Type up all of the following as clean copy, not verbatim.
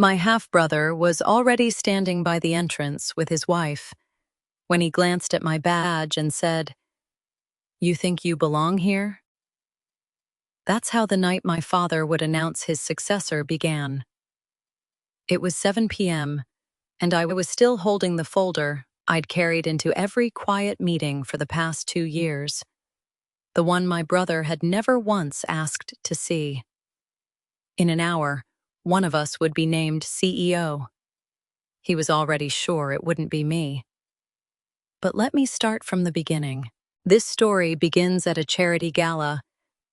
My half-brother was already standing by the entrance with his wife when he glanced at my badge and said, "You think you belong here?" That's how the night my father would announce his successor began. It was 7 p.m., and I was still holding the folder I'd carried into every quiet meeting for the past 2 years, the one my brother had never once asked to see. In an hour, one of us would be named CEO. He was already sure it wouldn't be me. But let me start from the beginning. This story begins at a charity gala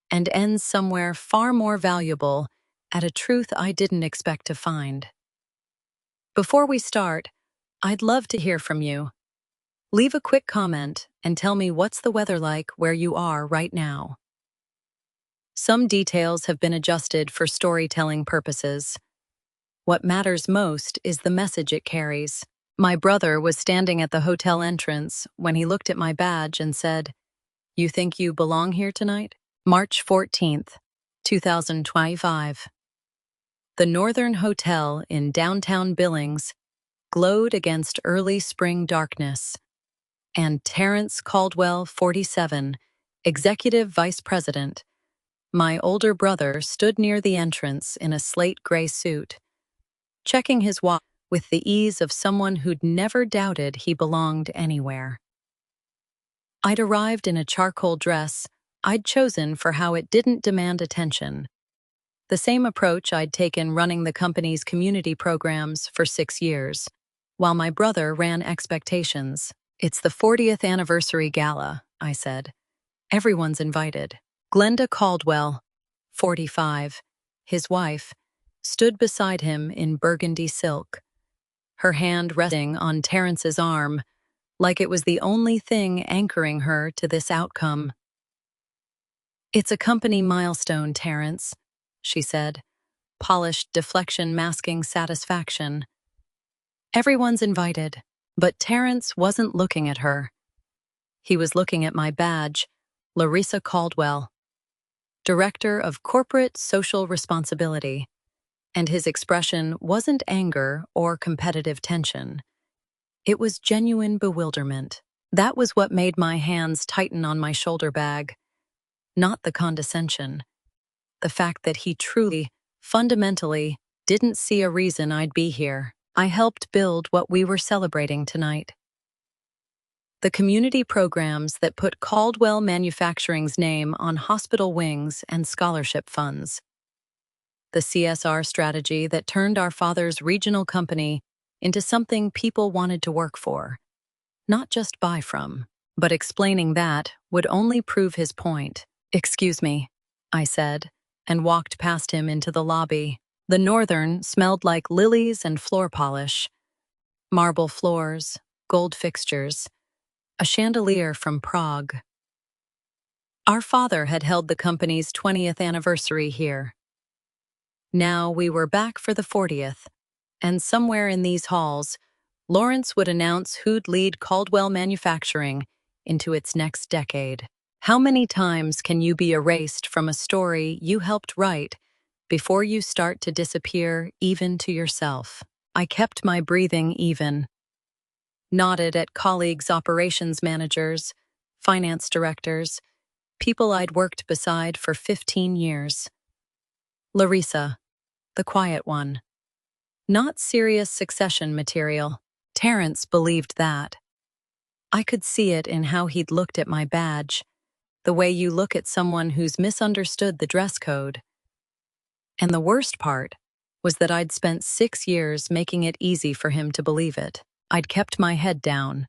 and ends somewhere far more valuable, at a truth I didn't expect to find. Before we start, I'd love to hear from you. Leave a quick comment and tell me what's the weather like where you are right now. Some details have been adjusted for storytelling purposes. What matters most is the message it carries. My brother was standing at the hotel entrance when he looked at my badge and said, "You think you belong here tonight?" March 14th, 2025. The Northern Hotel in downtown Billings glowed against early spring darkness, and Terrence Caldwell, 47, Executive Vice President, my older brother, stood near the entrance in a slate gray suit, checking his watch with the ease of someone who'd never doubted he belonged anywhere. I'd arrived in a charcoal dress I'd chosen for how it didn't demand attention, the same approach I'd taken running the company's community programs for 6 years, while my brother ran expectations. "It's the 40th anniversary gala," I said. "Everyone's invited." Glenda Caldwell, 45, his wife, stood beside him in burgundy silk, her hand resting on Terrence's arm, like it was the only thing anchoring her to this outcome. "It's a company milestone, Terrence," she said, polished deflection masking satisfaction. "Everyone's invited," but Terrence wasn't looking at her. He was looking at my badge, Larisa Caldwell, Director of Corporate Social Responsibility, and his expression wasn't anger or competitive tension. It was genuine bewilderment. That was what made my hands tighten on my shoulder bag. Not the condescension. The fact that he truly, fundamentally, didn't see a reason I'd be here. I helped build what we were celebrating tonight. The community programs that put Caldwell Manufacturing's name on hospital wings and scholarship funds. The CSR strategy that turned our father's regional company into something people wanted to work for, not just buy from. But explaining that would only prove his point. "Excuse me," I said, and walked past him into the lobby. The Northern smelled like lilies and floor polish, marble floors, gold fixtures, a chandelier from Prague. Our father had held the company's 20th anniversary here. Now we were back for the 40th, and somewhere in these halls, Lawrence would announce who'd lead Caldwell Manufacturing into its next decade. How many times can you be erased from a story you helped write before you start to disappear even to yourself? I kept my breathing even, nodded at colleagues, operations managers, finance directors, people I'd worked beside for 15 years. Larisa, the quiet one. Not serious succession material. Terrence believed that. I could see it in how he'd looked at my badge, the way you look at someone who's misunderstood the dress code. And the worst part was that I'd spent 6 years making it easy for him to believe it. I'd kept my head down,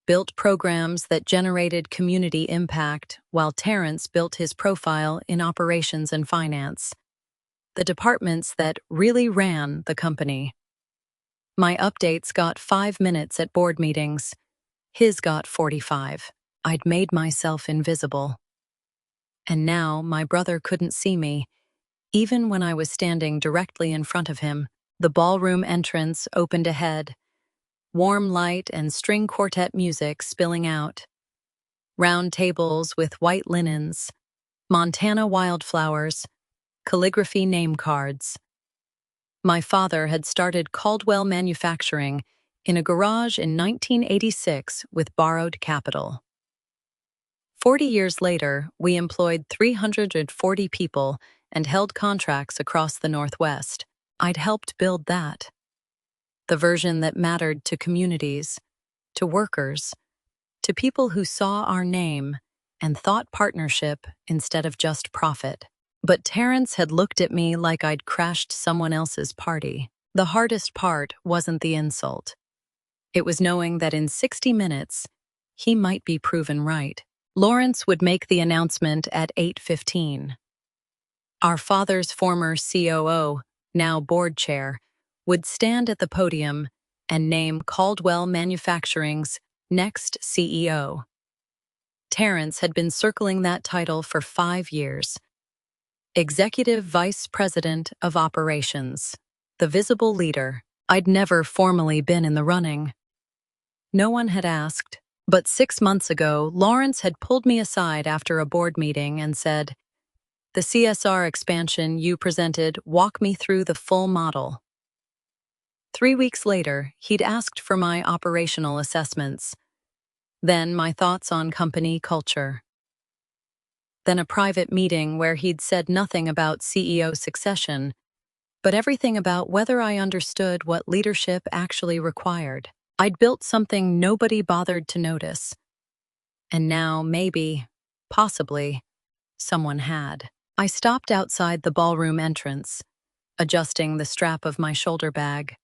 built programs that generated community impact while Terrence built his profile in operations and finance, the departments that really ran the company. My updates got 5 minutes at board meetings. His got 45. I'd made myself invisible. And now my brother couldn't see me, even when I was standing directly in front of him. The ballroom entrance opened ahead, warm light and string quartet music spilling out. Round tables with white linens, Montana wildflowers, calligraphy name cards. My father had started Caldwell Manufacturing in a garage in 1986 with borrowed capital. 40 years later, we employed 340 people and held contracts across the Northwest. I'd helped build that. The version that mattered to communities, to workers, to people who saw our name and thought partnership instead of just profit. But Terrence had looked at me like I'd crashed someone else's party. The hardest part wasn't the insult. It was knowing that in 60 minutes, he might be proven right. Lawrence would make the announcement at 8:15. Our father's former COO, now board chair, would stand at the podium and name Caldwell Manufacturing's next CEO. Terrence had been circling that title for 5 years. Executive Vice President of Operations, the visible leader. I'd never formally been in the running. No one had asked, but 6 months ago, Lawrence had pulled me aside after a board meeting and said, "The CSR expansion you presented, walk me through the full model." 3 weeks later, he'd asked for my operational assessments, then my thoughts on company culture. Then a private meeting where he'd said nothing about CEO succession, but everything about whether I understood what leadership actually required. I'd built something nobody bothered to notice. And now, maybe, possibly, someone had. I stopped outside the ballroom entrance, adjusting the strap of my shoulder bag.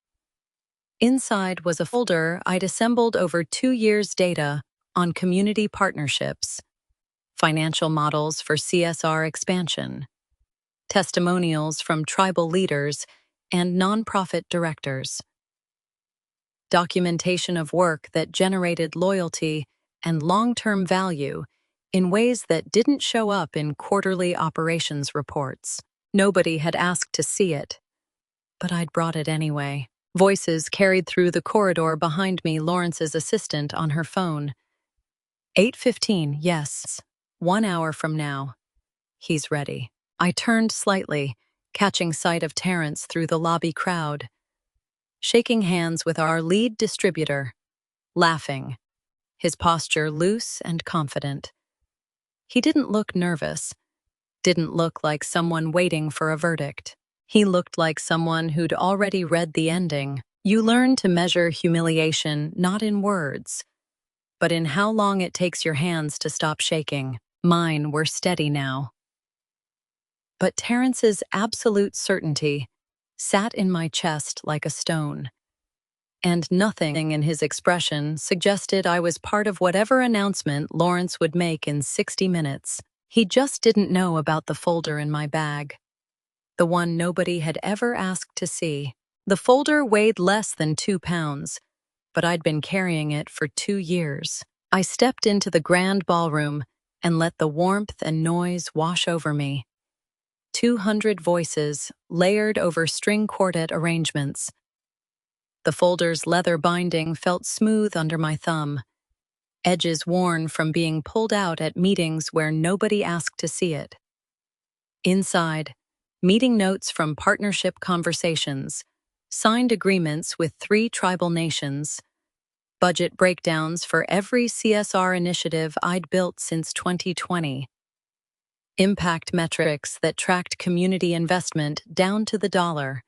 Inside was a folder I'd assembled over 2 years' data on community partnerships, financial models for CSR expansion, testimonials from tribal leaders and nonprofit directors, documentation of work that generated loyalty and long-term value in ways that didn't show up in quarterly operations reports. Nobody had asked to see it, but I'd brought it anyway. Voices carried through the corridor behind me, Lawrence's assistant on her phone. 8:15, yes. 1 hour from now. He's ready. I turned slightly, catching sight of Terrence through the lobby crowd, shaking hands with our lead distributor, laughing, his posture loose and confident. He didn't look nervous, didn't look like someone waiting for a verdict. He looked like someone who'd already read the ending. You learn to measure humiliation not in words, but in how long it takes your hands to stop shaking. Mine were steady now. But Terrence's absolute certainty sat in my chest like a stone, and nothing in his expression suggested I was part of whatever announcement Lawrence would make in 60 minutes. He just didn't know about the folder in my bag, the one nobody had ever asked to see. The folder weighed less than 2 pounds, but I'd been carrying it for 2 years. I stepped into the grand ballroom and let the warmth and noise wash over me. 200 voices layered over string quartet arrangements. The folder's leather binding felt smooth under my thumb, edges worn from being pulled out at meetings where nobody asked to see it. Inside, meeting notes from partnership conversations, signed agreements with 3 tribal nations, budget breakdowns for every CSR initiative I'd built since 2020, impact metrics that tracked community investment down to the dollar,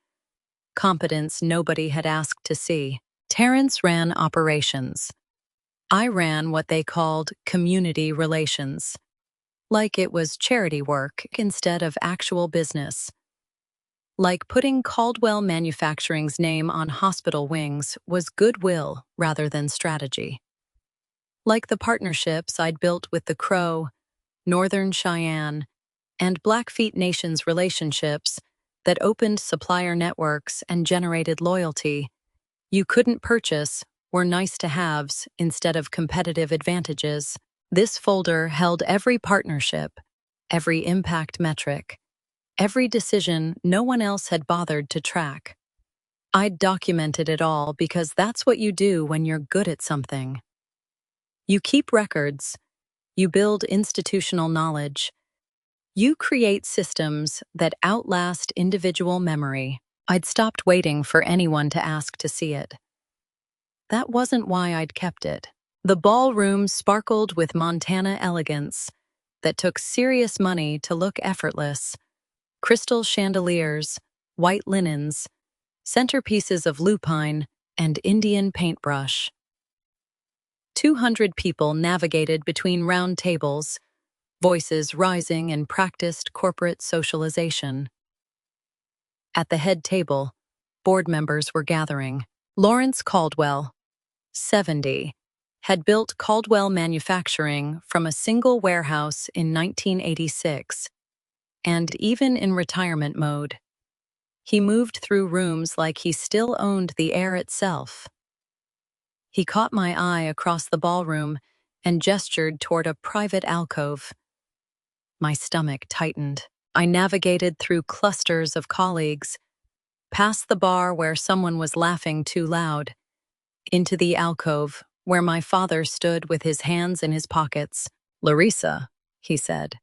competence nobody had asked to see. Terrence ran operations. I ran what they called community relations, like it was charity work instead of actual business. Like putting Caldwell Manufacturing's name on hospital wings was goodwill rather than strategy. Like the partnerships I'd built with the Crow, Northern Cheyenne, and Blackfeet Nations relationships that opened supplier networks and generated loyalty you couldn't purchase, were nice-to-haves instead of competitive advantages. This folder held every partnership, every impact metric, every decision no one else had bothered to track. I'd documented it all because that's what you do when you're good at something. You keep records, you build institutional knowledge, you create systems that outlast individual memory. I'd stopped waiting for anyone to ask to see it. That wasn't why I'd kept it. The ballroom sparkled with Montana elegance that took serious money to look effortless. Crystal chandeliers, white linens, centerpieces of lupine, and Indian paintbrush. 200 people navigated between round tables, voices rising in practiced corporate socialization. At the head table, board members were gathering. Lawrence Caldwell, 70, had built Caldwell Manufacturing from a single warehouse in 1986, and even in retirement mode, he moved through rooms like he still owned the air itself. He caught my eye across the ballroom and gestured toward a private alcove. My stomach tightened. I navigated through clusters of colleagues, past the bar where someone was laughing too loud, into the alcove where my father stood with his hands in his pockets. "Larisa," he said.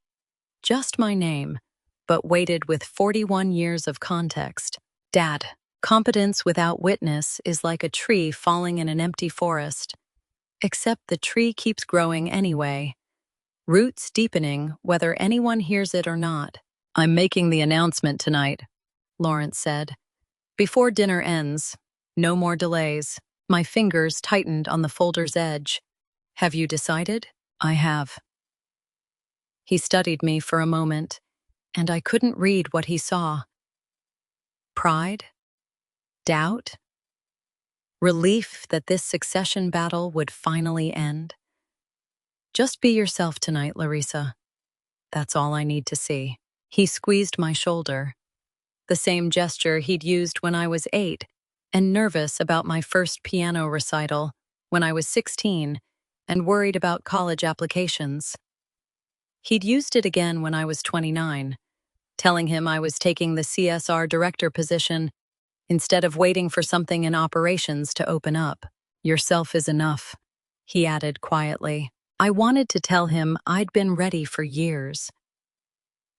Just my name, but weighted with 41 years of context. "Dad, competence without witness is like a tree falling in an empty forest. Except the tree keeps growing anyway, roots deepening whether anyone hears it or not." "I'm making the announcement tonight," Lawrence said. "Before dinner ends, no more delays." My fingers tightened on the folder's edge. "Have you decided?" "I have." He studied me for a moment, and I couldn't read what he saw. Pride? Doubt? Relief that this succession battle would finally end? "Just be yourself tonight, Larisa. That's all I need to see." He squeezed my shoulder, the same gesture he'd used when I was 8 and nervous about my first piano recital when I was 16 and worried about college applications. He'd used it again when I was 29, telling him I was taking the CSR director position instead of waiting for something in operations to open up. "Yourself is enough," he added quietly. I wanted to tell him I'd been ready for years,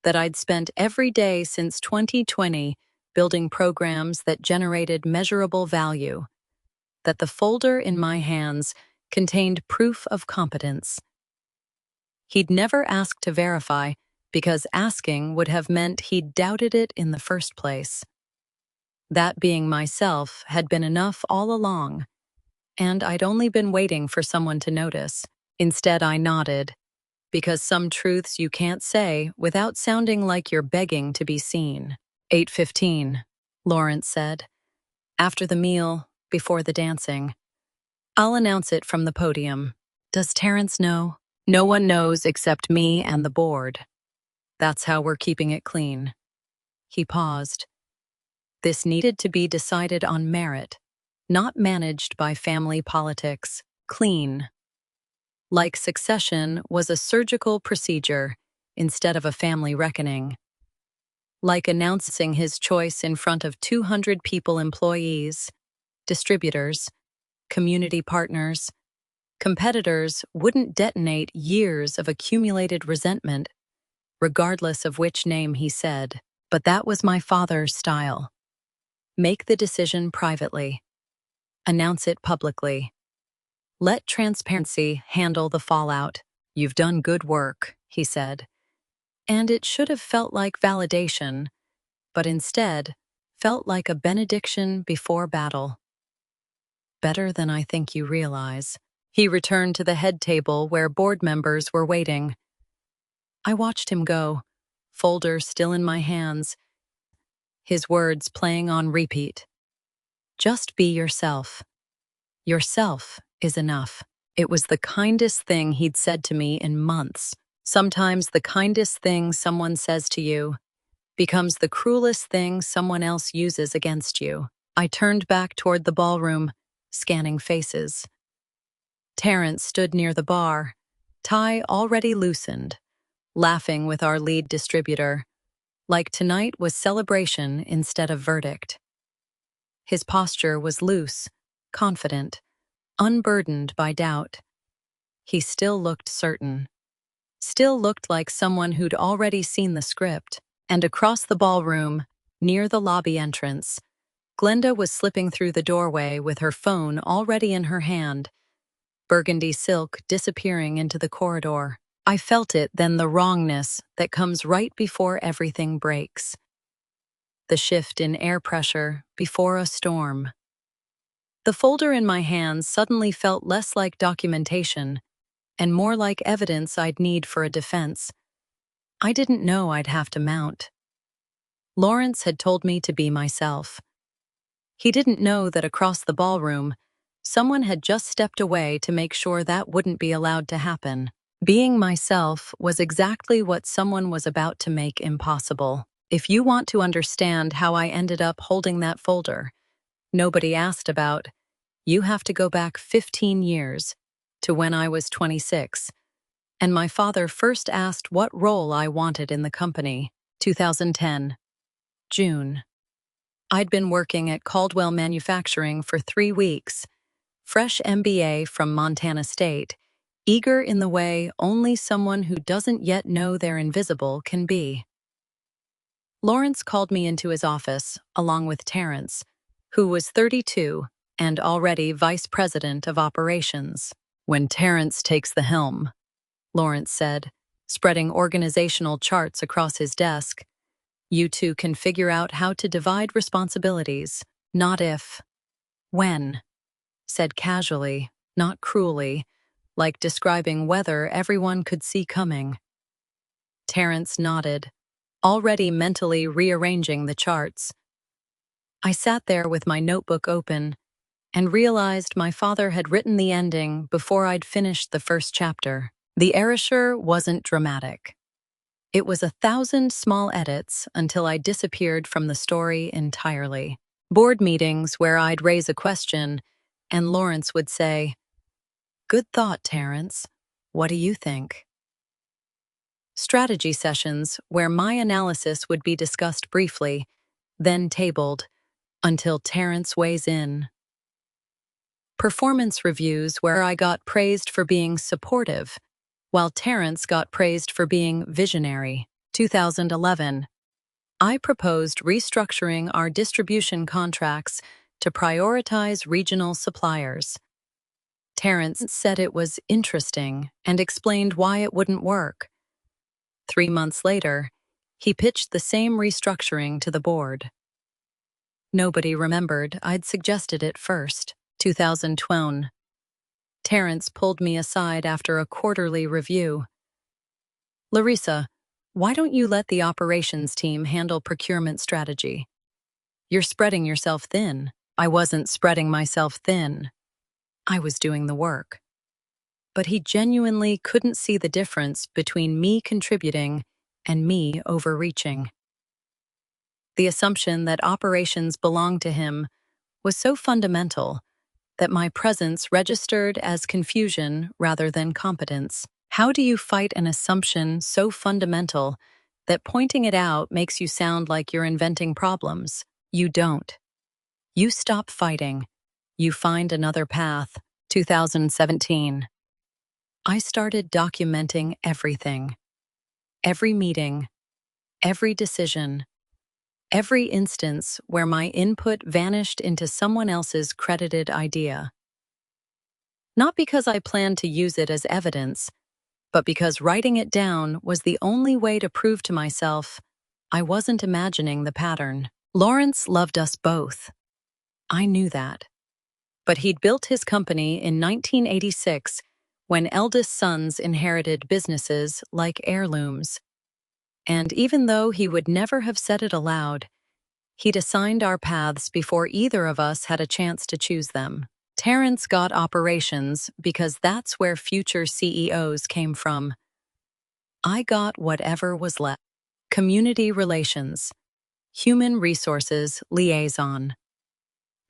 that I'd spent every day since 2020 building programs that generated measurable value, that the folder in my hands contained proof of competence. He'd never asked to verify, because asking would have meant he'd doubted it in the first place. That being myself had been enough all along, and I'd only been waiting for someone to notice. Instead, I nodded, because some truths you can't say without sounding like you're begging to be seen. 8:15, Lawrence said. "After the meal, before the dancing. I'll announce it from the podium." "Does Terrence know?" "No one knows except me and the board. That's how we're keeping it clean." He paused. This needed to be decided on merit, not managed by family politics. Clean. Like succession was a surgical procedure instead of a family reckoning. Like announcing his choice in front of 200 people, employees, distributors, community partners, competitors wouldn't detonate years of accumulated resentment, regardless of which name he said. But that was my father's style. Make the decision privately. Announce it publicly. Let transparency handle the fallout. "You've done good work," he said. And it should have felt like validation, but instead felt like a benediction before battle. "Better than I think you realize." He returned to the head table where board members were waiting. I watched him go, folder still in my hands, his words playing on repeat. "Just be yourself. Yourself is enough." It was the kindest thing he'd said to me in months. Sometimes the kindest thing someone says to you becomes the cruelest thing someone else uses against you. I turned back toward the ballroom, scanning faces. Terrence stood near the bar, tie already loosened, laughing with our lead distributor, like tonight was celebration instead of verdict. His posture was loose, confident, unburdened by doubt. He still looked certain. Still looked like someone who'd already seen the script. And across the ballroom, near the lobby entrance, Glenda was slipping through the doorway with her phone already in her hand, burgundy silk disappearing into the corridor. I felt it then, the wrongness that comes right before everything breaks. The shift in air pressure before a storm. The folder in my hands suddenly felt less like documentation and more like evidence I'd need for a defense I didn't know I'd have to mount. Lawrence had told me to be myself. He didn't know that across the ballroom, someone had just stepped away to make sure that wouldn't be allowed to happen. Being myself was exactly what someone was about to make impossible. If you want to understand how I ended up holding that folder nobody asked about, you have to go back 15 years to when I was 26, and my father first asked what role I wanted in the company. 2010. June. I'd been working at Caldwell Manufacturing for 3 weeks, fresh MBA from Montana State, eager in the way only someone who doesn't yet know they're invisible can be. Lawrence called me into his office, along with Terrence, who was 32 and already vice president of operations. When Terrence takes the helm, Lawrence said, spreading organizational charts across his desk, you two can figure out how to divide responsibilities, not if. When, said casually, not cruelly, like describing weather everyone could see coming. Terrence nodded, already mentally rearranging the charts. I sat there with my notebook open and realized my father had written the ending before I'd finished the first chapter. The erasure wasn't dramatic. It was 1,000 small edits until I disappeared from the story entirely. Board meetings where I'd raise a question and Lawrence would say, "Good thought, Terrence. What do you think?" Strategy sessions where my analysis would be discussed briefly, then tabled, until Terrence weighs in. Performance reviews where I got praised for being supportive, while Terrence got praised for being visionary. 2011. I proposed restructuring our distribution contracts to prioritize regional suppliers. Terrence said it was interesting and explained why it wouldn't work. 3 months later, he pitched the same restructuring to the board. Nobody remembered I'd suggested it first. 2012. Terrence pulled me aside after a quarterly review. "Larisa, why don't you let the operations team handle procurement strategy? You're spreading yourself thin." I wasn't spreading myself thin. I was doing the work. But he genuinely couldn't see the difference between me contributing and me overreaching. The assumption that operations belonged to him was so fundamental that my presence registered as confusion rather than competence. How do you fight an assumption so fundamental that pointing it out makes you sound like you're inventing problems? You don't. You stop fighting. You find another path. 2017. I started documenting everything. Every meeting, every decision, every instance where my input vanished into someone else's credited idea. Not because I planned to use it as evidence, but because writing it down was the only way to prove to myself I wasn't imagining the pattern. Lawrence loved us both. I knew that. But he'd built his company in 1986 when eldest sons inherited businesses like heirlooms. And even though he would never have said it aloud, he'd assigned our paths before either of us had a chance to choose them. Terrence got operations because that's where future CEOs came from. I got whatever was left. Community relations, human resources liaison.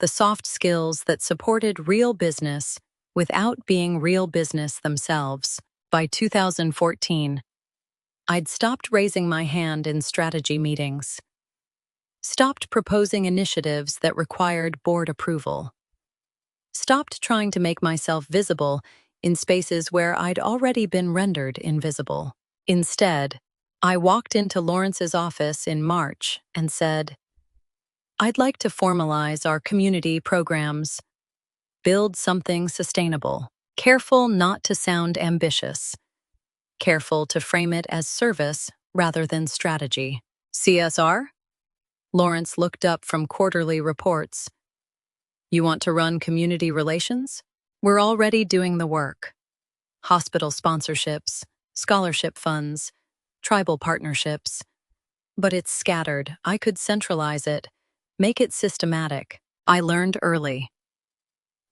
The soft skills that supported real business without being real business themselves. By 2014, I'd stopped raising my hand in strategy meetings, stopped proposing initiatives that required board approval, stopped trying to make myself visible in spaces where I'd already been rendered invisible. Instead, I walked into Lawrence's office in March and said, I'd like to formalize our community programs, build something sustainable, careful not to sound ambitious, careful to frame it as service rather than strategy. CSR? Lawrence looked up from quarterly reports. You want to run community relations? We're already doing the work. Hospital sponsorships, scholarship funds, tribal partnerships. But it's scattered. I could centralize it, make it systematic. I learned early.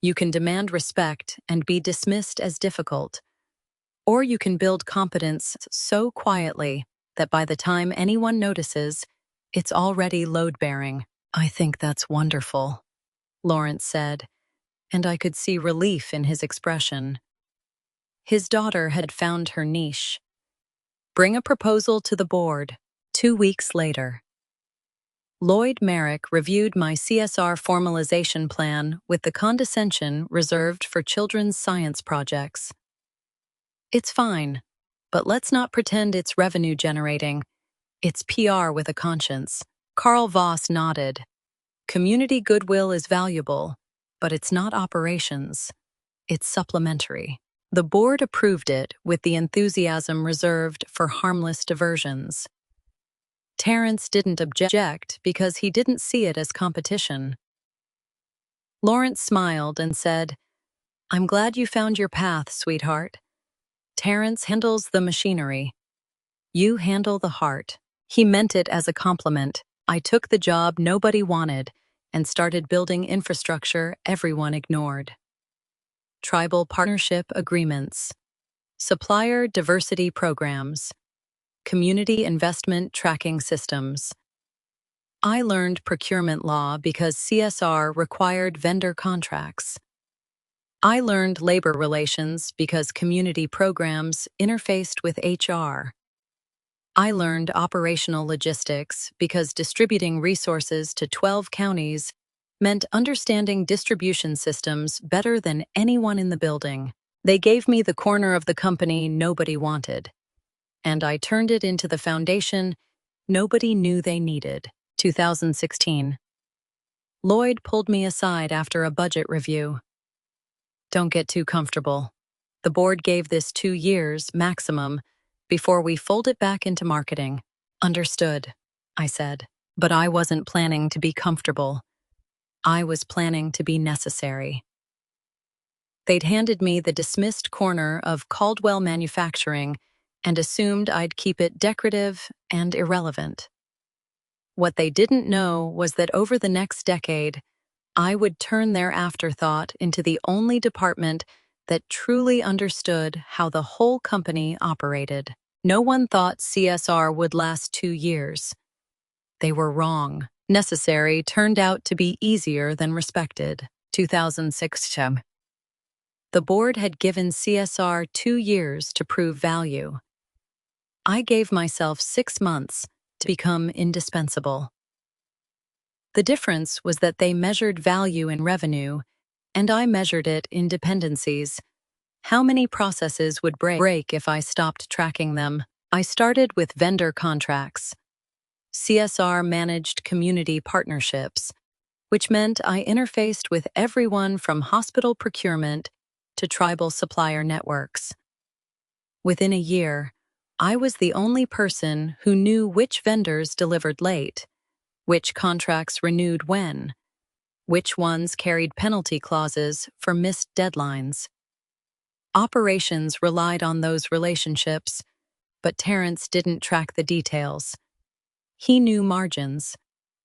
You can demand respect and be dismissed as difficult, or you can build competence so quietly that by the time anyone notices, it's already load-bearing. I think that's wonderful, Lawrence said, and I could see relief in his expression. His daughter had found her niche. Bring a proposal to the board. 2 weeks later. Lloyd Merrick reviewed my CSR formalization plan with the condescension reserved for children's science projects. It's fine, but let's not pretend it's revenue generating. It's PR with a conscience. Carl Voss nodded. Community goodwill is valuable, but it's not operations. It's supplementary. The board approved it with the enthusiasm reserved for harmless diversions. Terrence didn't object because he didn't see it as competition. Lawrence smiled and said, I'm glad you found your path, sweetheart. Terrence handles the machinery. You handle the heart. He meant it as a compliment. I took the job nobody wanted and started building infrastructure everyone ignored. Tribal partnership agreements, supplier diversity programs, community investment tracking systems. I learned procurement law because CSR required vendor contracts. I learned labor relations because community programs interfaced with HR. I learned operational logistics because distributing resources to 12 counties meant understanding distribution systems better than anyone in the building. They gave me the corner of the company nobody wanted, and I turned it into the foundation nobody knew they needed. 2016. Lloyd pulled me aside after a budget review. Don't get too comfortable. The board gave this 2 years maximum before we fold it back into marketing. Understood, I said, but I wasn't planning to be comfortable. I was planning to be necessary. They'd handed me the dismissed corner of Caldwell Manufacturing and assumed I'd keep it decorative and irrelevant. What they didn't know was that over the next decade, I would turn their afterthought into the only department that truly understood how the whole company operated. No one thought CSR would last 2 years. They were wrong. Necessary turned out to be easier than respected. 2006. The board had given CSR 2 years to prove value. I gave myself 6 months to become indispensable. The difference was that they measured value in revenue, and I measured it in dependencies. How many processes would break if I stopped tracking them? I started with vendor contracts. CSR managed community partnerships, which meant I interfaced with everyone from hospital procurement to tribal supplier networks. Within a year, I was the only person who knew which vendors delivered late, which contracts renewed when, which ones carried penalty clauses for missed deadlines. Operations relied on those relationships, but Terrence didn't track the details. He knew margins.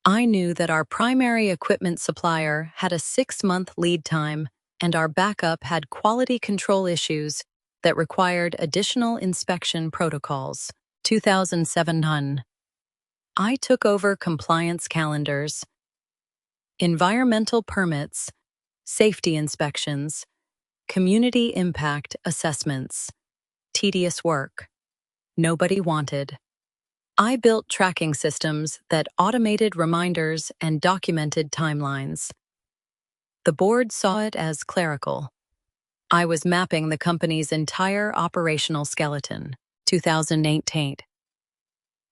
I knew that our primary equipment supplier had a 6-month lead time, and our backup had quality control issues that required additional inspection protocols. 2007. I took over compliance calendars, environmental permits, safety inspections, community impact assessments. Tedious work. Nobody wanted. I built tracking systems that automated reminders and documented timelines. The board saw it as clerical. I was mapping the company's entire operational skeleton. 2008.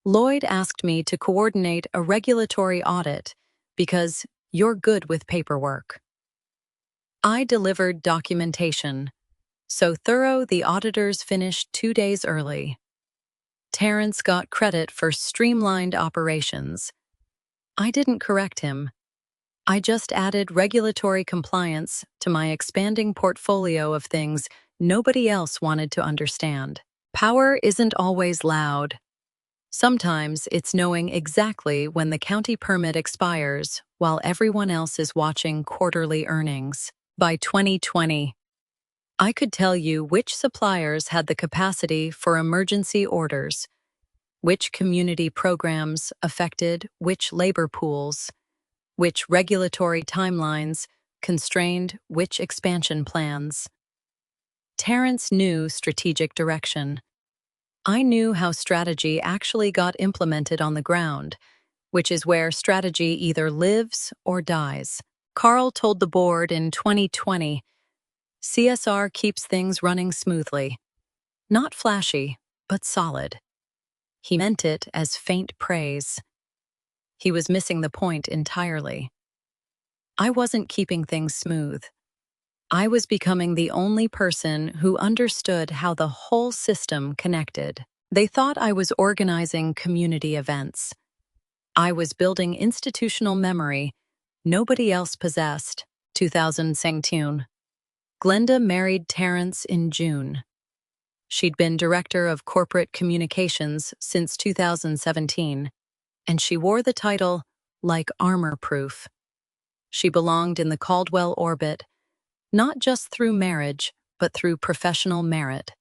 Lloyd asked me to coordinate a regulatory audit Because you're good with paperwork. I delivered documentation, so thorough the auditors finished 2 days early. Terrence got credit for streamlined operations. I didn't correct him. I just added regulatory compliance to my expanding portfolio of things nobody else wanted to understand. Power isn't always loud. Sometimes it's knowing exactly when the county permit expires while everyone else is watching quarterly earnings. By 2020, I could tell you which suppliers had the capacity for emergency orders, which community programs affected which labor pools, which regulatory timelines constrained which expansion plans. Terrence knew strategic direction. I knew how strategy actually got implemented on the ground, which is where strategy either lives or dies. Carl told the board in 2020, CSR keeps things running smoothly. Not flashy, but solid. He meant it as faint praise. He was missing the point entirely. I wasn't keeping things smooth. I was becoming the only person who understood how the whole system connected. They thought I was organizing community events. I was building institutional memory nobody else possessed. 2017. Glenda married Terrence in June. She'd been director of corporate communications since 2017, and she wore the title like armor-proof. She belonged in the Caldwell orbit, not just through marriage, but through professional merit.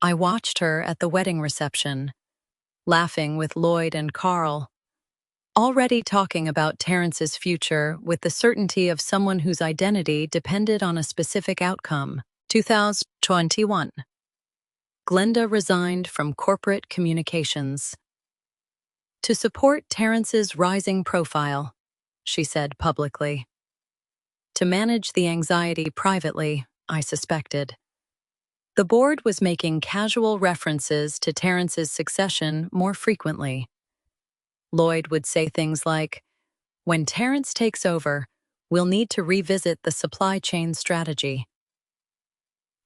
I watched her at the wedding reception, laughing with Lloyd and Carl, already talking about Terrence's future with the certainty of someone whose identity depended on a specific outcome. 2021. Glenda resigned from corporate communications. To support Terrence's rising profile, she said publicly. To manage the anxiety privately, I suspected. The board was making casual references to Terrence's succession more frequently. Lloyd would say things like, when Terrence takes over, we'll need to revisit the supply chain strategy.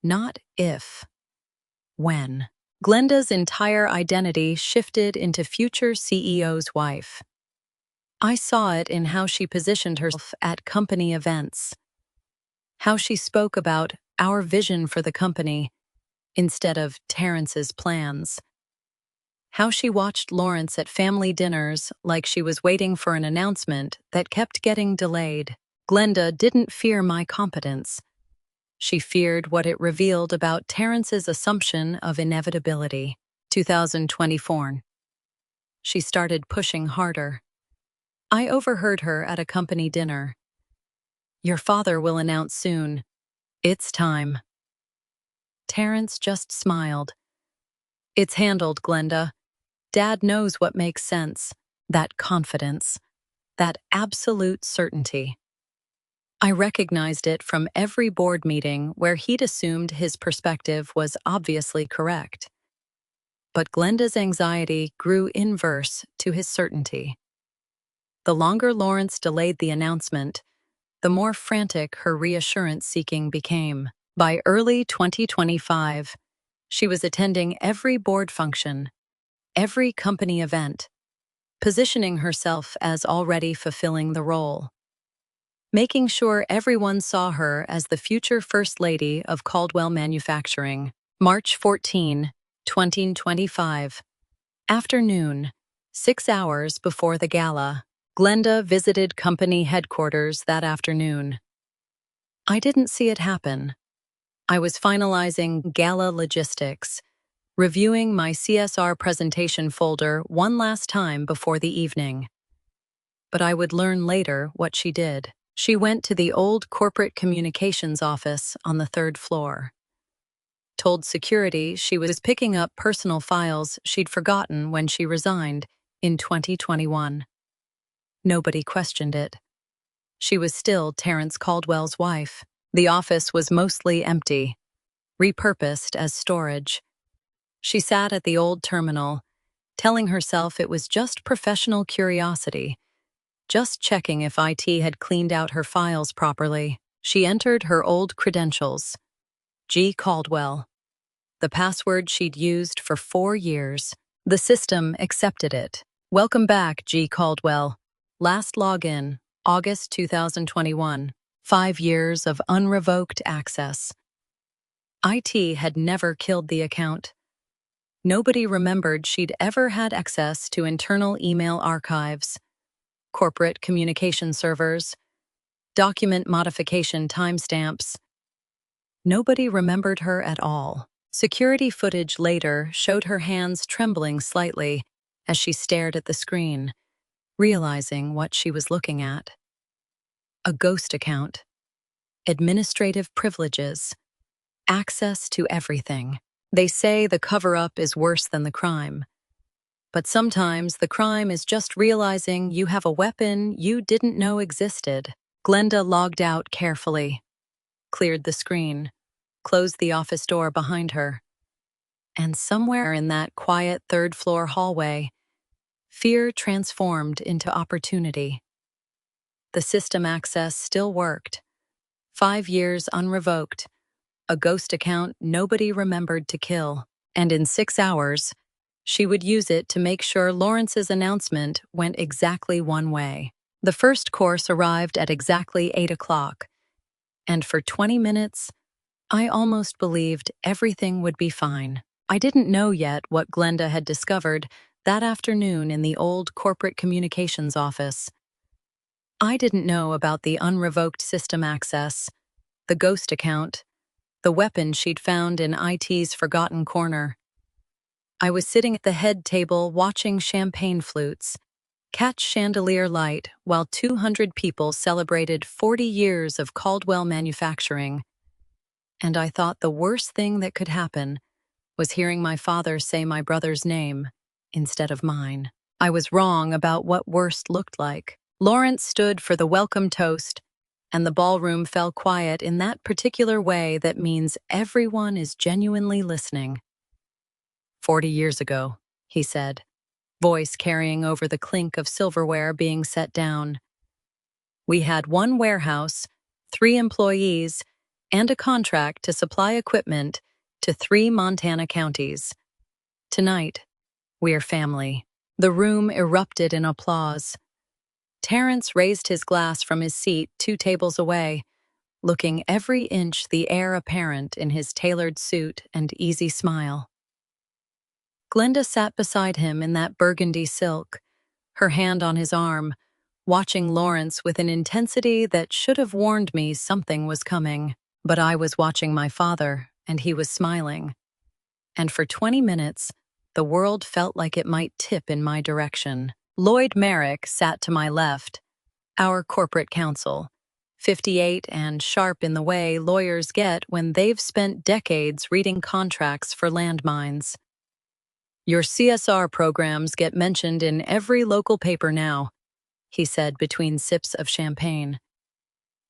Not if. When. Glenda's entire identity shifted into future CEO's wife. I saw it in how she positioned herself at company events, how she spoke about our vision for the company instead of Terrence's plans, how she watched Lawrence at family dinners like she was waiting for an announcement that kept getting delayed. Glenda didn't fear my competence. She feared what it revealed about Terrence's assumption of inevitability. 2024. She started pushing harder. I overheard her at a company dinner. Your father will announce soon. It's time. Terrence just smiled. It's handled, Glenda. Dad knows what makes sense. That confidence. That absolute certainty. I recognized it from every board meeting where he'd assumed his perspective was obviously correct. But Glenda's anxiety grew inverse to his certainty. The longer Lawrence delayed the announcement, the more frantic her reassurance-seeking became. By early 2025, she was attending every board function, every company event, positioning herself as already fulfilling the role, making sure everyone saw her as the future First Lady of Caldwell Manufacturing. March 14, 2025. Afternoon, 6 hours before the gala. Glenda visited company headquarters that afternoon. I didn't see it happen. I was finalizing gala logistics, reviewing my CSR presentation folder one last time before the evening. But I would learn later what she did. She went to the old corporate communications office on the third floor. Told security she was picking up personal files she'd forgotten when she resigned in 2021. Nobody questioned it. She was still Terrence Caldwell's wife. The office was mostly empty, repurposed as storage. She sat at the old terminal, telling herself it was just professional curiosity, just checking if IT had cleaned out her files properly. She entered her old credentials. G. Caldwell. The password she'd used for 4 years. The system accepted it. Welcome back, G. Caldwell. Last login, August 2021. 5 years of unrevoked access. IT had never killed the account. Nobody remembered she'd ever had access to internal email archives, corporate communication servers, document modification timestamps. Nobody remembered her at all. Security footage later showed her hands trembling slightly as she stared at the screen, realizing what she was looking at. A ghost account. Administrative privileges. Access to everything. They say the cover-up is worse than the crime. But sometimes the crime is just realizing you have a weapon you didn't know existed. Glenda logged out carefully, cleared the screen, closed the office door behind her. And somewhere in that quiet third-floor hallway, fear transformed into opportunity. The system access still worked. 5 years unrevoked. A ghost account nobody remembered to kill. And in 6 hours, she would use it to make sure Lawrence's announcement went exactly one way. The first course arrived at exactly 8 o'clock, and for 20 minutes, I almost believed everything would be fine. I didn't know yet what Glenda had discovered that afternoon in the old corporate communications office. I didn't know about the unrevoked system access, the ghost account, the weapon she'd found in IT's forgotten corner. I was sitting at the head table watching champagne flutes catch chandelier light while 200 people celebrated 40 years of Caldwell manufacturing. And I thought the worst thing that could happen was hearing my father say my brother's name instead of mine. I was wrong about what worst looked like. Lawrence stood for the welcome toast, and the ballroom fell quiet in that particular way that means everyone is genuinely listening. 40 years ago, he said, voice carrying over the clink of silverware being set down. We had 1 warehouse, 3 employees, and a contract to supply equipment to 3 Montana counties. Tonight, we're family. The room erupted in applause. Terrence raised his glass from his seat 2 tables away, looking every inch the heir apparent in his tailored suit and easy smile. Glenda sat beside him in that burgundy silk, her hand on his arm, watching Lawrence with an intensity that should have warned me something was coming. But I was watching my father, and he was smiling. And for 20 minutes, the world felt like it might tip in my direction. Lloyd Merrick sat to my left, our corporate counsel, 58 and sharp in the way lawyers get when they've spent decades reading contracts for landmines. Your CSR programs get mentioned in every local paper now, he said between sips of champagne.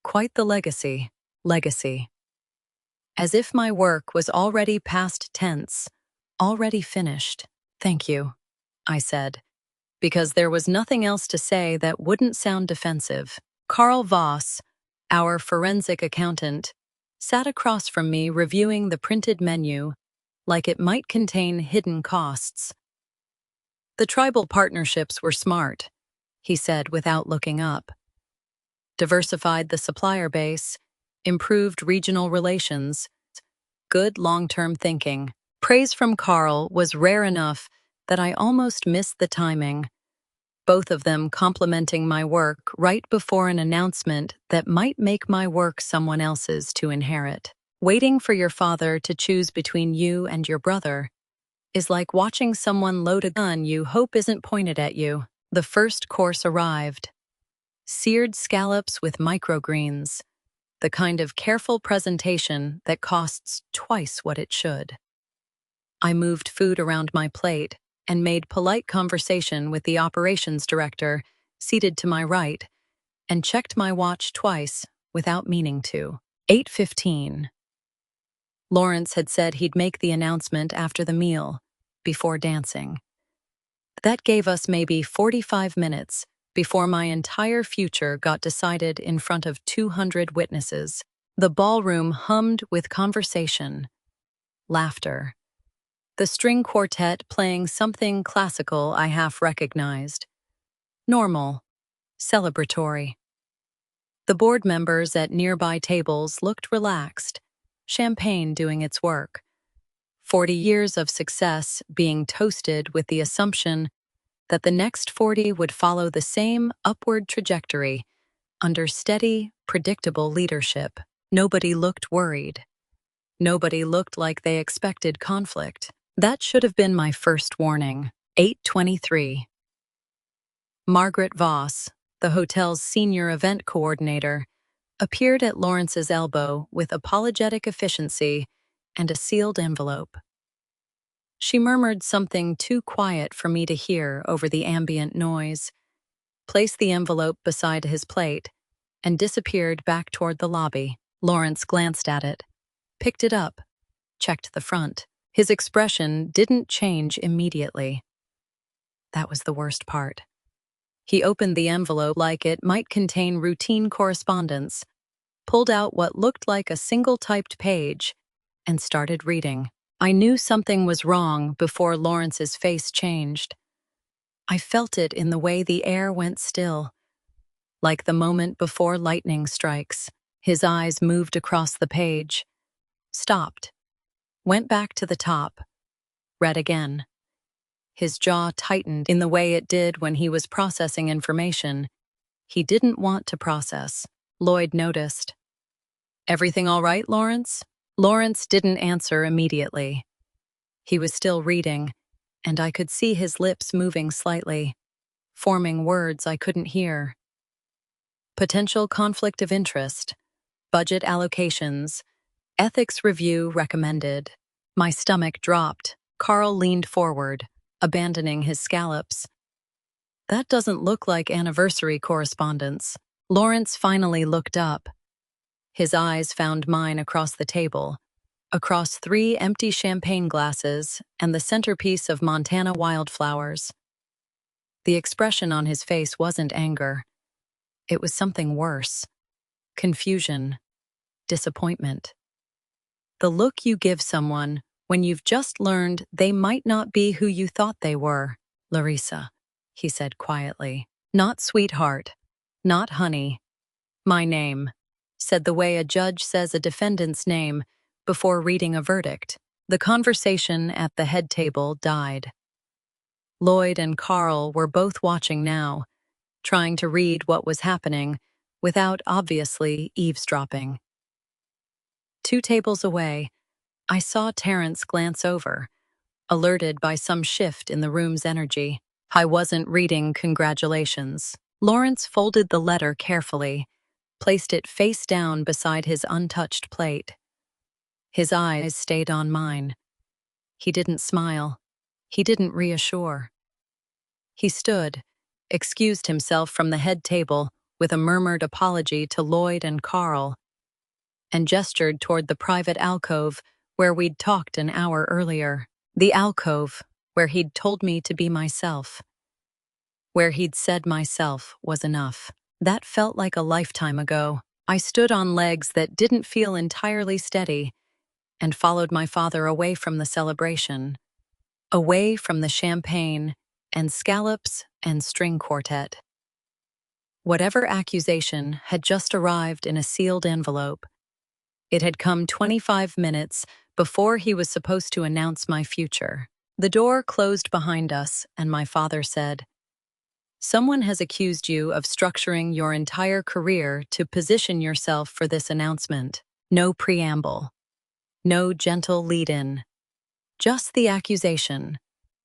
Quite the legacy. As if my work was already past tense, already finished. Thank you, I said, because there was nothing else to say that wouldn't sound defensive. Carl Voss, our forensic accountant, sat across from me reviewing the printed menu like it might contain hidden costs. The tribal partnerships were smart, he said without looking up. Diversified the supplier base, improved regional relations, good long-term thinking. Praise from Carl was rare enough that I almost missed the timing, both of them complimenting my work right before an announcement that might make my work someone else's to inherit. Waiting for your father to choose between you and your brother is like watching someone load a gun you hope isn't pointed at you. The first course arrived. Seared scallops with microgreens, the kind of careful presentation that costs twice what it should. I moved food around my plate and made polite conversation with the operations director, seated to my right, and checked my watch twice without meaning to. 8:15. Lawrence had said he'd make the announcement after the meal, before dancing. That gave us maybe 45 minutes before my entire future got decided in front of 200 witnesses. The ballroom hummed with conversation, laughter. The string quartet playing something classical I half recognized. Normal, celebratory. The board members at nearby tables looked relaxed, champagne doing its work. 40 years of success being toasted with the assumption that the next 40 would follow the same upward trajectory under steady, predictable leadership. Nobody looked worried. Nobody looked like they expected conflict. That should have been my first warning. 8:23. Margaret Voss, the hotel's senior event coordinator, appeared at Lawrence's elbow with apologetic efficiency and a sealed envelope. She murmured something too quiet for me to hear over the ambient noise, placed the envelope beside his plate, and disappeared back toward the lobby. Lawrence glanced at it, picked it up, checked the front. His expression didn't change immediately. That was the worst part. He opened the envelope like it might contain routine correspondence, pulled out what looked like a single-typed page, and started reading. I knew something was wrong before Lawrence's face changed. I felt it in the way the air went still, like the moment before lightning strikes. His eyes moved across the page, stopped, went back to the top, read again. His jaw tightened in the way it did when he was processing information he didn't want to process. Lloyd noticed. "Everything all right, Lawrence?" Lawrence didn't answer immediately. He was still reading, and I could see his lips moving slightly, forming words I couldn't hear. Potential conflict of interest, budget allocations, ethics review recommended. My stomach dropped. Carl leaned forward, abandoning his scallops. That doesn't look like anniversary correspondence. Lawrence finally looked up. His eyes found mine across the table, across 3 empty champagne glasses and the centerpiece of Montana wildflowers. The expression on his face wasn't anger. It was something worse. Confusion. Disappointment. The look you give someone when you've just learned they might not be who you thought they were. "Larisa," he said quietly. "Not sweetheart. Not honey. My name," said the way a judge says a defendant's name before reading a verdict. The conversation at the head table died. Lloyd and Carl were both watching now, trying to read what was happening without obviously eavesdropping. 2 tables away, I saw Terrence glance over, alerted by some shift in the room's energy. I wasn't reading congratulations. Lawrence folded the letter carefully, placed it face down beside his untouched plate. His eyes stayed on mine. He didn't smile. He didn't reassure. He stood, excused himself from the head table with a murmured apology to Lloyd and Carl, and gestured toward the private alcove where we'd talked an hour earlier. The alcove where he'd told me to be myself. Where he'd said myself was enough. That felt like a lifetime ago. I stood on legs that didn't feel entirely steady and followed my father away from the celebration, away from the champagne and scallops and string quartet. Whatever accusation had just arrived in a sealed envelope. It had come 25 minutes before he was supposed to announce my future. The door closed behind us, and my father said, "Someone has accused you of structuring your entire career to position yourself for this announcement. No preamble. No gentle lead-in. Just the accusation,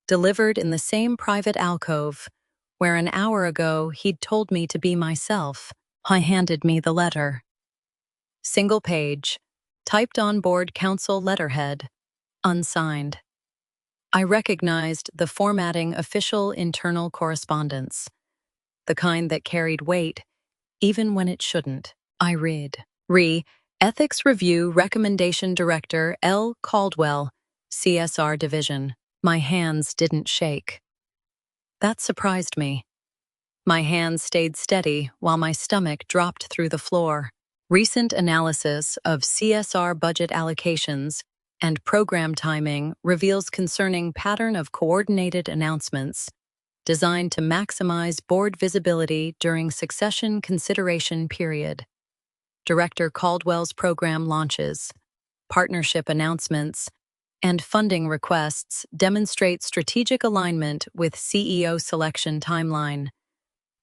delivered in the same private alcove where an hour ago he'd told me to be myself." He handed me the letter. Single page, typed on board council letterhead, unsigned. I recognized the formatting official internal correspondence, the kind that carried weight, even when it shouldn't. I read. Ethics Review Recommendation Director L. Caldwell, CSR Division. My hands didn't shake. That surprised me. My hands stayed steady while my stomach dropped through the floor. Recent analysis of CSR budget allocations and program timing reveals concerning pattern of coordinated announcements designed to maximize board visibility during succession consideration period. Director Caldwell's program launches, partnership announcements, and funding requests demonstrate strategic alignment with CEO selection timeline,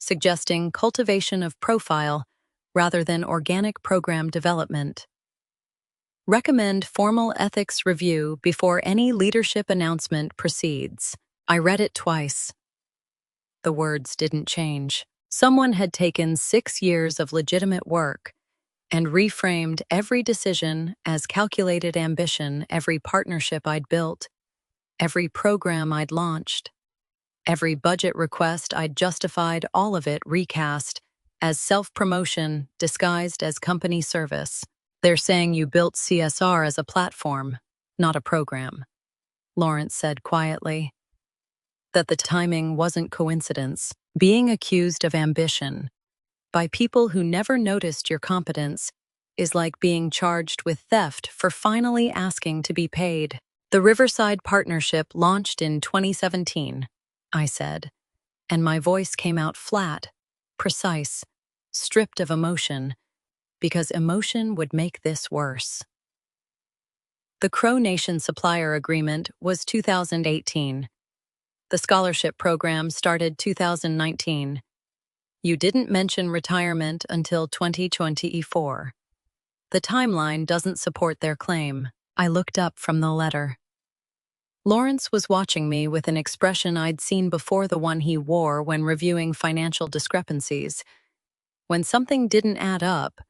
suggesting cultivation of profile rather than organic program development. Recommend formal ethics review before any leadership announcement proceeds. I read it twice. The words didn't change. Someone had taken 6 years of legitimate work and reframed every decision as calculated ambition, every partnership I'd built, every program I'd launched, every budget request I'd justified, all of it recast as self-promotion disguised as company service. They're saying you built CSR as a platform, not a program, Lawrence said quietly. That the timing wasn't coincidence. Being accused of ambition by people who never noticed your competence is like being charged with theft for finally asking to be paid. The Riverside Partnership launched in 2017, I said, and my voice came out flat, precise, stripped of emotion, because emotion would make this worse. The Crow Nation Supplier Agreement was 2018. The scholarship program started 2019. You didn't mention retirement until 2024. The timeline doesn't support their claim. I looked up from the letter. Lawrence was watching me with an expression I'd seen before, the one he wore when reviewing financial discrepancies. When something didn't add up,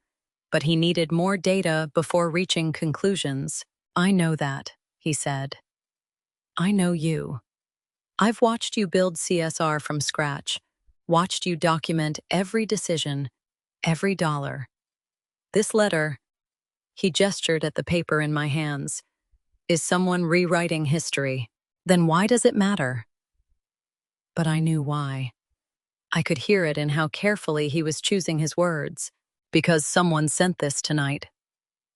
but he needed more data before reaching conclusions. I know that, he said. I know you. I've watched you build CSR from scratch, watched you document every decision, every dollar. This letter, he gestured at the paper in my hands, is someone rewriting history. Then why does it matter? But I knew why. I could hear it in how carefully he was choosing his words. Because someone sent this tonight,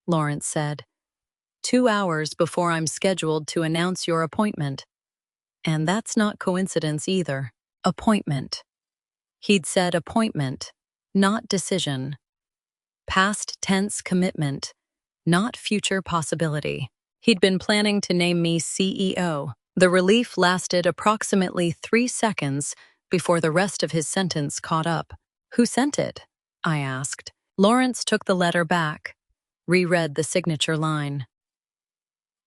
Lawrence said. 2 hours before I'm scheduled to announce your appointment. And that's not coincidence either. Appointment. He'd said appointment, not decision. Past tense commitment, not future possibility. He'd been planning to name me CEO. The relief lasted approximately 3 seconds before the rest of his sentence caught up. Who sent it? I asked. Lawrence took the letter back, reread the signature line.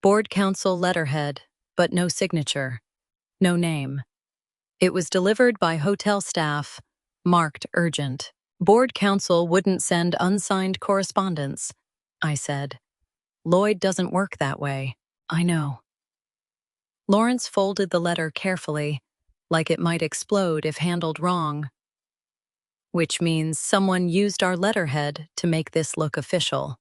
Board council letterhead, but no signature, no name. It was delivered by hotel staff, marked urgent. Board council wouldn't send unsigned correspondence, I said. Lloyd doesn't work that way. I know. Lawrence folded the letter carefully, like it might explode if handled wrong. Which means someone used our letterhead to make this look official.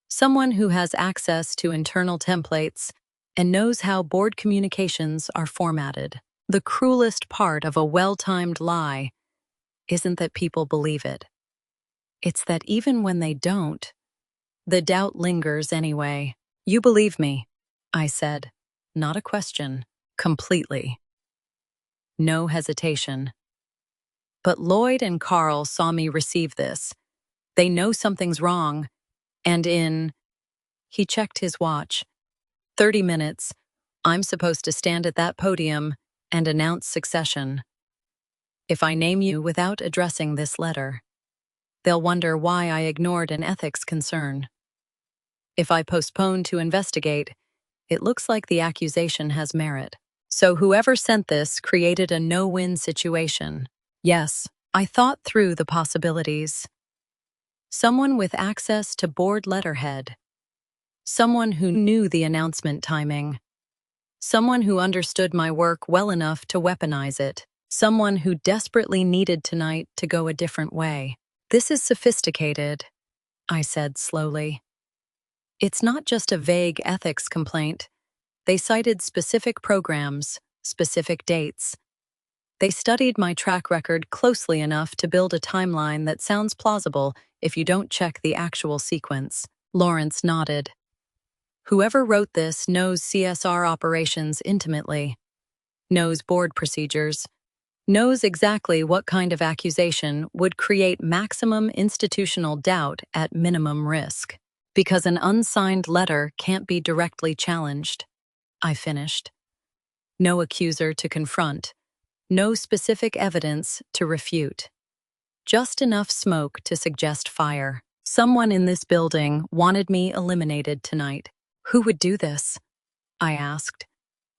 Someone who has access to internal templates and knows how board communications are formatted. The cruelest part of a well-timed lie isn't that people believe it. It's that even when they don't, the doubt lingers anyway. You believe me, I said. Not a question. Completely. No hesitation. But Lloyd and Carl saw me receive this. They know something's wrong, and he checked his watch. 30 minutes, I'm supposed to stand at that podium and announce succession. If I name you without addressing this letter, they'll wonder why I ignored an ethics concern. If I postpone to investigate, it looks like the accusation has merit. So whoever sent this created a no-win situation. Yes, I thought through the possibilities. Someone with access to board letterhead. Someone who knew the announcement timing. Someone who understood my work well enough to weaponize it. Someone who desperately needed tonight to go a different way. This is sophisticated, I said slowly. It's not just a vague ethics complaint. They cited specific programs, specific dates. They studied my track record closely enough to build a timeline that sounds plausible if you don't check the actual sequence. Lawrence nodded. Whoever wrote this knows CSR operations intimately, knows board procedures, knows exactly what kind of accusation would create maximum institutional doubt at minimum risk. Because an unsigned letter can't be directly challenged, I finished. No accuser to confront, no specific evidence to refute. Just enough smoke to suggest fire. Someone in this building wanted me eliminated tonight. Who would do this? I asked,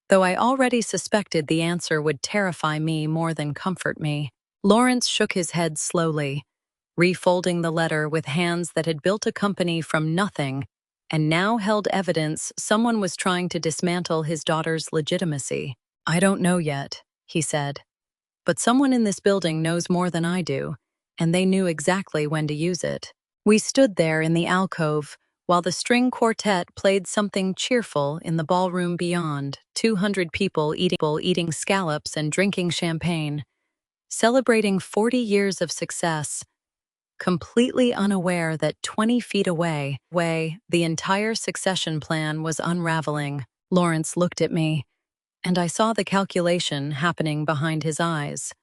though I already suspected the answer would terrify me more than comfort me. Lawrence shook his head slowly, refolding the letter with hands that had built a company from nothing and now held evidence someone was trying to dismantle his daughter's legitimacy. I don't know yet, he said, but someone in this building knows more than I do, and they knew exactly when to use it. We stood there in the alcove while the string quartet played something cheerful in the ballroom beyond, 200 people eating scallops and drinking champagne, celebrating 40 years of success, completely unaware that 20 feet away, the entire succession plan was unraveling. Lawrence looked at me, and I saw the calculation happening behind his eyes.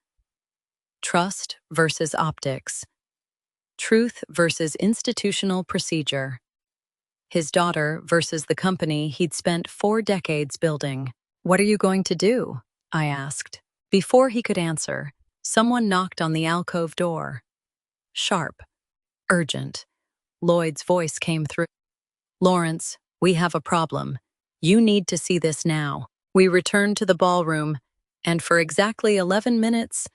Trust versus optics. Truth versus institutional procedure. His daughter versus the company he'd spent 4 decades building. What are you going to do? I asked. Before he could answer, someone knocked on the alcove door. Sharp, urgent. Lloyd's voice came through. Lawrence, we have a problem. You need to see this now. We returned to the ballroom, and for exactly 11 minutes,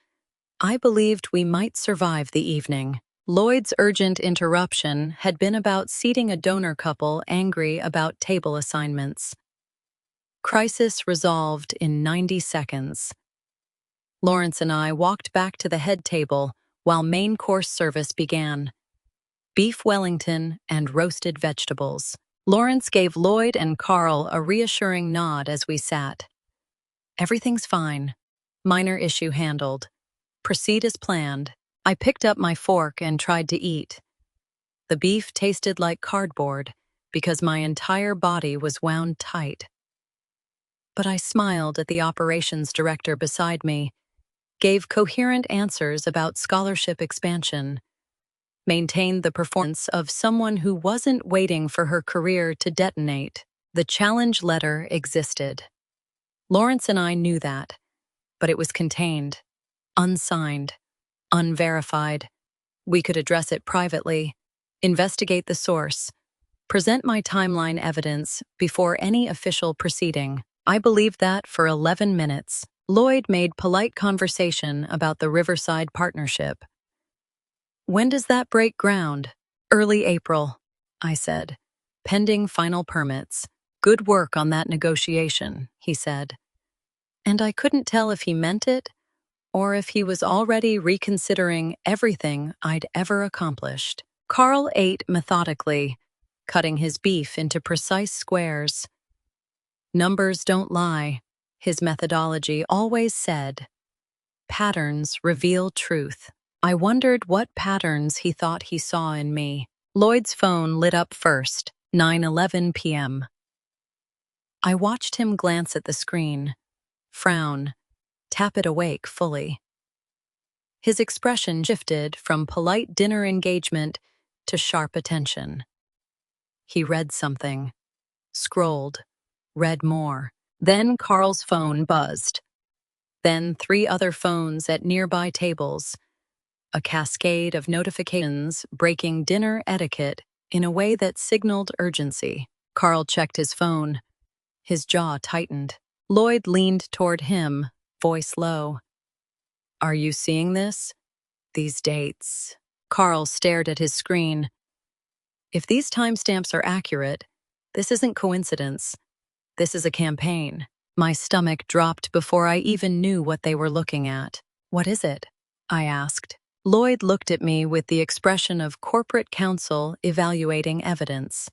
I believed we might survive the evening. Lloyd's urgent interruption had been about seating a donor couple angry about table assignments. Crisis resolved in 90 seconds. Lawrence and I walked back to the head table while main course service began. Beef Wellington and roasted vegetables. Lawrence gave Lloyd and Carl a reassuring nod as we sat. Everything's fine. Minor issue handled. Proceed as planned. I picked up my fork and tried to eat. The beef tasted like cardboard because my entire body was wound tight. But I smiled at the operations director beside me, gave coherent answers about scholarship expansion, maintained the performance of someone who wasn't waiting for her career to detonate. The challenge letter existed. Lawrence and I knew that, but it was contained, unsigned, unverified. We could address it privately, investigate the source, present my timeline evidence before any official proceeding. I believed that for 11 minutes. Lloyd made polite conversation about the Riverside partnership. When does that break ground? Early April, I said, pending final permits. Good work on that negotiation, he said. And I couldn't tell if he meant it or if he was already reconsidering everything I'd ever accomplished. Carl ate methodically, cutting his beef into precise squares. Numbers don't lie, his methodology always said. Patterns reveal truth. I wondered what patterns he thought he saw in me. Lloyd's phone lit up first, 9:11 p.m. I watched him glance at the screen, frown, tap it awake fully. His expression shifted from polite dinner engagement to sharp attention. He read something, scrolled, read more. Then Carl's phone buzzed. Then 3 other phones at nearby tables. A cascade of notifications breaking dinner etiquette in a way that signaled urgency. Carl checked his phone. His jaw tightened. Lloyd leaned toward him, voice low. Are you seeing this? These dates. Carl stared at his screen. If these timestamps are accurate, this isn't coincidence. This is a campaign. My stomach dropped before I even knew what they were looking at. What is it? I asked. Lloyd looked at me with the expression of corporate counsel evaluating evidence.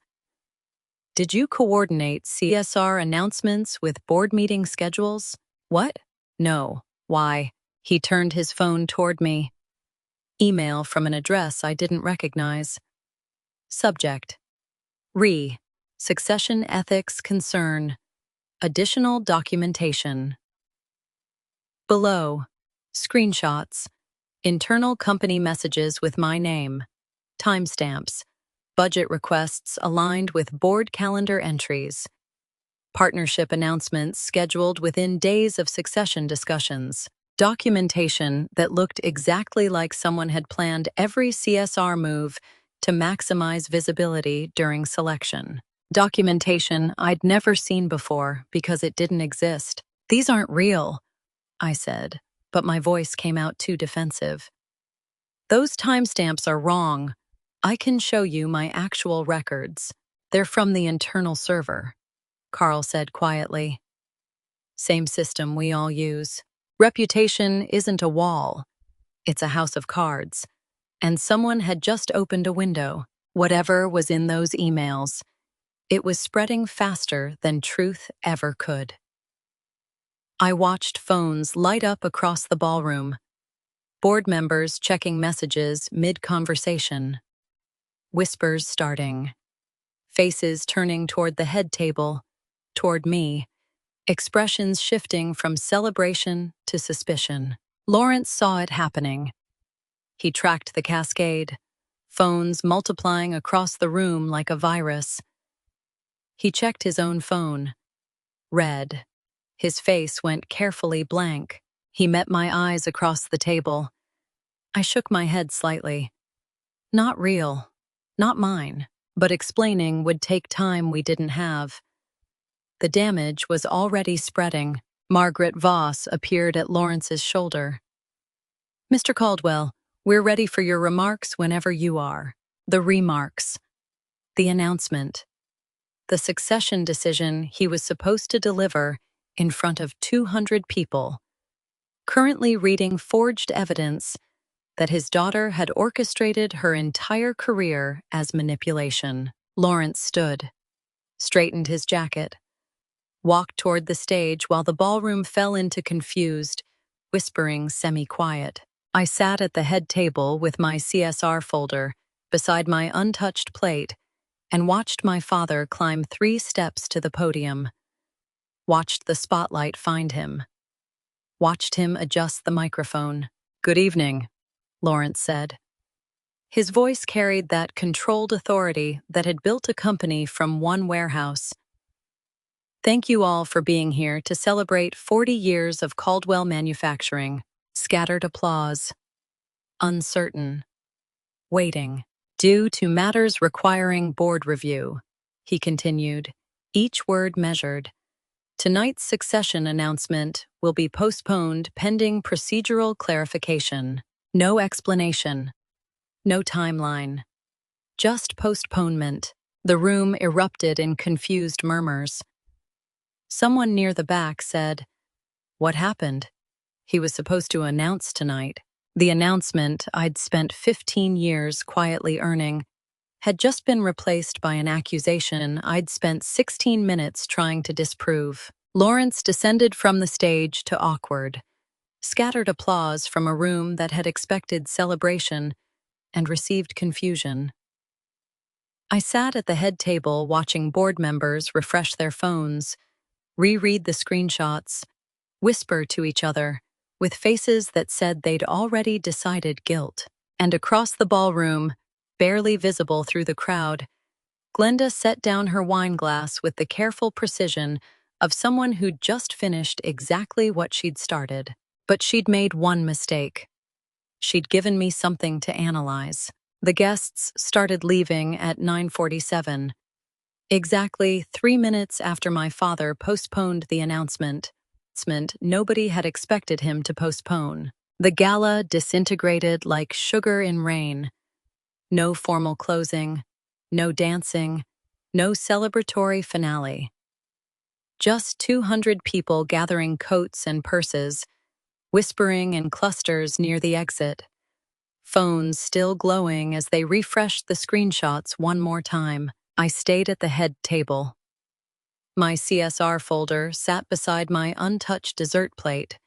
Did you coordinate CSR announcements with board meeting schedules? What? No. Why? He turned his phone toward me. Email from an address I didn't recognize. Subject: Succession Ethics Concern. Additional documentation. Below, screenshots. Internal company messages with my name. Timestamps. Budget requests aligned with board calendar entries. Partnership announcements scheduled within days of succession discussions. Documentation that looked exactly like someone had planned every CSR move to maximize visibility during selection. Documentation I'd never seen before because it didn't exist. "These aren't real," I said, but my voice came out too defensive. "Those timestamps are wrong. I can show you my actual records. They're from the internal server," Carl said quietly. "Same system we all use. Reputation isn't a wall. It's a house of cards. And someone had just opened a window. Whatever was in those emails, it was spreading faster than truth ever could." I watched phones light up across the ballroom. Board members checking messages mid-conversation. Whispers starting. Faces turning toward the head table, toward me. Expressions shifting from celebration to suspicion. Lawrence saw it happening. He tracked the cascade, phones multiplying across the room like a virus. He checked his own phone. Read. His face went carefully blank. He met my eyes across the table. I shook my head slightly. Not real. Not mine. But explaining would take time we didn't have. The damage was already spreading. Margaret Voss appeared at Lawrence's shoulder. "Mr. Caldwell, we're ready for your remarks whenever you are." The remarks. The announcement. The succession decision he was supposed to deliver in front of 200 people. Currently reading forged evidence that his daughter had orchestrated her entire career as manipulation. Lawrence stood, straightened his jacket, walked toward the stage while the ballroom fell into confused, whispering semi-quiet. I sat at the head table with my CSR folder beside my untouched plate and watched my father climb 3 steps to the podium. Watched the spotlight find him. Watched him adjust the microphone. "Good evening," Lawrence said. His voice carried that controlled authority that had built a company from one warehouse. "Thank you all for being here to celebrate 40 years of Caldwell Manufacturing." Scattered applause. Uncertain. Waiting. "Due to matters requiring board review," he continued, each word measured. "Tonight's succession announcement will be postponed pending procedural clarification." No explanation. No timeline. Just postponement. The room erupted in confused murmurs. Someone near the back said, "What happened? He was supposed to announce tonight." The announcement I'd spent 15 years quietly earning had just been replaced by an accusation I'd spent 16 minutes trying to disprove. Lawrence descended from the stage to awkward. Scattered applause from a room that had expected celebration and received confusion. I sat at the head table watching board members refresh their phones, reread the screenshots, whisper to each other, with faces that said they'd already decided guilt. And across the ballroom, barely visible through the crowd, Glenda set down her wine glass with the careful precision of someone who'd just finished exactly what she'd started. But she'd made one mistake. She'd given me something to analyze. The guests started leaving at 9:47, exactly 3 minutes after my father postponed the announcement. Nobody had expected him to postpone. The gala disintegrated like sugar in rain. No formal closing, no dancing, no celebratory finale. Just 200 people gathering coats and purses, whispering in clusters near the exit. Phones still glowing as they refreshed the screenshots one more time. I stayed at the head table. My CSR folder sat beside my untouched dessert plate,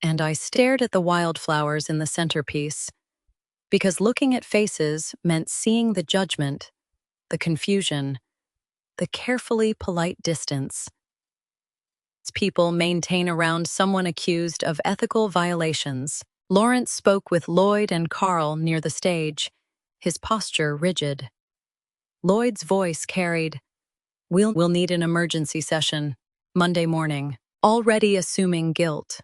and I stared at the wildflowers in the centerpiece, because looking at faces meant seeing the judgment, the confusion, the carefully polite distance people maintain around someone accused of ethical violations. Lawrence spoke with Lloyd and Carl near the stage, his posture rigid. Lloyd's voice carried, "We'll need an emergency session, Monday morning," already assuming guilt,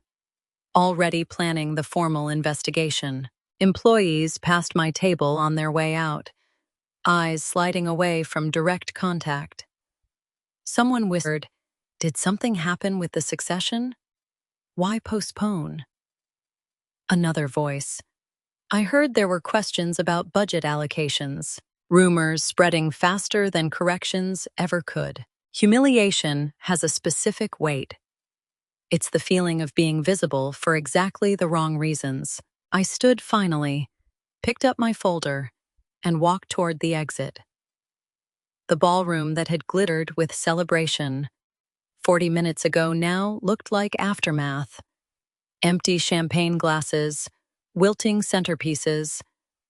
already planning the formal investigation. Employees passed my table on their way out, eyes sliding away from direct contact. Someone whispered, "Did something happen with the succession? Why postpone?" Another voice, "I heard there were questions about budget allocations, rumors spreading faster than corrections ever could." Humiliation has a specific weight. It's the feeling of being visible for exactly the wrong reasons. I stood finally, picked up my folder, and walked toward the exit. The ballroom that had glittered with celebration 40 minutes ago now looked like aftermath. Empty champagne glasses, wilting centerpieces,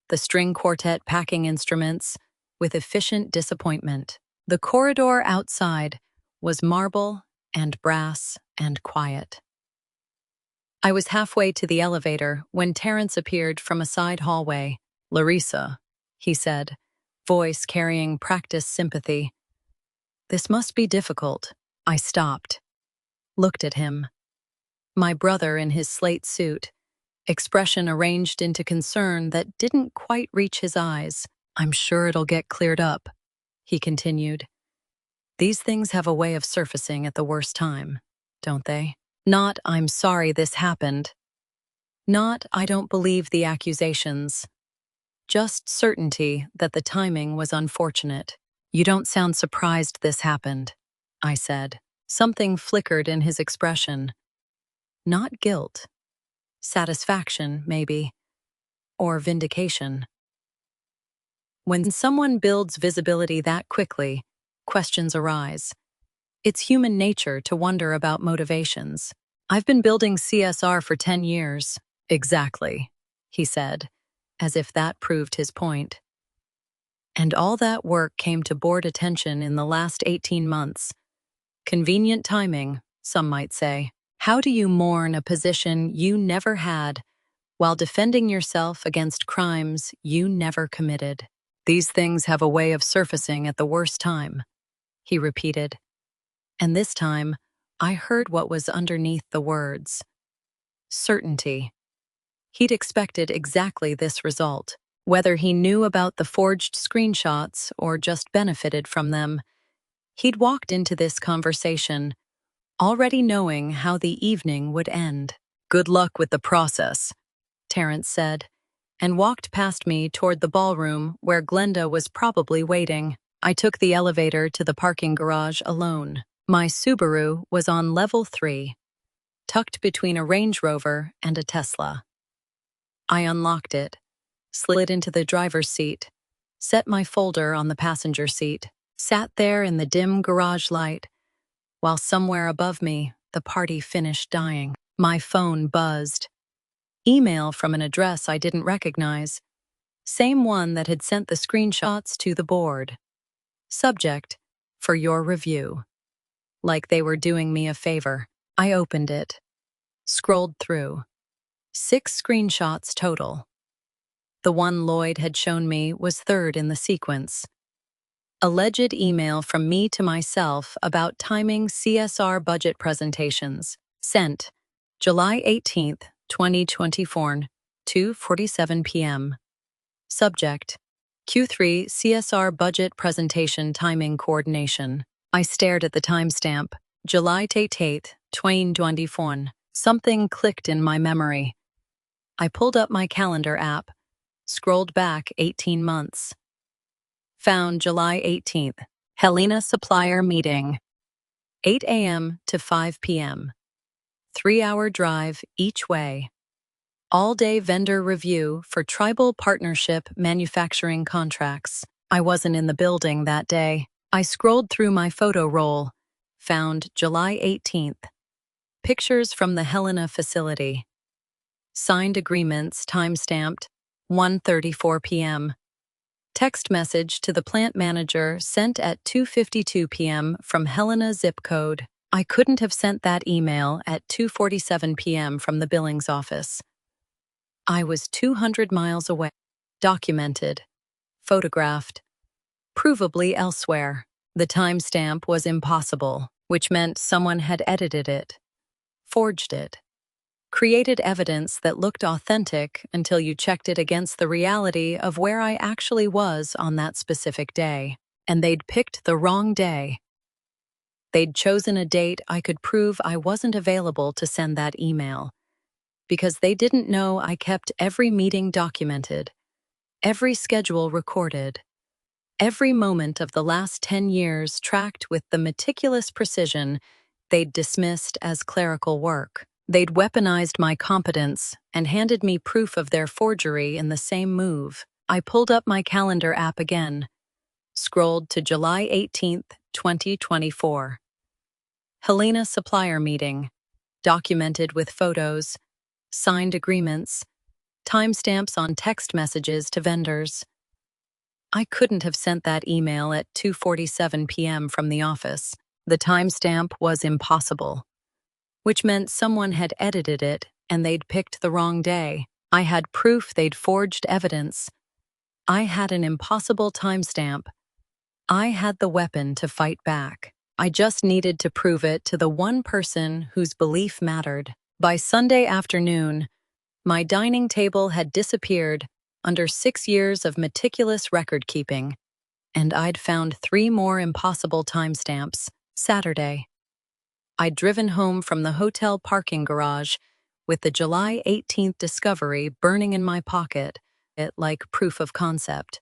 the string quartet packing instruments with efficient disappointment. The corridor outside was marble and brass and quiet. I was halfway to the elevator when Terrence appeared from a side hallway. "Larisa," he said, voice carrying practiced sympathy. "This must be difficult." I stopped, looked at him. My brother in his slate suit, expression arranged into concern that didn't quite reach his eyes. "I'm sure it'll get cleared up," he continued. "These things have a way of surfacing at the worst time, don't they? Not 'I'm sorry this happened.' Not 'I don't believe the accusations.' Just certainty that the timing was unfortunate." "You don't sound surprised this happened," I said. Something flickered in his expression. Not guilt. Satisfaction, maybe. Or vindication. When someone builds visibility that quickly, questions arise. It's human nature to wonder about motivations. "I've been building CSR for 10 years. Exactly," he said, as if that proved his point. "And all that work came to board attention in the last 18 months. Convenient timing, some might say. How do you mourn a position you never had while defending yourself against crimes you never committed? These things have a way of surfacing at the worst time," he repeated. And this time, I heard what was underneath the words. Certainty. He'd expected exactly this result. Whether he knew about the forged screenshots or just benefited from them, he'd walked into this conversation already knowing how the evening would end. "Good luck with the process," Terrence said, and walked past me toward the ballroom where Glenda was probably waiting. I took the elevator to the parking garage alone. My Subaru was on level 3, tucked between a Range Rover and a Tesla. I unlocked it, slid into the driver's seat, set my folder on the passenger seat, sat there in the dim garage light, while somewhere above me, the party finished dying. My phone buzzed. Email from an address I didn't recognize. Same one that had sent the screenshots to the board. Subject, "For your review." Like they were doing me a favor. I opened it. Scrolled through. 6 screenshots total. The one Lloyd had shown me was third in the sequence. Alleged email from me to myself about timing CSR budget presentations. Sent, July 18th, 2024, 2:47 p.m. Subject, Q3 CSR budget presentation timing coordination. I stared at the timestamp, July 8th, 2024. Something clicked in my memory. I pulled up my calendar app, scrolled back 18 months. Found July 18th, Helena Supplier Meeting, 8 a.m. to 5 p.m. 3-hour drive each way. All-day vendor review for tribal partnership manufacturing contracts. I wasn't in the building that day. I scrolled through my photo roll, found July 18th. Pictures from the Helena facility. Signed agreements timestamped 1:34 p.m. Text message to the plant manager sent at 2:52 p.m. from Helena zip code. I couldn't have sent that email at 2:47 p.m. from the billings office. I was 200 miles away. Documented. Photographed. Provably elsewhere. The timestamp was impossible, which meant someone had edited it, forged it, created evidence that looked authentic until you checked it against the reality of where I actually was on that specific day. And they'd picked the wrong day. They'd chosen a date I could prove I wasn't available to send that email, because they didn't know I kept every meeting documented, every schedule recorded, every moment of the last 10 years tracked with the meticulous precision they'd dismissed as clerical work. They'd weaponized my competence and handed me proof of their forgery in the same move. I pulled up my calendar app again, scrolled to July 18th, 2024. Helena supplier meeting, documented with photos, signed agreements, timestamps on text messages to vendors. I couldn't have sent that email at 2:47 p.m. from the office. The timestamp was impossible, which meant someone had edited it and they'd picked the wrong day. I had proof they'd forged evidence. I had an impossible timestamp. I had the weapon to fight back. I just needed to prove it to the one person whose belief mattered. By Sunday afternoon, my dining table had disappeared under 6 years of meticulous record-keeping, and I'd found 3 more impossible timestamps. Saturday. I'd driven home from the hotel parking garage with the July 18th discovery burning in my pocket, it like proof of concept.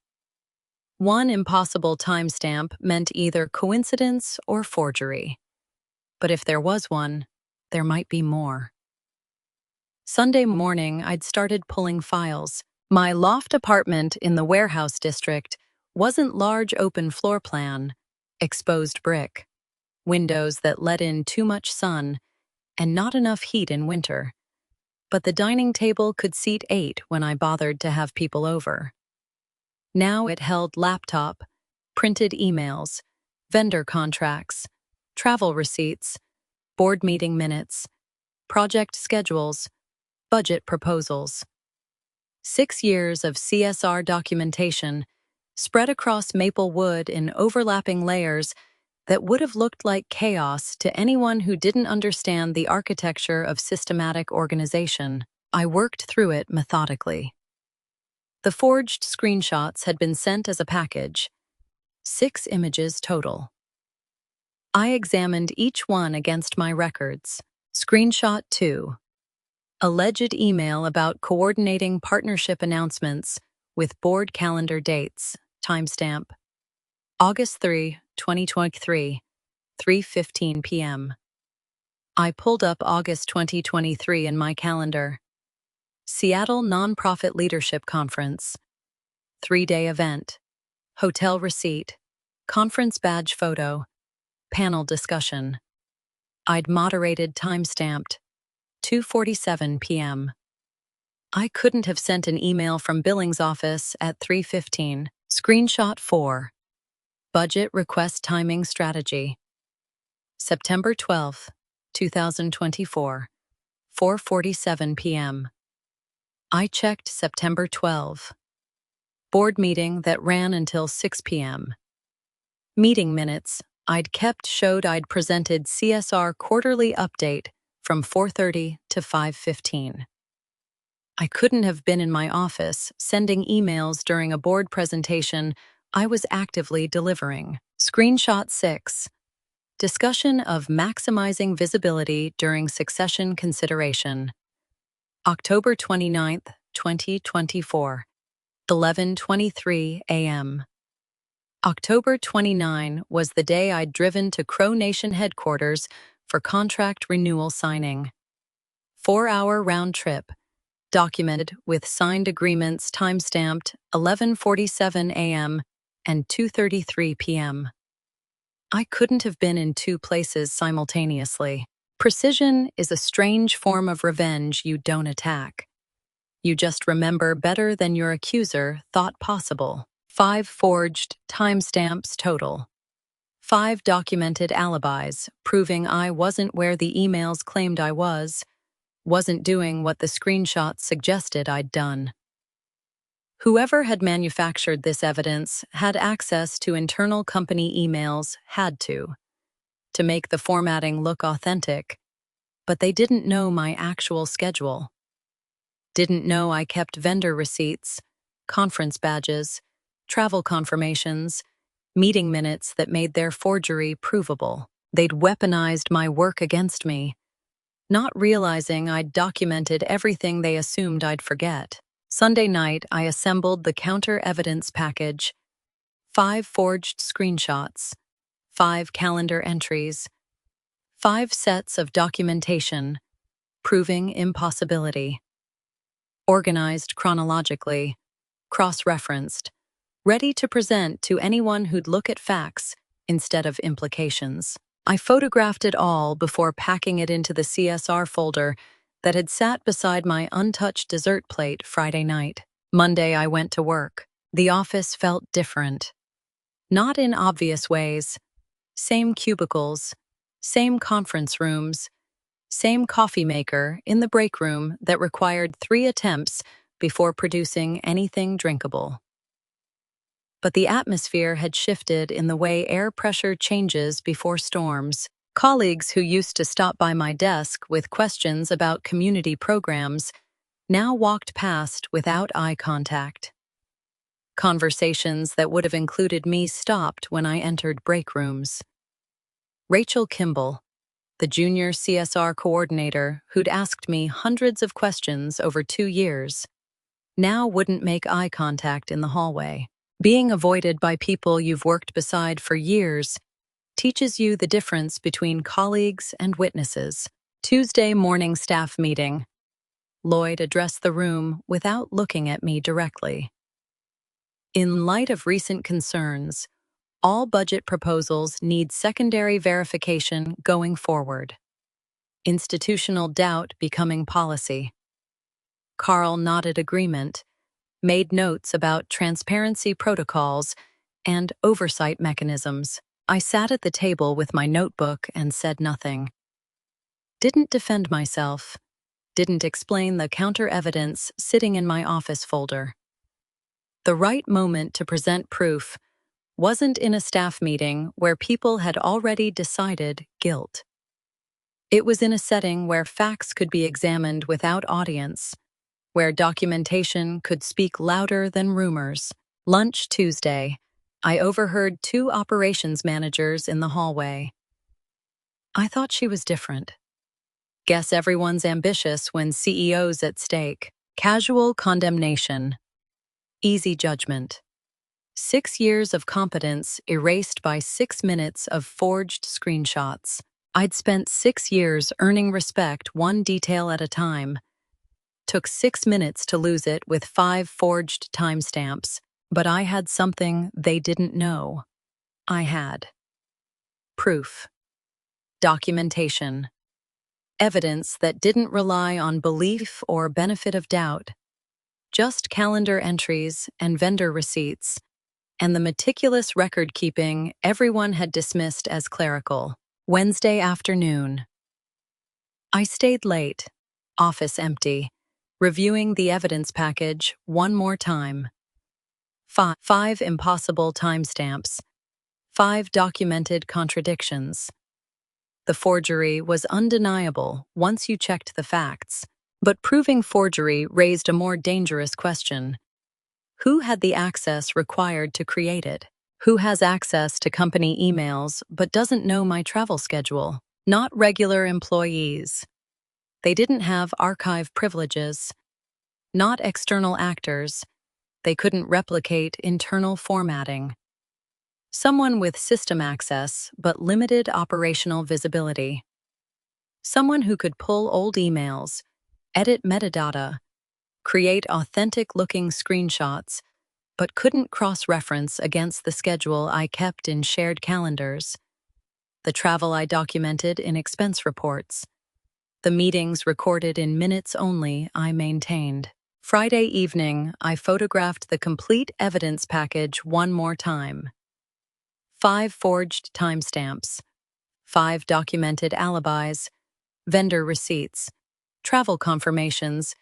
One impossible timestamp meant either coincidence or forgery. But if there was one, there might be more. Sunday morning, I'd started pulling files. My loft apartment in the warehouse district wasn't large open floor plan, exposed brick, windows that let in too much sun, and not enough heat in winter. But the dining table could seat 8 when I bothered to have people over. Now it held laptop, printed emails, vendor contracts, travel receipts, board meeting minutes, project schedules, budget proposals. 6 years of CSR documentation spread across maple wood in overlapping layers that would have looked like chaos to anyone who didn't understand the architecture of systematic organization. I worked through it methodically. The forged screenshots had been sent as a package, 6 images total. I examined each one against my records. Screenshot 2. Alleged email about coordinating partnership announcements with board calendar dates. Timestamp. August 3, 2023, 3:15 p.m. I pulled up August 2023 in my calendar. Seattle Nonprofit Leadership Conference. 3-day event. Hotel receipt. Conference badge photo. Panel discussion. I'd moderated timestamped 2:47 p.m. I couldn't have sent an email from billings office at 3:15. Screenshot 4. Budget request timing strategy. September 12, 2024, 4:47 p.m. I checked September 12. Board meeting that ran until 6 p.m. Meeting minutes I'd kept showed I'd presented CSR quarterly update from 4:30 to 5:15. I couldn't have been in my office sending emails during a board presentation I was actively delivering. Screenshot 6. Discussion of maximizing visibility during succession consideration. October 29, 2024, 11:23 a.m. October 29 was the day I'd driven to Crow Nation headquarters for contract renewal signing. 4-hour round trip, documented with signed agreements timestamped 11:47 a.m. and 2:33 p.m. I couldn't have been in 2 places simultaneously. Precision is a strange form of revenge you don't attack. You just remember better than your accuser thought possible. 5 forged timestamps total. 5 documented alibis, proving I wasn't where the emails claimed I wasn't doing what the screenshots suggested I'd done. Whoever had manufactured this evidence had access to internal company emails, had to make the formatting look authentic, but they didn't know my actual schedule. Didn't know I kept vendor receipts, conference badges, travel confirmations, meeting minutes that made their forgery provable. They'd weaponized my work against me, not realizing I'd documented everything they assumed I'd forget. Sunday night, I assembled the counter-evidence package: 5 forged screenshots, 5 calendar entries, 5 sets of documentation proving impossibility. Organized chronologically, cross-referenced, ready to present to anyone who'd look at facts instead of implications. I photographed it all before packing it into the CSR folder that had sat beside my untouched dessert plate Friday night. Monday, I went to work. The office felt different. Not in obvious ways. Same cubicles, same conference rooms, same coffee maker in the break room that required 3 attempts before producing anything drinkable. But the atmosphere had shifted in the way air pressure changes before storms. Colleagues who used to stop by my desk with questions about community programs now walked past without eye contact. Conversations that would have included me stopped when I entered break rooms. Rachel Kimball, the junior CSR coordinator who'd asked me hundreds of questions over 2 years, now wouldn't make eye contact in the hallway. Being avoided by people you've worked beside for years teaches you the difference between colleagues and witnesses. Tuesday morning staff meeting. Lloyd addressed the room without looking at me directly. In light of recent concerns, all budget proposals need secondary verification going forward. Institutional doubt becoming policy. Carl nodded agreement, made notes about transparency protocols and oversight mechanisms. I sat at the table with my notebook and said nothing. Didn't defend myself. Didn't explain the counter-evidence sitting in my office folder. The right moment to present proof wasn't in a staff meeting where people had already decided guilt. It was in a setting where facts could be examined without audience, where documentation could speak louder than rumors. Lunch Tuesday, I overheard 2 operations managers in the hallway. I thought she was different. Guess everyone's ambitious when CEO's at stake. Casual condemnation. Easy judgment. 6 years of competence erased by 6 minutes of forged screenshots. I'd spent 6 years earning respect one detail at a time. Took 6 minutes to lose it with 5 forged timestamps, but I had something they didn't know. I had proof, documentation, evidence that didn't rely on belief or benefit of doubt, just calendar entries and vendor receipts, and the meticulous record-keeping everyone had dismissed as clerical. Wednesday afternoon. I stayed late, office empty, reviewing the evidence package one more time. 5 impossible timestamps, 5 documented contradictions. The forgery was undeniable once you checked the facts, but proving forgery raised a more dangerous question. Who had the access required to create it? Who has access to company emails but doesn't know my travel schedule? Not regular employees. They didn't have archive privileges. Not external actors. They couldn't replicate internal formatting. Someone with system access but limited operational visibility. Someone who could pull old emails, edit metadata, create authentic-looking screenshots, but couldn't cross-reference against the schedule I kept in shared calendars, the travel I documented in expense reports, the meetings recorded in minutes only I maintained. Friday evening, I photographed the complete evidence package one more time. 5 forged timestamps, 5 documented alibis, vendor receipts, travel confirmations,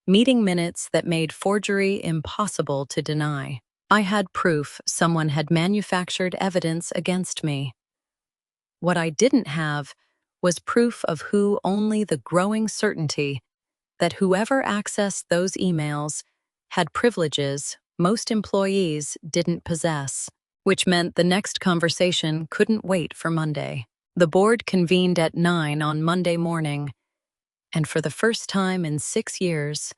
meeting minutes that made forgery impossible to deny. I had proof someone had manufactured evidence against me. What I didn't have was proof of who only the growing certainty that whoever accessed those emails had privileges most employees didn't possess, which meant the next conversation couldn't wait for Monday. The board convened at 9 on Monday morning, and for the first time in 6 years,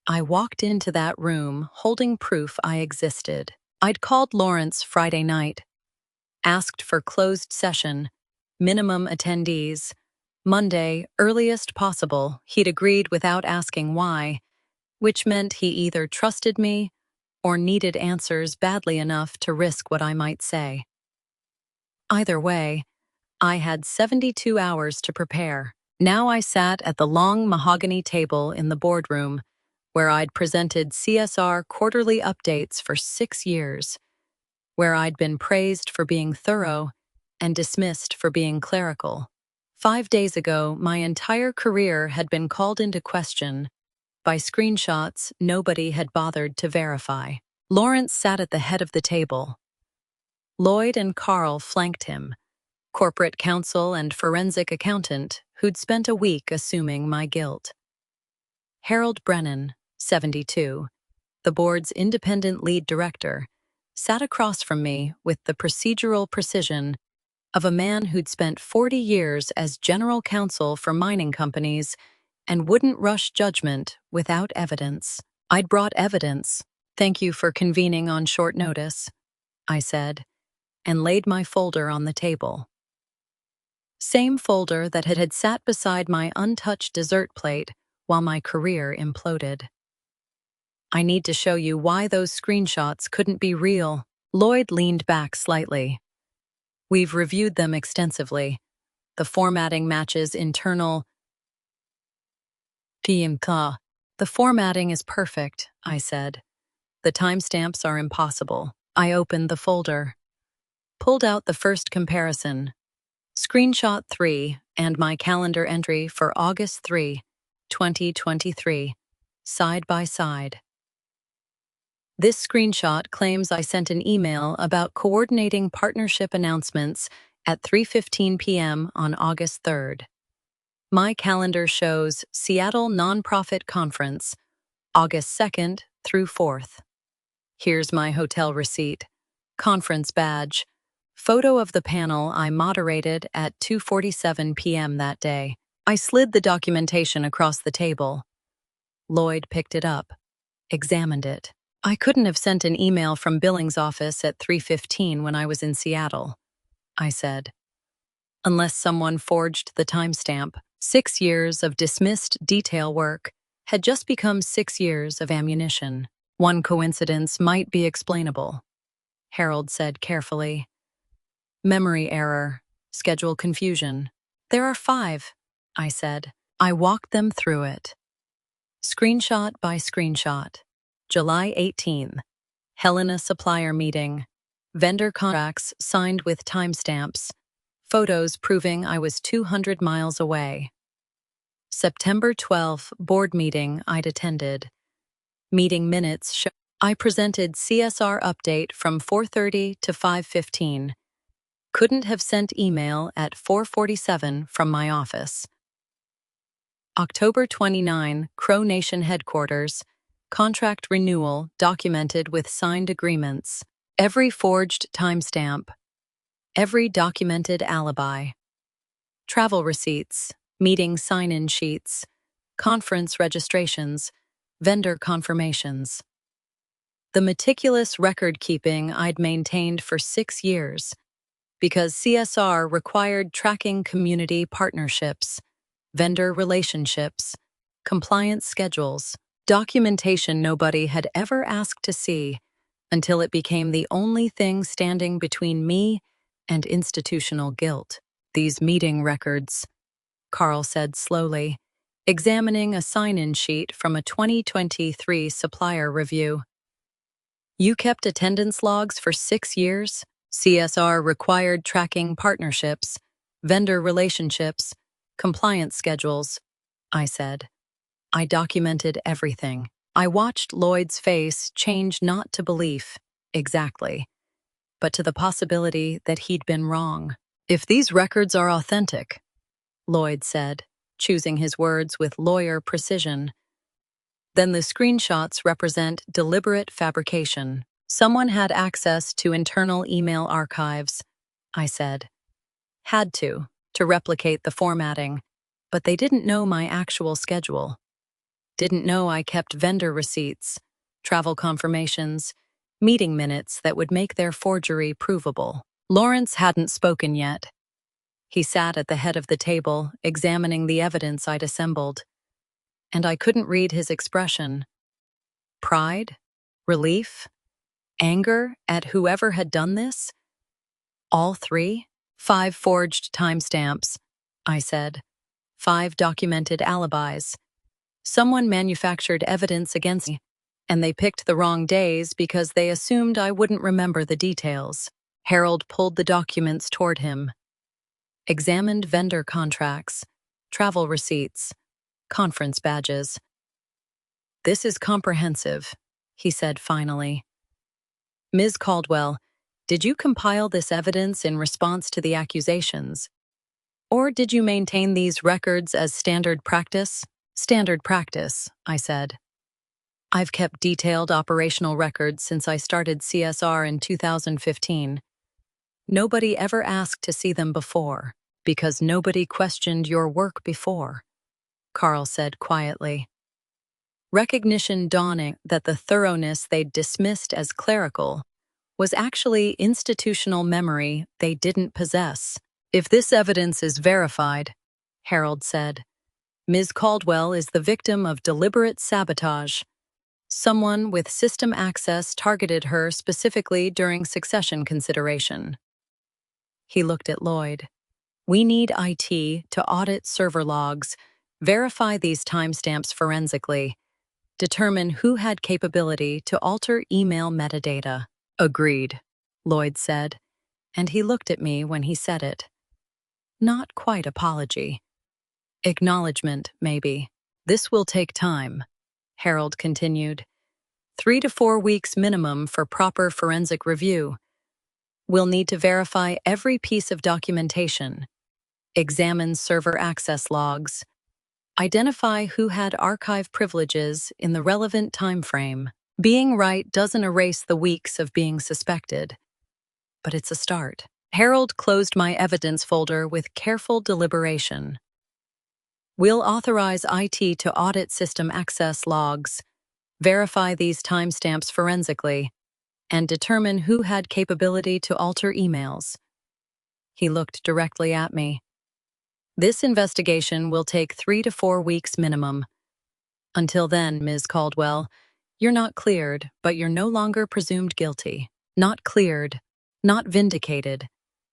I walked into that room holding proof I existed. I'd called Lawrence Friday night, asked for closed session, minimum attendees. Monday, earliest possible, he'd agreed without asking why, which meant he either trusted me or needed answers badly enough to risk what I might say. Either way, I had 72 hours to prepare. Now I sat at the long mahogany table in the boardroom, where I'd presented CSR quarterly updates for 6 years, where I'd been praised for being thorough and dismissed for being clerical. 5 days ago, my entire career had been called into question by screenshots nobody had bothered to verify. Lawrence sat at the head of the table. Lloyd and Carl flanked him, corporate counsel and forensic accountant who'd spent a week assuming my guilt. Harold Brennan, 72, the board's independent lead director, sat across from me with the procedural precision of a man who'd spent 40 years as general counsel for mining companies and wouldn't rush judgment without evidence. I'd brought evidence. Thank you for convening on short notice, I said, and laid my folder on the table. Same folder that had sat beside my untouched dessert plate while my career imploded. I need to show you why those screenshots couldn't be real. Lloyd leaned back slightly. We've reviewed them extensively. The formatting matches internal TMK. The formatting is perfect, I said. The timestamps are impossible. I opened the folder, pulled out the first comparison, Screenshot 3 and my calendar entry for August 3, 2023, side by side. This screenshot claims I sent an email about coordinating partnership announcements at 3:15 p.m. on August 3rd. My calendar shows Seattle Nonprofit Conference, August 2nd through 4th. Here's my hotel receipt, conference badge, photo of the panel I moderated at 2:47 p.m. that day. I slid the documentation across the table. Lloyd picked it up, examined it. I couldn't have sent an email from Billings' office at 3:15 when I was in Seattle, I said. Unless someone forged the timestamp. 6 years of dismissed detail work had just become 6 years of ammunition. One coincidence might be explainable, Harold said carefully. Memory error, schedule confusion. There are 5, I said. I walked them through it. Screenshot by screenshot. July 18. Helena supplier meeting. Vendor contracts signed with timestamps. Photos proving I was 200 miles away. September 12 board meeting I'd attended. Meeting minutes show I presented CSR update from 4:30 to 5:15. Couldn't have sent email at 4:47 from my office. October 29, Crow Nation headquarters. Contract renewal documented with signed agreements. Every forged timestamp. Every documented alibi. Travel receipts, meeting sign-in sheets, conference registrations, vendor confirmations. The meticulous record-keeping I'd maintained for 6 years, because CSR required tracking community partnerships, vendor relationships, compliance schedules, documentation nobody had ever asked to see until it became the only thing standing between me and institutional guilt. These meeting records, Carl said slowly, examining a sign-in sheet from a 2023 supplier review. You kept attendance logs for 6 years? CSR required tracking partnerships, vendor relationships, compliance schedules, I said. I documented everything. I watched Lloyd's face change not to belief, exactly, but to the possibility that he'd been wrong. If these records are authentic, Lloyd said, choosing his words with lawyer precision, then the screenshots represent deliberate fabrication. Someone had access to internal email archives, I said. Had to replicate the formatting, but they didn't know my actual schedule. Didn't know I kept vendor receipts, travel confirmations, meeting minutes that would make their forgery provable. Lawrence hadn't spoken yet. He sat at the head of the table, examining the evidence I'd assembled, and I couldn't read his expression. Pride? Relief? Anger at whoever had done this? All 3? 5 forged timestamps, I said. 5 documented alibis. Someone manufactured evidence against me, and they picked the wrong days because they assumed I wouldn't remember the details. Harold pulled the documents toward him. Examined vendor contracts, travel receipts, conference badges. This is comprehensive, he said finally. Ms. Caldwell, did you compile this evidence in response to the accusations? Or did you maintain these records as standard practice? Standard practice, I said. I've kept detailed operational records since I started CSR in 2015. Nobody ever asked to see them before, because nobody questioned your work before, Carl said quietly. Recognition dawning that the thoroughness they'd dismissed as clerical was actually institutional memory they didn't possess. If this evidence is verified, Harold said, Ms. Caldwell is the victim of deliberate sabotage. Someone with system access targeted her specifically during succession consideration. He looked at Lloyd. We need IT to audit server logs, verify these timestamps forensically, determine who had capability to alter email metadata. Agreed, Lloyd said, and he looked at me when he said it. Not quite apology. Acknowledgement, maybe. This will take time, Harold continued. 3 to 4 weeks minimum for proper forensic review. We'll need to verify every piece of documentation, examine server access logs, identify who had archive privileges in the relevant time frame. Being right doesn't erase the weeks of being suspected, but it's a start. Harold closed my evidence folder with careful deliberation. We'll authorize IT to audit system access logs, verify these timestamps forensically, and determine who had capability to alter emails. He looked directly at me. This investigation will take 3 to 4 weeks minimum. Until then, Ms. Caldwell, you're not cleared, but you're no longer presumed guilty. Not cleared, not vindicated,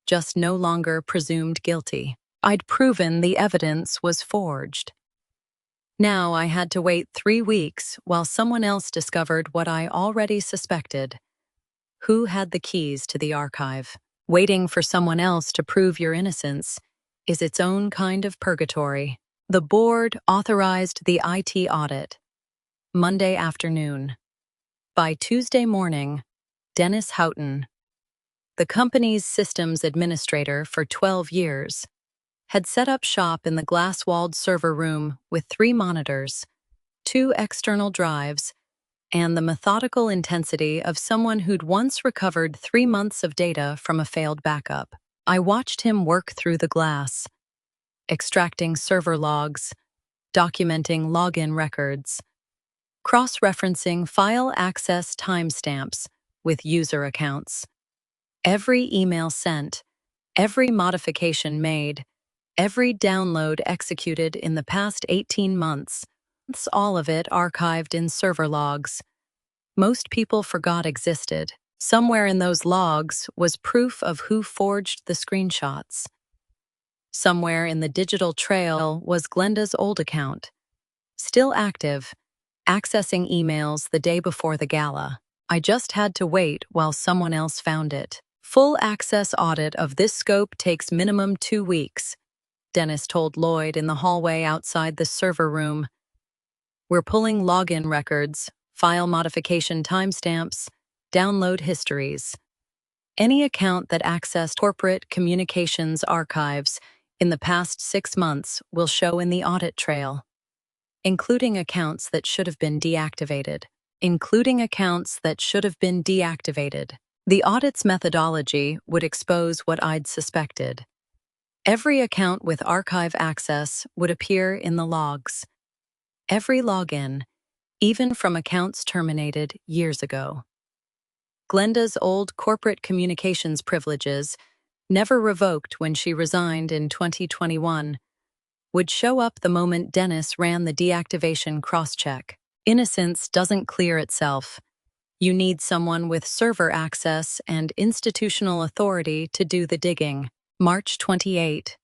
just no longer presumed guilty. I'd proven the evidence was forged. Now I had to wait 3 weeks while someone else discovered what I already suspected. Who had the keys to the archive? Waiting for someone else to prove your innocence is its own kind of purgatory. The board authorized the IT audit. Monday afternoon. By Tuesday morning, Dennis Houghton, the company's systems administrator for 12 years, had set up shop in the glass-walled server room with 3 monitors, 2 external drives, and the methodical intensity of someone who'd once recovered 3 months of data from a failed backup. I watched him work through the glass, extracting server logs, documenting login records, cross-referencing file access timestamps with user accounts. Every email sent, every modification made, every download executed in the past 18 months, all of it archived in server logs. Most people forgot existed. Somewhere in those logs was proof of who forged the screenshots. Somewhere in the digital trail was Glenda's old account, Still active, accessing emails the day before the gala. I just had to wait while someone else found it. Full access audit of this scope takes minimum 2 weeks, Dennis told Lloyd in the hallway outside the server room. We're pulling login records, file modification timestamps, download histories. Any account that accessed corporate communications archives in the past 6 months will show in the audit trail, including accounts that should have been deactivated. The audit's methodology would expose what I'd suspected. Every account with archive access would appear in the logs. Every login, even from accounts terminated years ago. Glenda's old corporate communications privileges, never revoked when she resigned in 2021, would show up the moment Dennis ran the deactivation cross-check. Innocence doesn't clear itself. You need someone with server access and institutional authority to do the digging. March 28.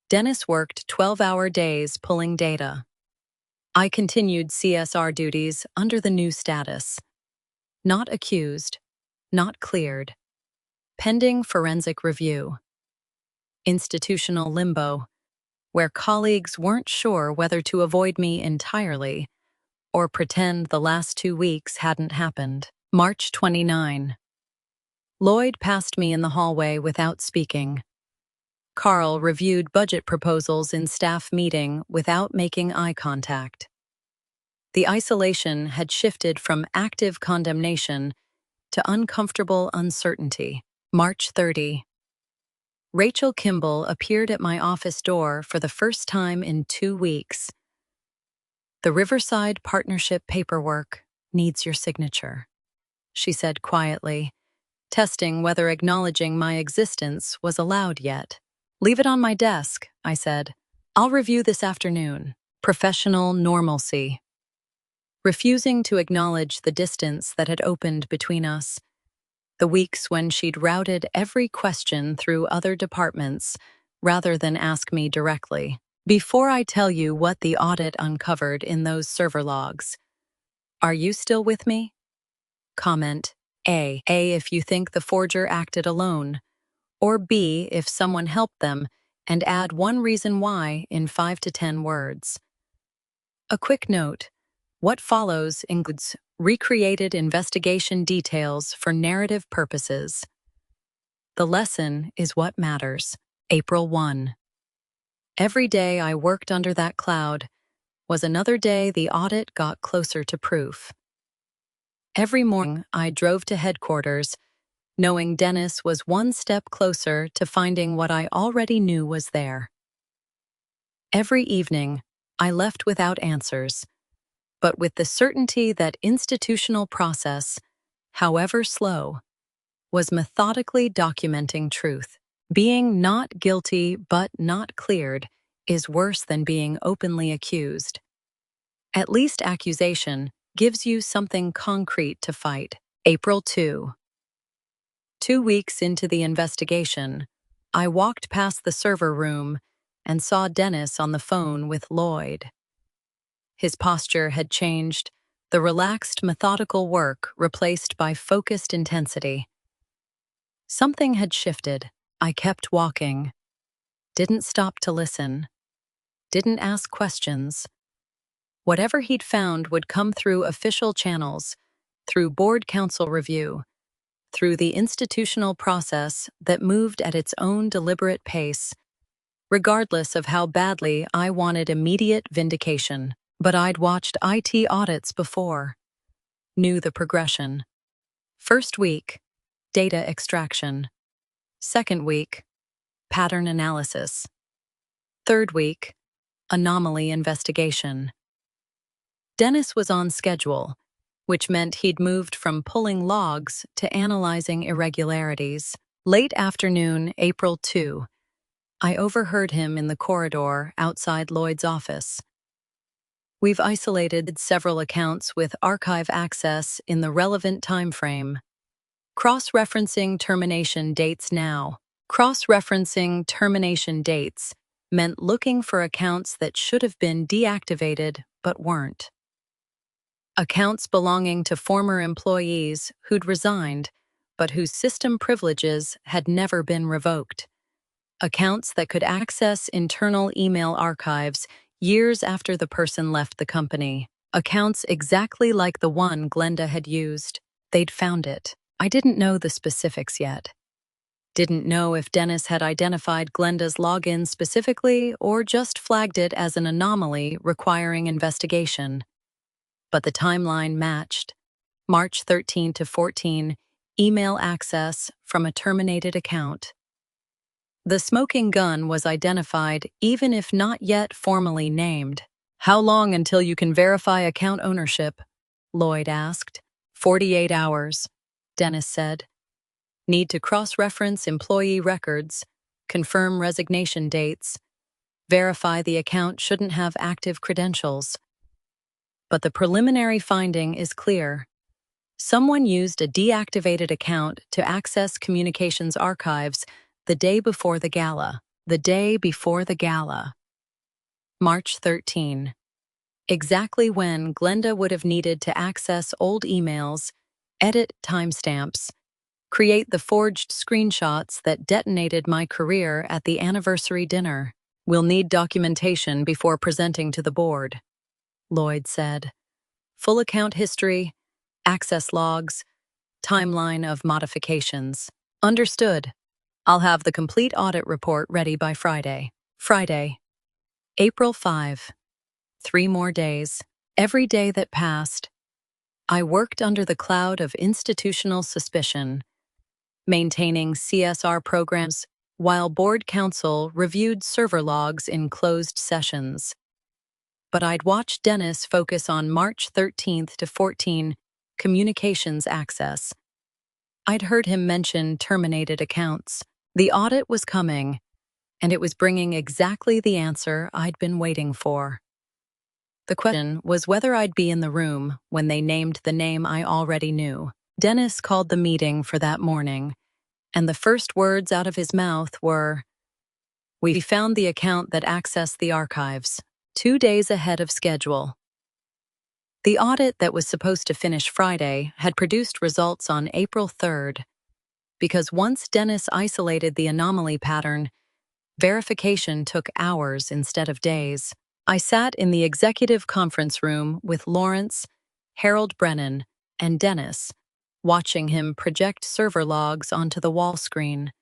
Dennis worked 12-hour days pulling data. I continued CSR duties under the new status. Not accused, not cleared. Pending forensic review. Institutional limbo, where colleagues weren't sure whether to avoid me entirely or pretend the last 2 weeks hadn't happened. March 29. Lloyd passed me in the hallway without speaking. Carl reviewed budget proposals in staff meeting without making eye contact. The isolation had shifted from active condemnation to uncomfortable uncertainty. March 30. Rachel Kimball appeared at my office door for the first time in 2 weeks. The Riverside Partnership paperwork needs your signature, she said quietly, testing whether acknowledging my existence was allowed yet. Leave it on my desk, I said. I'll review this afternoon. Professional normalcy. Refusing to acknowledge the distance that had opened between us, the weeks when she'd routed every question through other departments rather than ask me directly. Before I tell you what the audit uncovered in those server logs, are you still with me? Comment A if you think the forger acted alone, or B if someone helped them, and add one reason why in 5 to 10 words. A quick note. What follows includes recreated investigation details for narrative purposes. The lesson is what matters. April 1. Every day I worked under that cloud was another day the audit got closer to proof. Every morning I drove to headquarters, knowing Dennis was one step closer to finding what I already knew was there. Every evening, I left without answers, but with the certainty that institutional process, however slow, was methodically documenting truth. Being not guilty but not cleared is worse than being openly accused. At least accusation gives you something concrete to fight. April 2. 2 weeks into the investigation, I walked past the server room and saw Dennis on the phone with Lloyd. His posture had changed, the relaxed, methodical work replaced by focused intensity. Something had shifted. I kept walking. Didn't stop to listen. Didn't ask questions. Whatever he'd found would come through official channels, through board council review, through the institutional process that moved at its own deliberate pace, regardless of how badly I wanted immediate vindication. But I'd watched IT audits before, knew the progression. First week, data extraction. Second week, pattern analysis. Third week, anomaly investigation. Dennis was on schedule, which meant he'd moved from pulling logs to analyzing irregularities. Late afternoon, April 2, I overheard him in the corridor outside Lloyd's office. We've isolated several accounts with archive access in the relevant time frame. Cross-referencing termination dates now. Cross-referencing termination dates meant looking for accounts that should have been deactivated but weren't. Accounts belonging to former employees who'd resigned, but whose system privileges had never been revoked. Accounts that could access internal email archives years after the person left the company. Accounts exactly like the one Glenda had used. They'd found it. I didn't know the specifics yet. Didn't know if Dennis had identified Glenda's login specifically or just flagged it as an anomaly requiring investigation. But the timeline matched. March 13 to 14, email access from a terminated account. The smoking gun was identified even if not yet formally named. How long until you can verify account ownership? Lloyd asked. 48 hours, Dennis said. Need to cross-reference employee records, confirm resignation dates, verify the account shouldn't have active credentials. But the preliminary finding is clear. Someone used a deactivated account to access communications archives the day before the gala. The day before the gala. March 13. Exactly when Glenda would have needed to access old emails, edit timestamps, create the forged screenshots that detonated my career at the anniversary dinner. We'll need documentation before presenting to the board, Lloyd said. Full account history, access logs, timeline of modifications. Understood. I'll have the complete audit report ready by Friday. Friday, April 5. 3 more days. Every day that passed, I worked under the cloud of institutional suspicion, maintaining CSR programs while board counsel reviewed server logs in closed sessions. But I'd watched Dennis focus on March 13th to 14 communications access. I'd heard him mention terminated accounts. The audit was coming, and it was bringing exactly the answer I'd been waiting for. The question was whether I'd be in the room when they named the name I already knew. Dennis called the meeting for that morning, and the first words out of his mouth were, "We found the account that accessed the archives, 2 days ahead of schedule." The audit that was supposed to finish Friday had produced results on April 3rd, because once Dennis isolated the anomaly pattern, verification took hours instead of days. I sat in the executive conference room with Lawrence, Harold Brennan, and Dennis, watching him project server logs onto the wall screen.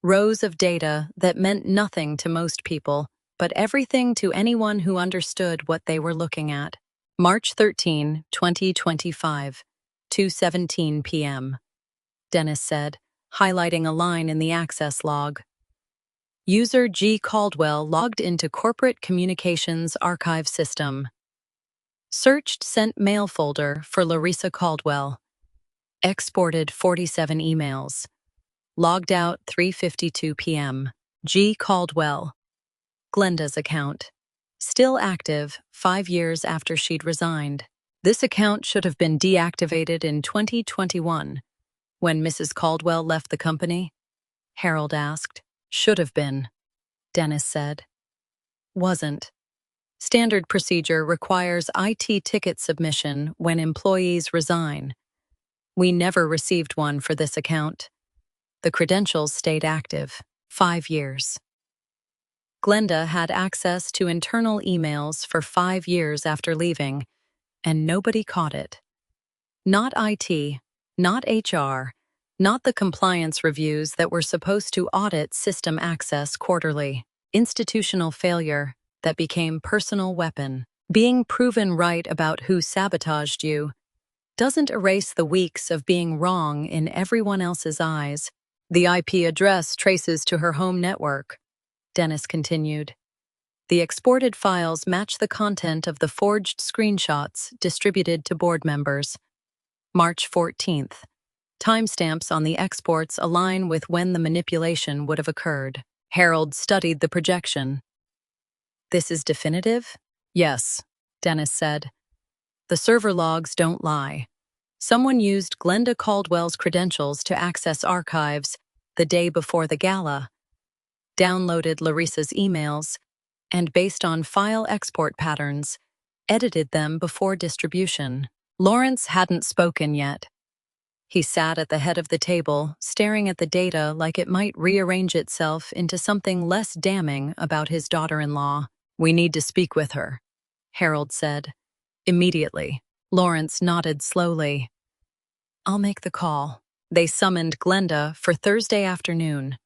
Rows of data that meant nothing to most people, but everything to anyone who understood what they were looking at. March 13, 2025, 2:17 p.m., Dennis said, highlighting a line in the access log. User G. Caldwell logged into Corporate Communications Archive System. Searched Sent Mail folder for Larisa Caldwell. Exported 47 emails. Logged out 3:52 p.m. G. Caldwell. Glenda's account. Still active 5 years after she'd resigned. This account should have been deactivated in 2021. When Mrs. Caldwell left the company? Harold asked. Should have been, Dennis said. Wasn't. Standard procedure requires IT ticket submission when employees resign. We never received one for this account. The credentials stayed active, 5 years. Glenda had access to internal emails for 5 years after leaving, and nobody caught it. Not IT, not HR, not the compliance reviews that were supposed to audit system access quarterly. Institutional failure that became personal weapon. Being proven right about who sabotaged you doesn't erase the weeks of being wrong in everyone else's eyes. The IP address traces to her home network, Dennis continued. The exported files match the content of the forged screenshots distributed to board members. March 14th. Timestamps on the exports align with when the manipulation would have occurred. Harold studied the projection. This is definitive? Yes, Dennis said. The server logs don't lie. Someone used Glenda Caldwell's credentials to access archives the day before the gala, downloaded Larisa's emails, and based on file export patterns, edited them before distribution. Lawrence hadn't spoken yet. He sat at the head of the table, staring at the data like it might rearrange itself into something less damning about his daughter-in-law. "We need to speak with her," Harold said. "Immediately." Lawrence nodded slowly. "I'll make the call." They summoned Glenda for Thursday afternoon.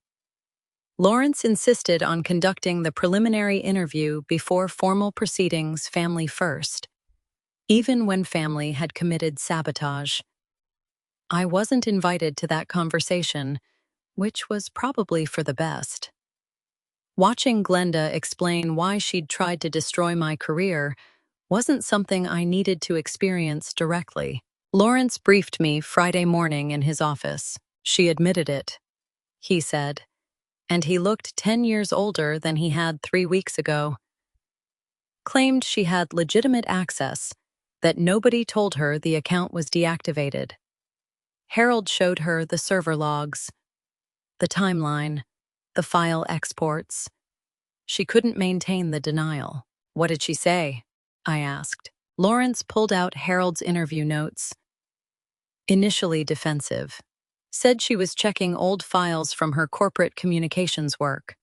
Lawrence insisted on conducting the preliminary interview before formal proceedings, family first, even when family had committed sabotage. I wasn't invited to that conversation, which was probably for the best. Watching Glenda explain why she'd tried to destroy my career wasn't something I needed to experience directly. Lawrence briefed me Friday morning in his office. "She admitted it," he said, and he looked 10 years older than he had 3 weeks ago. Claimed she had legitimate access, that nobody told her the account was deactivated. Harold showed her the server logs, the timeline, the file exports. She couldn't maintain the denial. "What did she say?" I asked. Lawrence pulled out Harold's interview notes. Initially defensive. Said she was checking old files from her corporate communications work.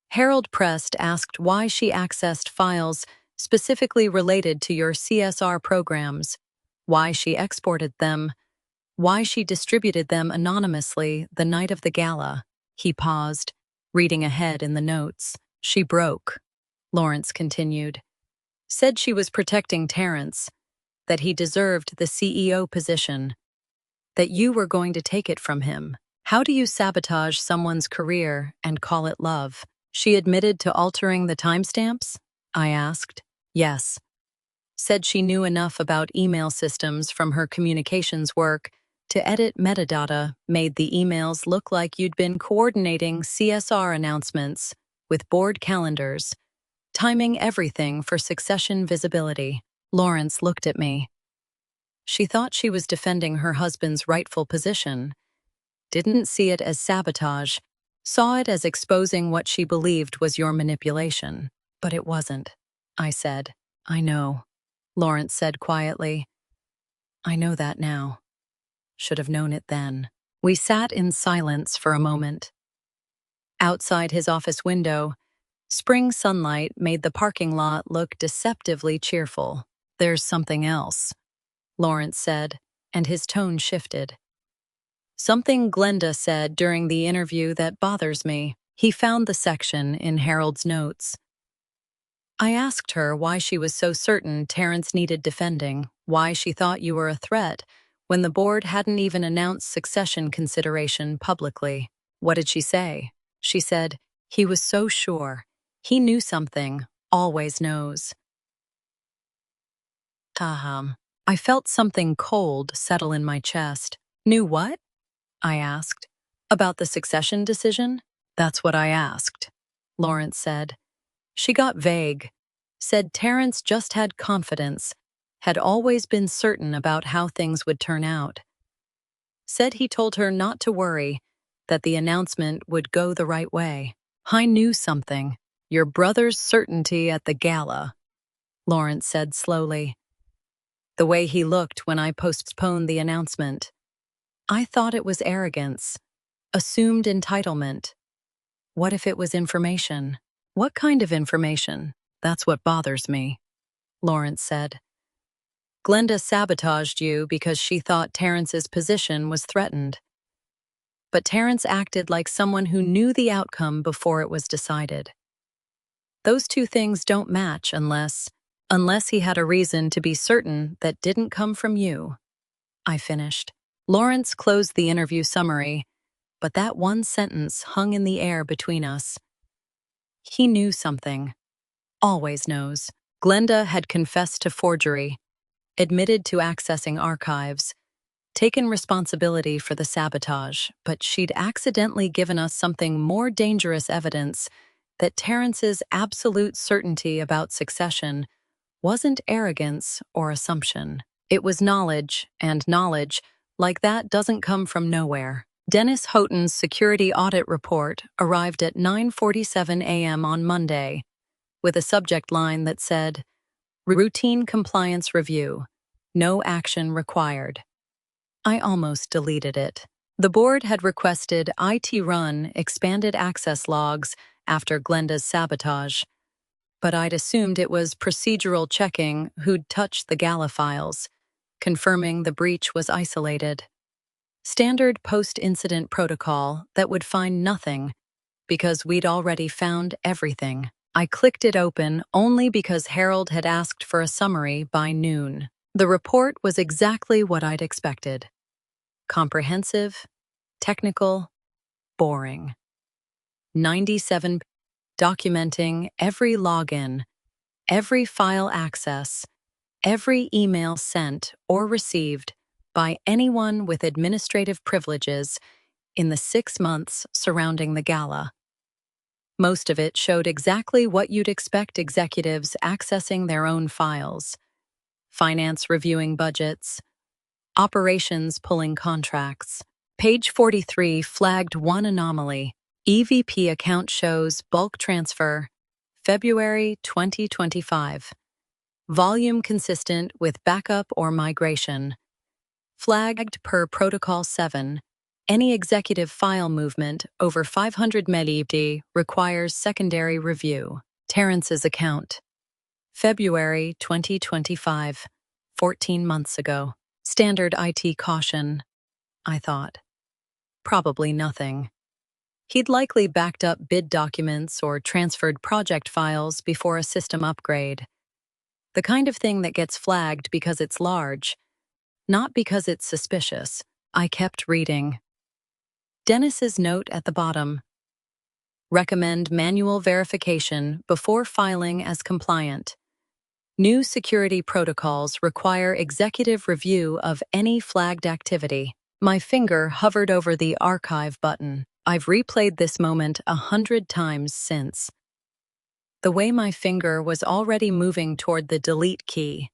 Harold pressed, asked why she accessed files specifically related to your CSR programs, why she exported them, why she distributed them anonymously the night of the gala. He paused, reading ahead in the notes. "She broke," Lawrence continued. "Said she was protecting Terrence, that he deserved the CEO position, that you were going to take it from him. How do you sabotage someone's career and call it love?" "She admitted to altering the timestamps?" I asked. "Yes." Said she knew enough about email systems from her communications work to edit metadata, made the emails look like you'd been coordinating CSR announcements with board calendars, timing everything for succession visibility. Lawrence looked at me. She thought she was defending her husband's rightful position, didn't see it as sabotage, saw it as exposing what she believed was your manipulation. "But it wasn't," I said. "I know," Lawrence said quietly. "I know that now. Should have known it then." We sat in silence for a moment. Outside his office window, spring sunlight made the parking lot look deceptively cheerful. "There's something else," Lawrence said, and his tone shifted. "Something Glenda said during the interview that bothers me." He found the section in Harold's notes. "I asked her why she was so certain Terrence needed defending, why she thought you were a threat, when the board hadn't even announced succession consideration publicly. What did she say?" She said, "He was so sure. He knew something, always knows." I felt something cold settle in my chest. "Knew what?" I asked. "About the succession decision?" "That's what I asked," Lawrence said. She got vague. Said Terrence just had confidence, had always been certain about how things would turn out. Said he told her not to worry, that the announcement would go the right way. "I knew something. Your brother's certainty at the gala," Lawrence said slowly. The way he looked when I postponed the announcement. I thought it was arrogance, assumed entitlement. What if it was information? "What kind of information?" "That's what bothers me," Lawrence said. "Glenda sabotaged you because she thought Terrence's position was threatened. But Terrence acted like someone who knew the outcome before it was decided. Those two things don't match unless he had a reason to be certain that didn't come from you." I finished. Lawrence closed the interview summary, but that one sentence hung in the air between us. He knew something. Always knows. Glenda had confessed to forgery, admitted to accessing archives, taken responsibility for the sabotage, but she'd accidentally given us something more dangerous evidence that Terrence's absolute certainty about succession wasn't arrogance or assumption. It was knowledge, and knowledge, like that, doesn't come from nowhere. Dennis Houghton's security audit report arrived at 9:47 a.m. on Monday, with a subject line that said, Routine compliance review. No action required. I almost deleted it. The board had requested IT run expanded access logs after Glenda's sabotage, but I'd assumed it was procedural checking who'd touched the Gala files, confirming the breach was isolated. Standard post-incident protocol that would find nothing because we'd already found everything. I clicked it open only because Harold had asked for a summary by noon. The report was exactly what I'd expected. Comprehensive, technical, boring. 97 documenting every login, every file access, every email sent or received by anyone with administrative privileges in the 6 months surrounding the gala. Most of it showed exactly what you'd expect executives accessing their own files: finance reviewing budgets, operations pulling contracts. Page 43 flagged one anomaly. EVP account shows bulk transfer, February 2025. Volume consistent with backup or migration. Flagged per Protocol 7. Any executive file movement over 500 MB requires secondary review. Terrence's account. February 2025. 14 months ago. Standard IT caution, I thought. Probably nothing. He'd likely backed up bid documents or transferred project files before a system upgrade. The kind of thing that gets flagged because it's large, not because it's suspicious. I kept reading. Dennis's note at the bottom. Recommend manual verification before filing as compliant. New security protocols require executive review of any flagged activity. My finger hovered over the archive button. I've replayed this moment 100 times since. The way my finger was already moving toward the delete key.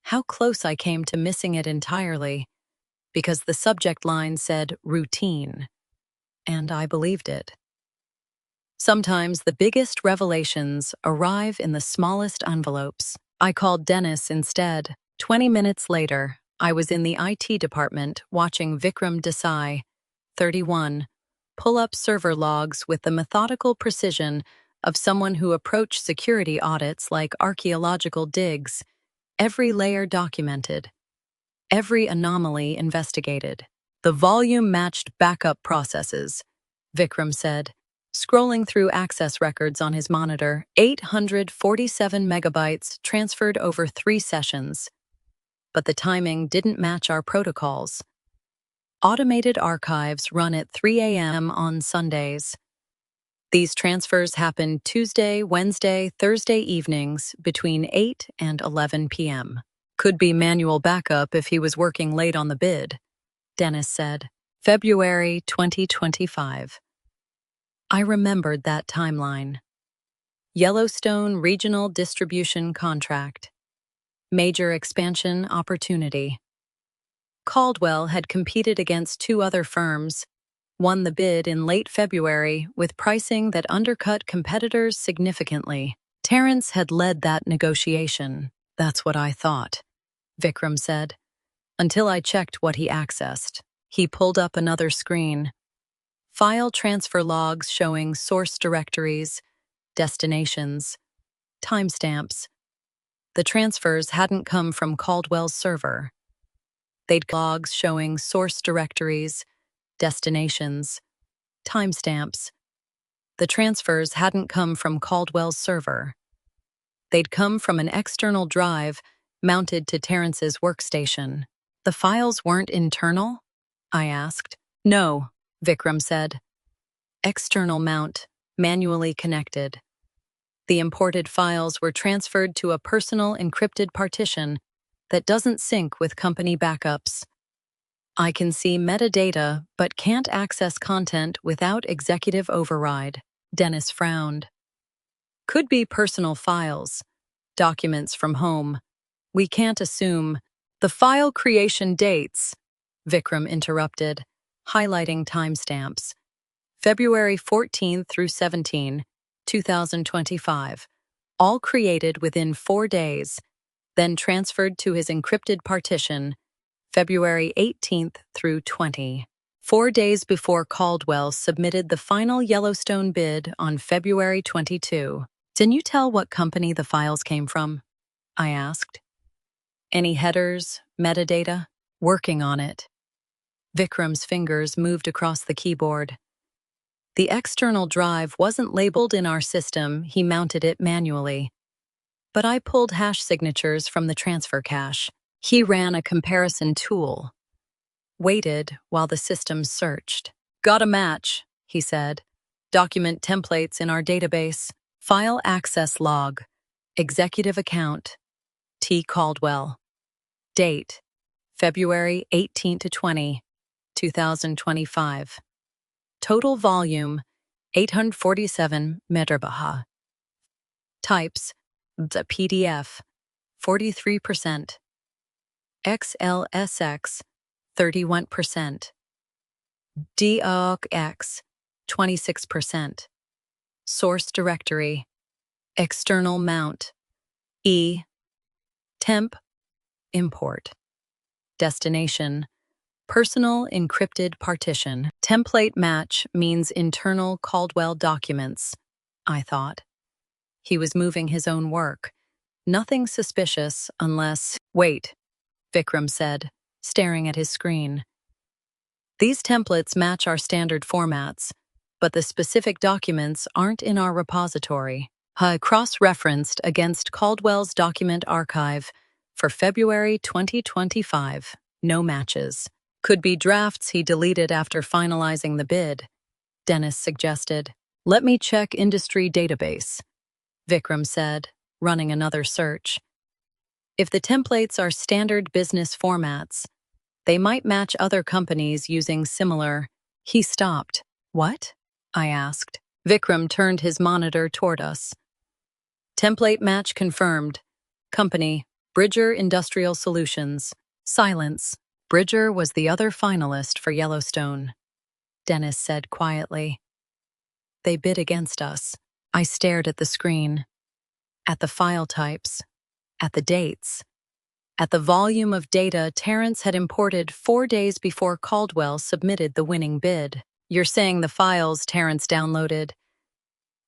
How close I came to missing it entirely, because the subject line said routine, and I believed it. Sometimes the biggest revelations arrive in the smallest envelopes. I called Dennis instead. 20 minutes later, I was in the IT department watching Vikram Desai, 31, pull up server logs with the methodical precision of someone who approached security audits like archaeological digs, every layer documented, every anomaly investigated. The volume matched backup processes, Vikram said, scrolling through access records on his monitor. 847 megabytes transferred over 3 sessions. But the timing didn't match our protocols. Automated archives run at 3 a.m. on Sundays. These transfers happen Tuesday, Wednesday, Thursday evenings between 8 and 11 p.m. Could be manual backup if he was working late on the bid, Dennis said. February 2025. I remembered that timeline. Yellowstone Regional Distribution Contract. Major expansion opportunity. Caldwell had competed against 2 other firms, won the bid in late February with pricing that undercut competitors significantly. Terrence had led that negotiation. That's what I thought, Vikram said, until I checked what he accessed. He pulled up another screen. File transfer logs showing source directories, destinations, timestamps. The transfers hadn't come from Caldwell's server. They'd logs showing source directories, destinations, timestamps. The transfers hadn't come from Caldwell's server. They'd come from an external drive mounted to Terrence's workstation. The files weren't internal? I asked. No, Vikram said. External mount, manually connected. The imported files were transferred to a personal encrypted partition that doesn't sync with company backups. I can see metadata but can't access content without executive override. Dennis frowned. Could be personal files, documents from home. We can't assume. The file creation dates, Vikram interrupted, highlighting timestamps. February 14 through 17, 2025. all created within 4 days, then transferred to his encrypted partition, February 18th through 20. 4 days before Caldwell submitted the final Yellowstone bid on February 22. Can you tell what company the files came from? I asked. Any headers, metadata? Working on it. Vikram's fingers moved across the keyboard. The external drive wasn't labeled in our system, he mounted it manually. But I pulled hash signatures from the transfer cache. He ran a comparison tool. Waited while the system searched. Got a match, he said. Document templates in our database. File access log. Executive account. T. Caldwell. Date. February 18 to 20, 2025. Total volume, 847 megabytes. Types, the PDF, 43%. XLSX, 31%. DOCX, 26%. Source directory. External mount. E. Temp. Import. Destination. Personal encrypted partition. Template match means internal Caldwell documents, I thought. He was moving his own work. Nothing suspicious unless— Wait, Vikram said, staring at his screen. These templates match our standard formats, but the specific documents aren't in our repository. I cross-referenced against Caldwell's document archive for February 2025. No matches. Could be drafts he deleted after finalizing the bid, Dennis suggested. Let me check industry database, Vikram said, running another search. If the templates are standard business formats, they might match other companies using similar— He stopped. What? I asked. Vikram turned his monitor toward us. Template match confirmed. Company, Bridger Industrial Solutions. Silence. Bridger was the other finalist for Yellowstone, Dennis said quietly. They bid against us. I stared at the screen, at the file types, at the dates, at the volume of data Terrence had imported 4 days before Caldwell submitted the winning bid. You're saying the files Terrence downloaded—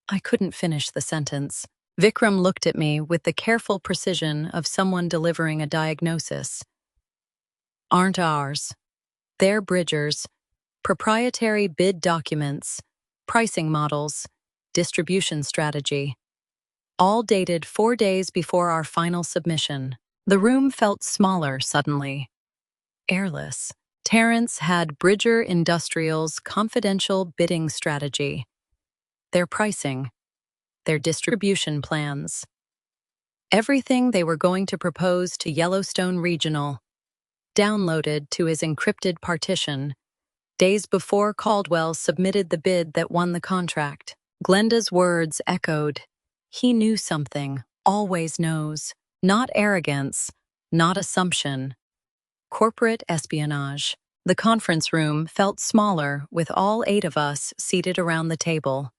I couldn't finish the sentence. Vikram looked at me with the careful precision of someone delivering a diagnosis. Aren't ours. They're Bridger's. Proprietary bid documents, pricing models, distribution strategy. All dated 4 days before our final submission. The room felt smaller suddenly. Airless. Terrence had Bridger Industrial's confidential bidding strategy. Their pricing. Their distribution plans. Everything they were going to propose to Yellowstone Regional. Downloaded to his encrypted partition, days before Caldwell submitted the bid that won the contract. Glenda's words echoed. He knew something, always knows. Not arrogance, not assumption. Corporate espionage. The conference room felt smaller with all 8 of us seated around the table.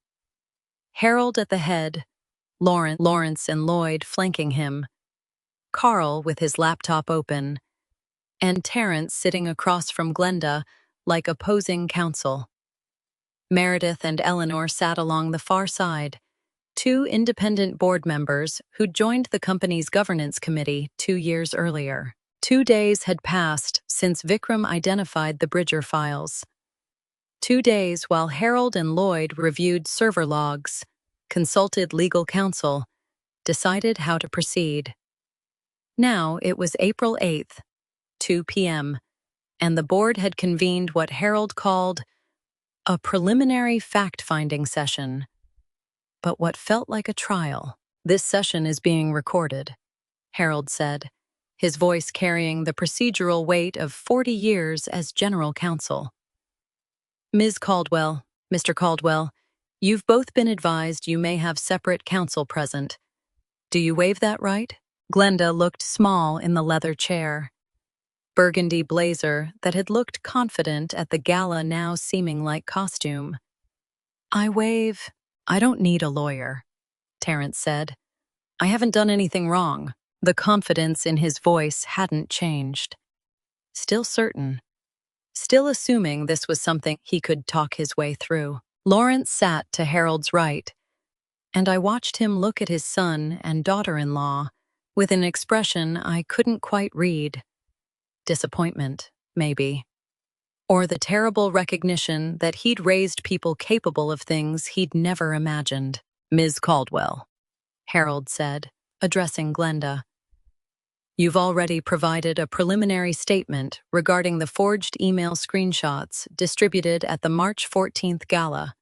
Harold at the head, Lawrence and Lloyd flanking him, Carl with his laptop open, and Terrence sitting across from Glenda like opposing counsel. Meredith and Eleanor sat along the far side, 2 independent board members who'd joined the company's governance committee 2 years earlier. 2 days had passed since Vikram identified the Bridger files. 2 days while Harold and Lloyd reviewed server logs, consulted legal counsel, decided how to proceed. Now it was April 8th, 2 p.m., and the board had convened what Harold called a preliminary fact-finding session, but what felt like a trial. This session is being recorded, Harold said, his voice carrying the procedural weight of 40 years as general counsel. Ms. Caldwell, Mr. Caldwell, you've both been advised you may have separate counsel present. Do you waive that right? Glenda looked small in the leather chair. Burgundy blazer that had looked confident at the gala now seeming like costume. I don't need a lawyer, Terrence said. I haven't done anything wrong. The confidence in his voice hadn't changed. Still certain. Still assuming this was something he could talk his way through. Lawrence sat to Harold's right, and I watched him look at his son and daughter-in-law with an expression I couldn't quite read. Disappointment, maybe. Or the terrible recognition that he'd raised people capable of things he'd never imagined. Ms. Caldwell, Harold said, addressing Glenda. You've already provided a preliminary statement regarding the forged email screenshots distributed at the March 14th gala.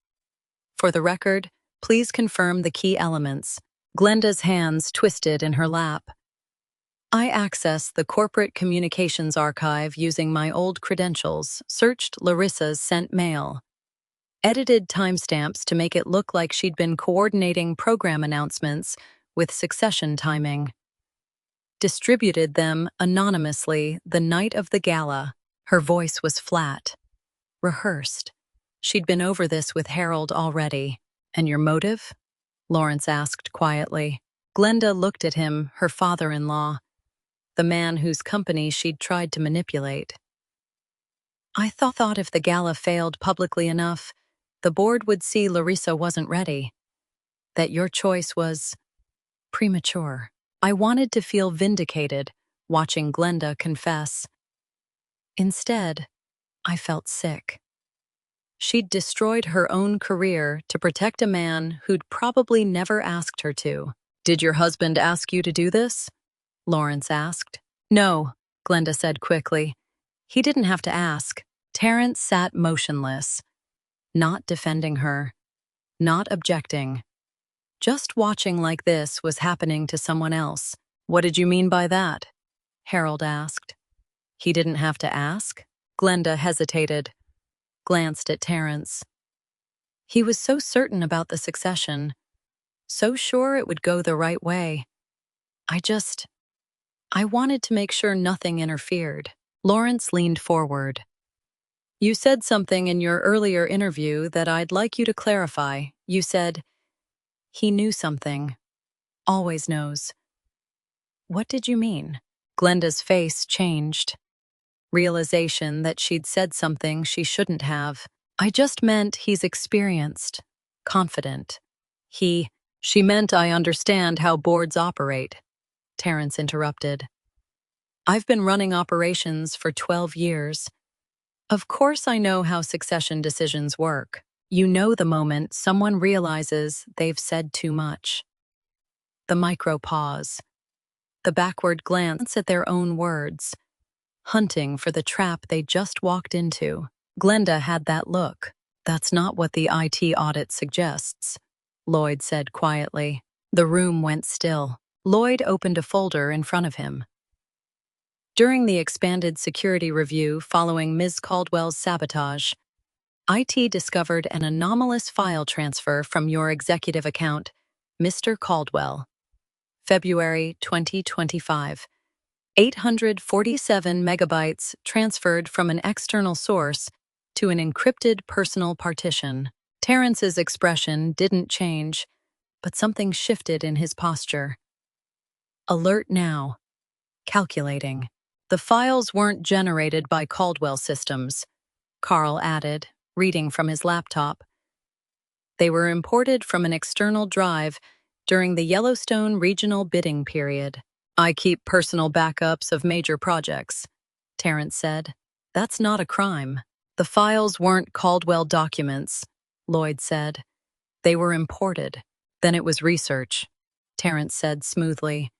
For the record, please confirm the key elements. Glenda's hands twisted in her lap. I accessed the corporate communications archive using my old credentials, searched Larisa's sent mail, edited timestamps to make it look like she'd been coordinating program announcements with succession timing, distributed them anonymously the night of the gala. Her voice was flat, rehearsed. She'd been over this with Harold already. And your motive? Lawrence asked quietly. Glenda looked at him, her father-in-law, the man whose company she'd tried to manipulate. I thought if the gala failed publicly enough, the board would see Larisa wasn't ready, that your choice was premature. I wanted to feel vindicated, watching Glenda confess. Instead, I felt sick. She'd destroyed her own career to protect a man who'd probably never asked her to. Did your husband ask you to do this? Lawrence asked. No, Glenda said quickly. He didn't have to ask. Terrence sat motionless, not defending her, not objecting. Just watching like this was happening to someone else. What did you mean by that? Harold asked. He didn't have to ask? Glenda hesitated, glanced at Terrence. He was so certain about the succession, so sure it would go the right way. I wanted to make sure nothing interfered. Lawrence leaned forward. You said something in your earlier interview that I'd like you to clarify. You said, he knew something. Always knows. What did you mean? Glenda's face changed. Realization that she'd said something she shouldn't have. I just meant he's experienced, confident. She meant I understand how boards operate. Terrence interrupted. I've been running operations for 12 years. Of course I know how succession decisions work. You know the moment someone realizes they've said too much. The micro pause. The backward glance at their own words. Hunting for the trap they just walked into. Glenda had that look. That's not what the IT audit suggests, Lloyd said quietly. The room went still. Lloyd opened a folder in front of him. During the expanded security review following Ms. Caldwell's sabotage, IT discovered an anomalous file transfer from your executive account, Mr. Caldwell. February 2025. 847 megabytes transferred from an external source to an encrypted personal partition. Terrence's expression didn't change, but something shifted in his posture. Alert now. Calculating. The files weren't generated by Caldwell Systems, Carl added, reading from his laptop. They were imported from an external drive during the Yellowstone regional bidding period. I keep personal backups of major projects, Terrence said. That's not a crime. The files weren't Caldwell documents, Lloyd said. They were imported. Then it was research, Terrence said smoothly.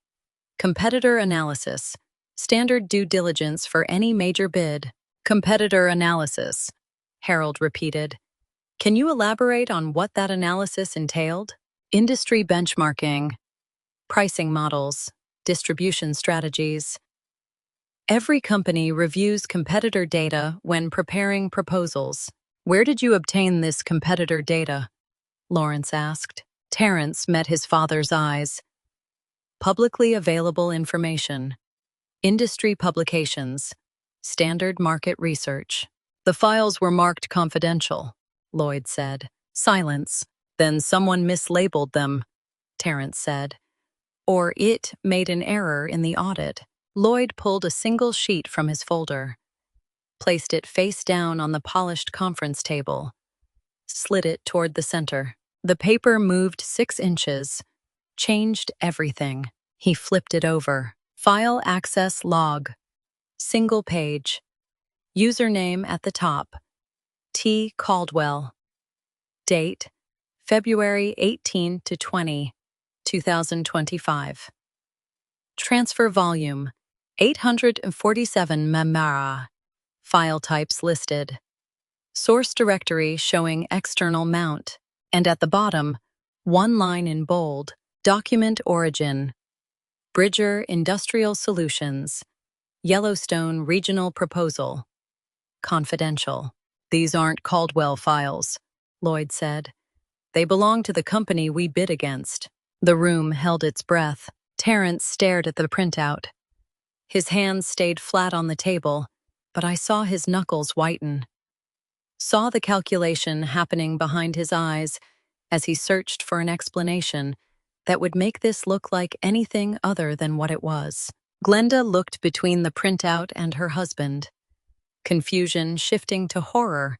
Competitor analysis. Standard due diligence for any major bid. Competitor analysis, Harold repeated. Can you elaborate on what that analysis entailed? Industry benchmarking, pricing models, distribution strategies. Every company reviews competitor data when preparing proposals. Where did you obtain this competitor data? Lawrence asked. Terrence met his father's eyes. Publicly available information. Industry publications. Standard market research. The files were marked confidential, Lloyd said. Silence. Then someone mislabeled them, Terrence said. or it made an error in the audit. Lloyd pulled a single sheet from his folder, placed it face down on the polished conference table, slid it toward the center. The paper moved 6 inches, changed everything. He flipped it over. File access log. Single page. Username at the top. T. Caldwell. Date, February 18 to 20, 2025. Transfer volume, 847 MB. File types listed. Source directory showing external mount. And at the bottom, one line in bold, document origin. Bridger Industrial Solutions. Yellowstone Regional Proposal. Confidential. These aren't Caldwell files, Lloyd said. They belong to the company we bid against. The room held its breath. Terrence stared at the printout. His hands stayed flat on the table, but I saw his knuckles whiten. Saw the calculation happening behind his eyes as he searched for an explanation that would make this look like anything other than what it was. Glenda looked between the printout and her husband, confusion shifting to horror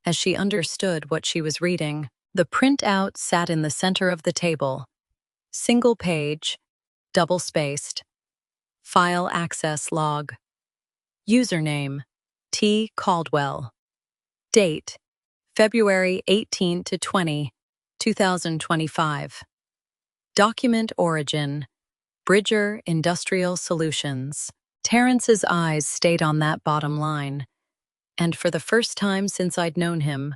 as she understood what she was reading. The printout sat in the center of the table. Single page, double-spaced. File access log. Username, T. Caldwell. Date, February 18 to 20, 2025. Document origin, Bridger Industrial Solutions. Terrence's eyes stayed on that bottom line, and for the first time since I'd known him,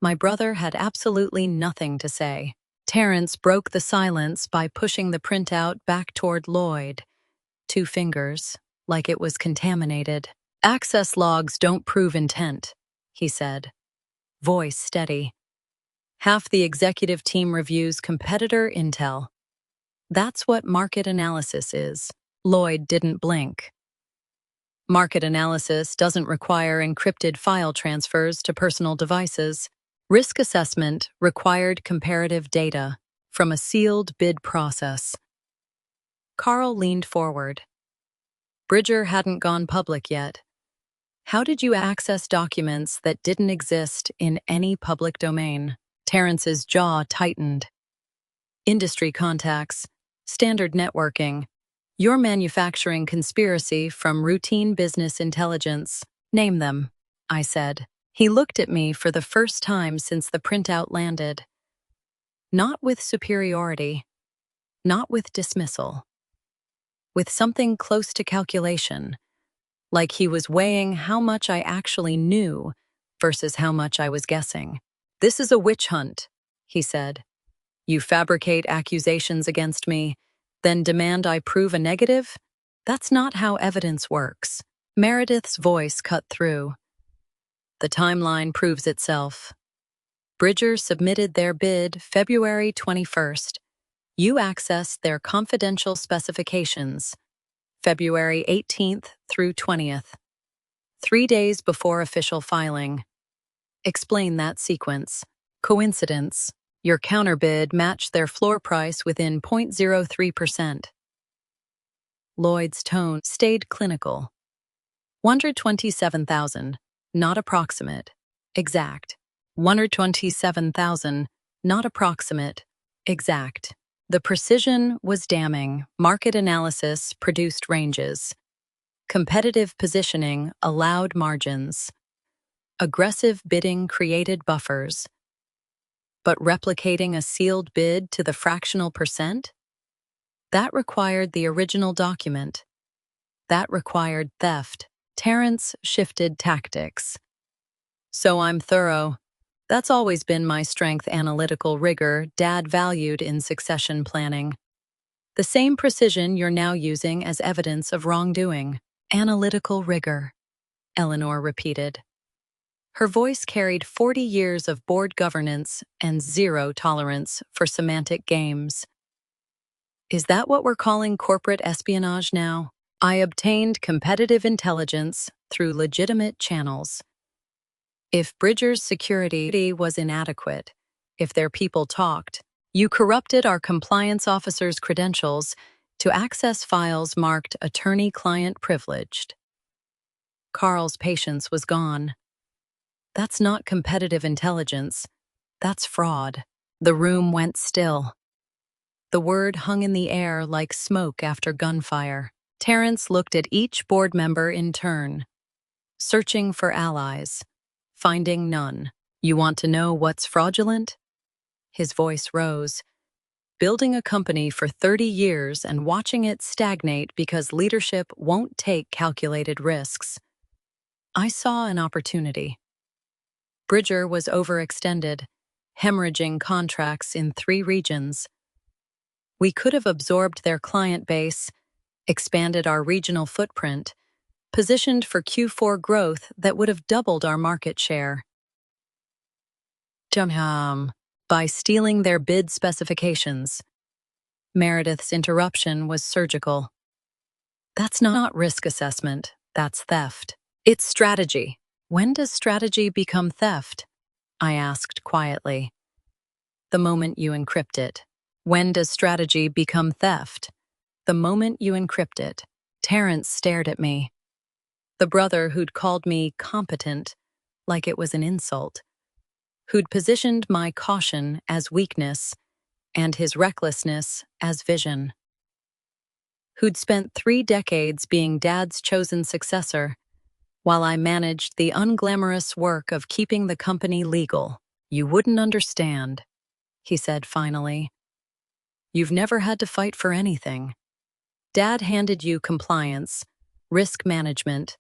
my brother had absolutely nothing to say. Terrence broke the silence by pushing the printout back toward Lloyd, 2 fingers, like it was contaminated. Access logs don't prove intent, he said, voice steady. Half the executive team reviews competitor intel. That's what market analysis is. Lloyd didn't blink. Market analysis doesn't require encrypted file transfers to personal devices. Risk assessment required comparative data from a sealed bid process. Carl leaned forward. Bridger hadn't gone public yet. How did you access documents that didn't exist in any public domain? Terrence's jaw tightened. Industry contacts, standard networking, your manufacturing conspiracy from routine business intelligence. Name them, I said. He looked at me for the first time since the printout landed. Not with superiority, not with dismissal. With something close to calculation, like he was weighing how much I actually knew versus how much I was guessing. This is a witch hunt, he said. You fabricate accusations against me, then demand I prove a negative? That's not how evidence works. Meredith's voice cut through. The timeline proves itself. Bridger submitted their bid February 21st. You accessed their confidential specifications, February 18th through 20th. 3 days before official filing. Explain that sequence. Coincidence. Your counterbid matched their floor price within 0.03%. Lloyd's tone stayed clinical. 127,000, not approximate. Exact. 127,000, not approximate. Exact. The precision was damning. Market analysis produced ranges. Competitive positioning allowed margins. Aggressive bidding created buffers. But replicating a sealed bid to the fractional percent? That required the original document. That required theft. Terrence shifted tactics. So I'm thorough. That's always been my strength. Analytical rigor Dad valued in succession planning. The same precision you're now using as evidence of wrongdoing. Analytical rigor, Eleanor repeated. Her voice carried 40 years of board governance and zero tolerance for semantic games. Is that what we're calling corporate espionage now? I obtained competitive intelligence through legitimate channels. If Bridger's security was inadequate, if their people talked, You corrupted our compliance officer's credentials to access files marked attorney-client privileged. Carl's patience was gone. That's not competitive intelligence. That's fraud. The room went still. The word hung in the air like smoke after gunfire. Terrence looked at each board member in turn, searching for allies, finding none. You want to know what's fraudulent? His voice rose. Building a company for 30 years and watching it stagnate because leadership won't take calculated risks. I saw an opportunity. Bridger was overextended, hemorrhaging contracts in 3 regions. We could have absorbed their client base, expanded our regional footprint, positioned for Q4 growth that would have doubled our market share. By stealing their bid specifications. Meredith's interruption was surgical. That's not risk assessment, that's theft. It's strategy. When does strategy become theft? I asked quietly. The moment you encrypt it. When does strategy become theft? The moment you encrypt it. Terrence stared at me. The brother who'd called me competent, like it was an insult. Who'd positioned my caution as weakness and his recklessness as vision. Who'd spent 3 decades being Dad's chosen successor, while I managed the unglamorous work of keeping the company legal. You wouldn't understand, he said finally. You've never had to fight for anything. Dad handed you compliance, risk management,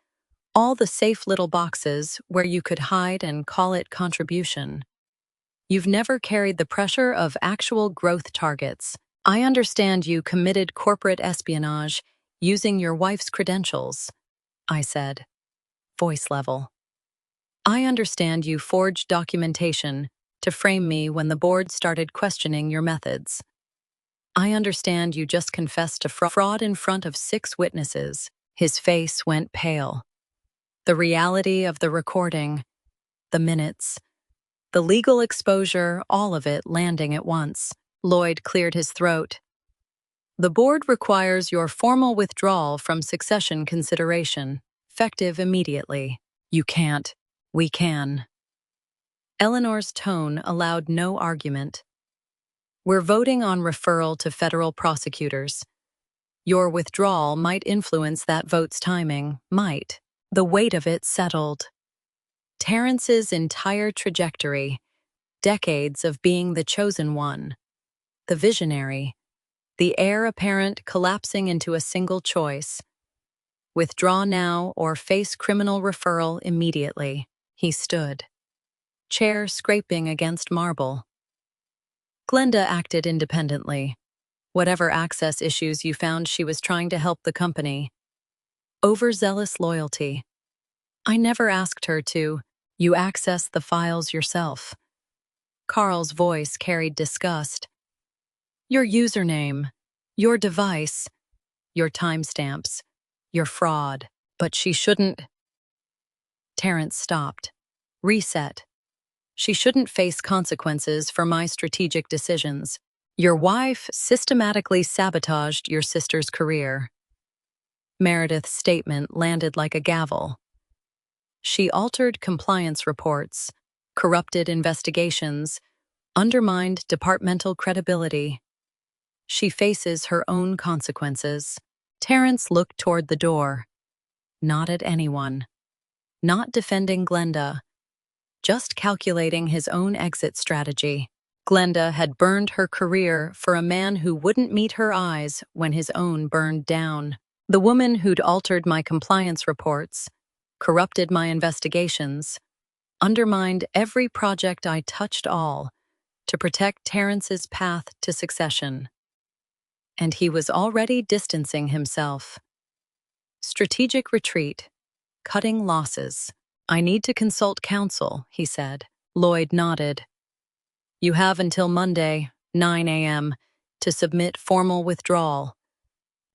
all the safe little boxes where you could hide and call it contribution. You've never carried the pressure of actual growth targets. I understand you committed corporate espionage using your wife's credentials, I said, voice level. I understand you forged documentation to frame me when the board started questioning your methods. I understand you just confessed to fraud in front of 6 witnesses. His face went pale. The reality of the recording, the minutes, the legal exposure, all of it landing at once. Lloyd cleared his throat. The board requires your formal withdrawal from succession consideration, effective immediately. You can't. We can. Eleanor's tone allowed no argument. We're voting on referral to federal prosecutors. Your withdrawal might influence that vote's timing, might. The weight of it settled. Terrence's entire trajectory, decades of being the chosen one, the visionary, the heir apparent collapsing into a single choice. Withdraw now or face criminal referral immediately. He stood, chair scraping against marble. Glenda acted independently. Whatever access issues you found, she was trying to help the company. Overzealous loyalty. I never asked her to. You accessed the files yourself. Carl's voice carried disgust. Your username, your device, your timestamps, your fraud. But she shouldn't. Terrence stopped. Reset. She shouldn't face consequences for my strategic decisions. Your wife systematically sabotaged your sister's career. Meredith's statement landed like a gavel. She altered compliance reports, corrupted investigations, undermined departmental credibility. She faces her own consequences. Terrence looked toward the door. Not at anyone. Not defending Glenda. Just calculating his own exit strategy. Glenda had burned her career for a man who wouldn't meet her eyes when his own burned down. The woman who'd altered my compliance reports, corrupted my investigations, undermined every project I touched, all to protect Terrence's path to succession. And he was already distancing himself. Strategic retreat, cutting losses. I need to consult counsel, he said. Lloyd nodded. You have until Monday, 9 a.m., to submit formal withdrawal.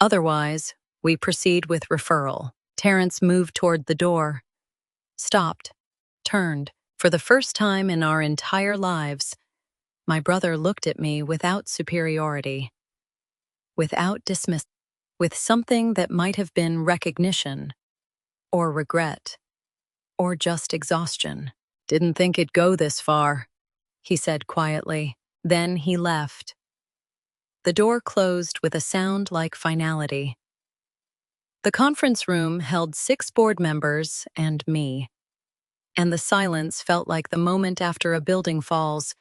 Otherwise, we proceed with referral. Terrence moved toward the door, stopped, turned. For the first time in our entire lives, My brother looked at me without superiority, without dismiss, with something that might have been recognition, or regret, or just exhaustion. "Didn't think it'd go this far," he said quietly. Then he left. The door closed with a sound like finality. The conference room held 6 board members and me, and the silence felt like the moment after a building falls,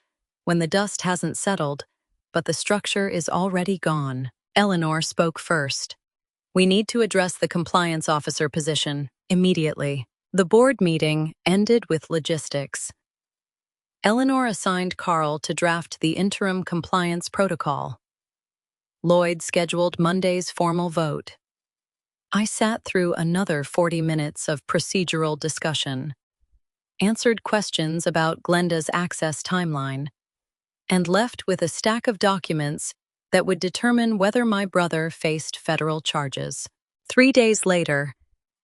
when the dust hasn't settled, but the structure is already gone. Eleanor spoke first. "We need to address the compliance officer position immediately." The board meeting ended with logistics. Eleanor assigned Carl to draft the interim compliance protocol. Lloyd scheduled Monday's formal vote. I sat through another 40 minutes of procedural discussion, answered questions about Glenda's access timeline, and left with a stack of documents that would determine whether my brother faced federal charges. 3 days later,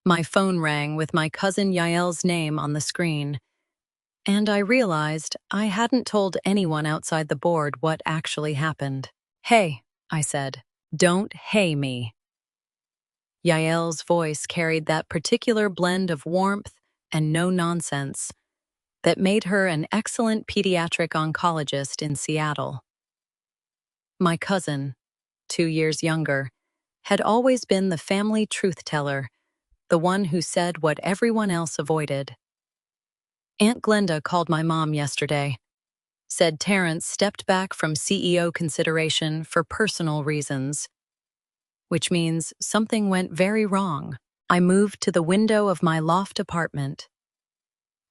my phone rang with my cousin Yael's name on the screen, and I realized I hadn't told anyone outside the board what actually happened. "Hey," I said. "Don't hey me." Yael's voice carried that particular blend of warmth and no-nonsense that made her an excellent pediatric oncologist in Seattle. My cousin, 2 years younger, had always been the family truth-teller, the one who said what everyone else avoided. "Aunt Glenda called my mom yesterday," said Terrence stepped back from CEO consideration for personal reasons, which means something went very wrong. I moved to the window of my loft apartment.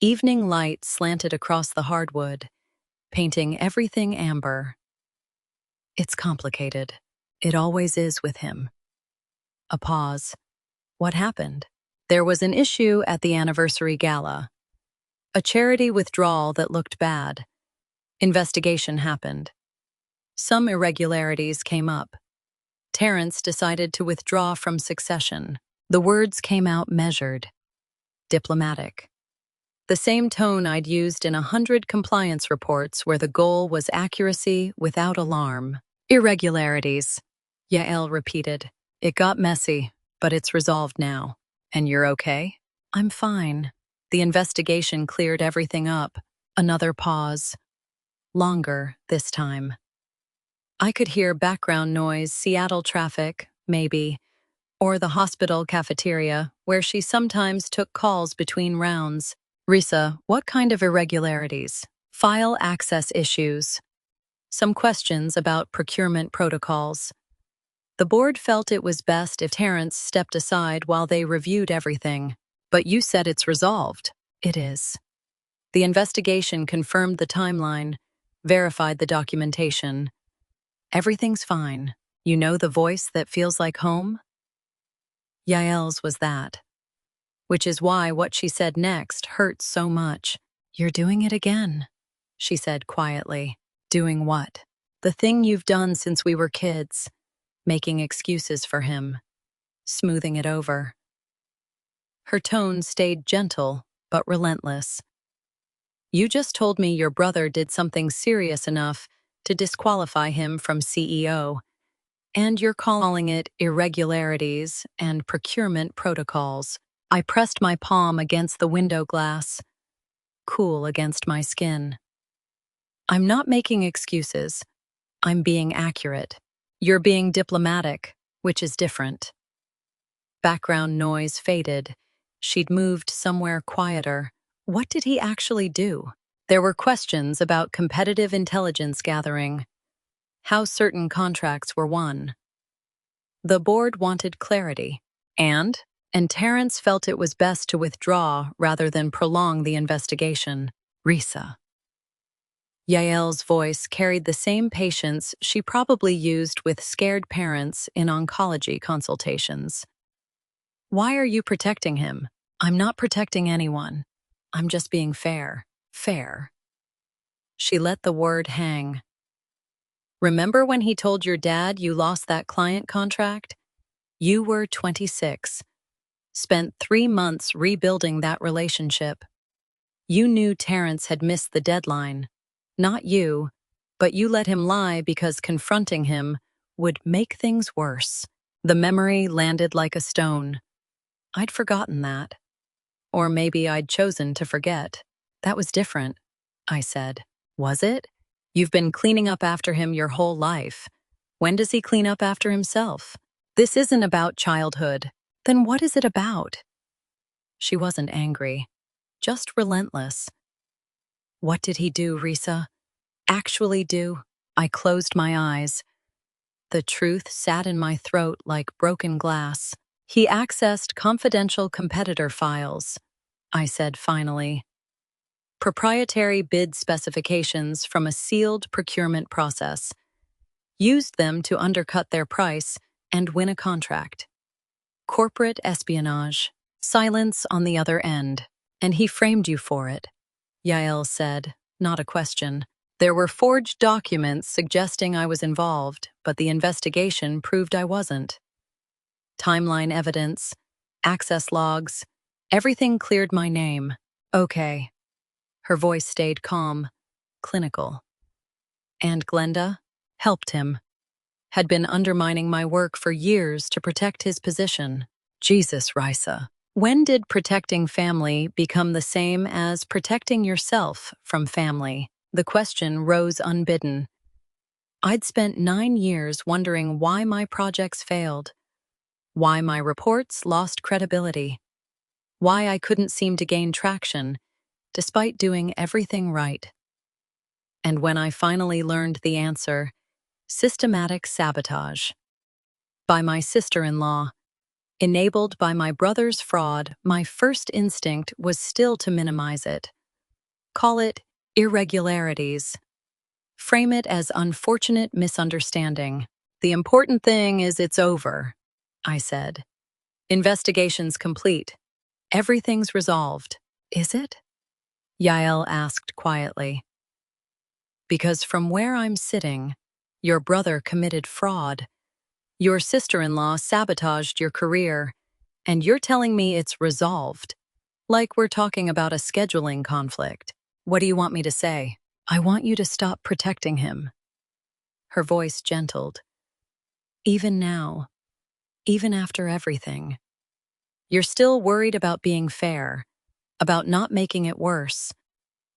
Evening light slanted across the hardwood, painting everything amber. "It's complicated. It always is with him." A pause. "What happened?" "There was an issue at the anniversary gala. A charity withdrawal that looked bad. Investigation happened. Some irregularities came up. Terrence decided to withdraw from succession." The words came out measured, diplomatic. The same tone I'd used in 100 compliance reports where the goal was accuracy without alarm. "Irregularities," Yael repeated. "It got messy, but it's resolved now. And you're okay?" "I'm fine. The investigation cleared everything up." Another pause. Longer this time. I could hear background noise, Seattle traffic, maybe, or the hospital cafeteria, where she sometimes took calls between rounds. "Risa, what kind of irregularities?" "File access issues. Some questions about procurement protocols." The board felt it was best if Terrence stepped aside while they reviewed everything. "But you said it's resolved." "It is." The investigation confirmed the timeline, verified the documentation. "Everything's fine. You know the voice that feels like home?" Yael's was that. Which is why what she said next hurt so much. "You're doing it again," she said quietly. "Doing what?" "The thing you've done since we were kids. Making excuses for him. Smoothing it over." Her tone stayed gentle, but relentless. "You just told me your brother did something serious enough to disqualify him from CEO, and you're calling it irregularities and procurement protocols." I pressed my palm against the window glass, cool against my skin. "I'm not making excuses. I'm being accurate. You're being diplomatic, which is different." Background noise faded. She'd moved somewhere quieter. What did he actually do? There were questions about competitive intelligence gathering, how certain contracts were won. The board wanted clarity, and Terrence felt it was best to withdraw rather than prolong the investigation. "Risa." Yael's voice carried the same patience she probably used with scared parents in oncology consultations. "Why are you protecting him?" "I'm not protecting anyone. I'm just being fair." "Fair." She let the word hang. "Remember when he told your dad you lost that client contract? You were 26. Spent 3 months rebuilding that relationship. You knew Terrence had missed the deadline. Not you, But you let him lie because confronting him would make things worse. The memory landed like a stone. I'd forgotten that. Or maybe I'd chosen to forget. That was different, I said. Was it? You've been cleaning up after him your whole life. When does he clean up after himself? This isn't about childhood. Then what is it about? She wasn't angry, just relentless. What did he do, Risa? Actually do? I closed my eyes. The truth sat in my throat like broken glass. He accessed confidential competitor files, I said finally. Proprietary bid specifications from a sealed procurement process. Used them to undercut their price and win a contract. Corporate espionage. Silence on the other end. And he framed you for it, Yael said, not a question. There were forged documents suggesting I was involved, but the investigation proved I wasn't. Timeline evidence, access logs, everything cleared my name. Okay. Her voice stayed calm, clinical. And Glenda helped him. Had been undermining my work for years to protect his position. Jesus, Risa. When did protecting family become the same as protecting yourself from family? The question rose unbidden. I'd spent 9 years wondering why my projects failed, why my reports lost credibility, why I couldn't seem to gain traction, despite doing everything right. And when I finally learned the answer, systematic sabotage. By my sister-in-law, enabled by my brother's fraud, my first instinct was still to minimize it. Call it irregularities. Frame it as unfortunate misunderstanding. The important thing is it's over, I said. Investigation's complete. Everything's resolved. Is it? Yael asked quietly. Because from where I'm sitting, your brother committed fraud. Your sister-in-law sabotaged your career, and you're telling me it's resolved. Like we're talking about a scheduling conflict. What do you want me to say? I want you to stop protecting him. Her voice gentled. Even now, even after everything. You're still worried about being fair, about not making it worse,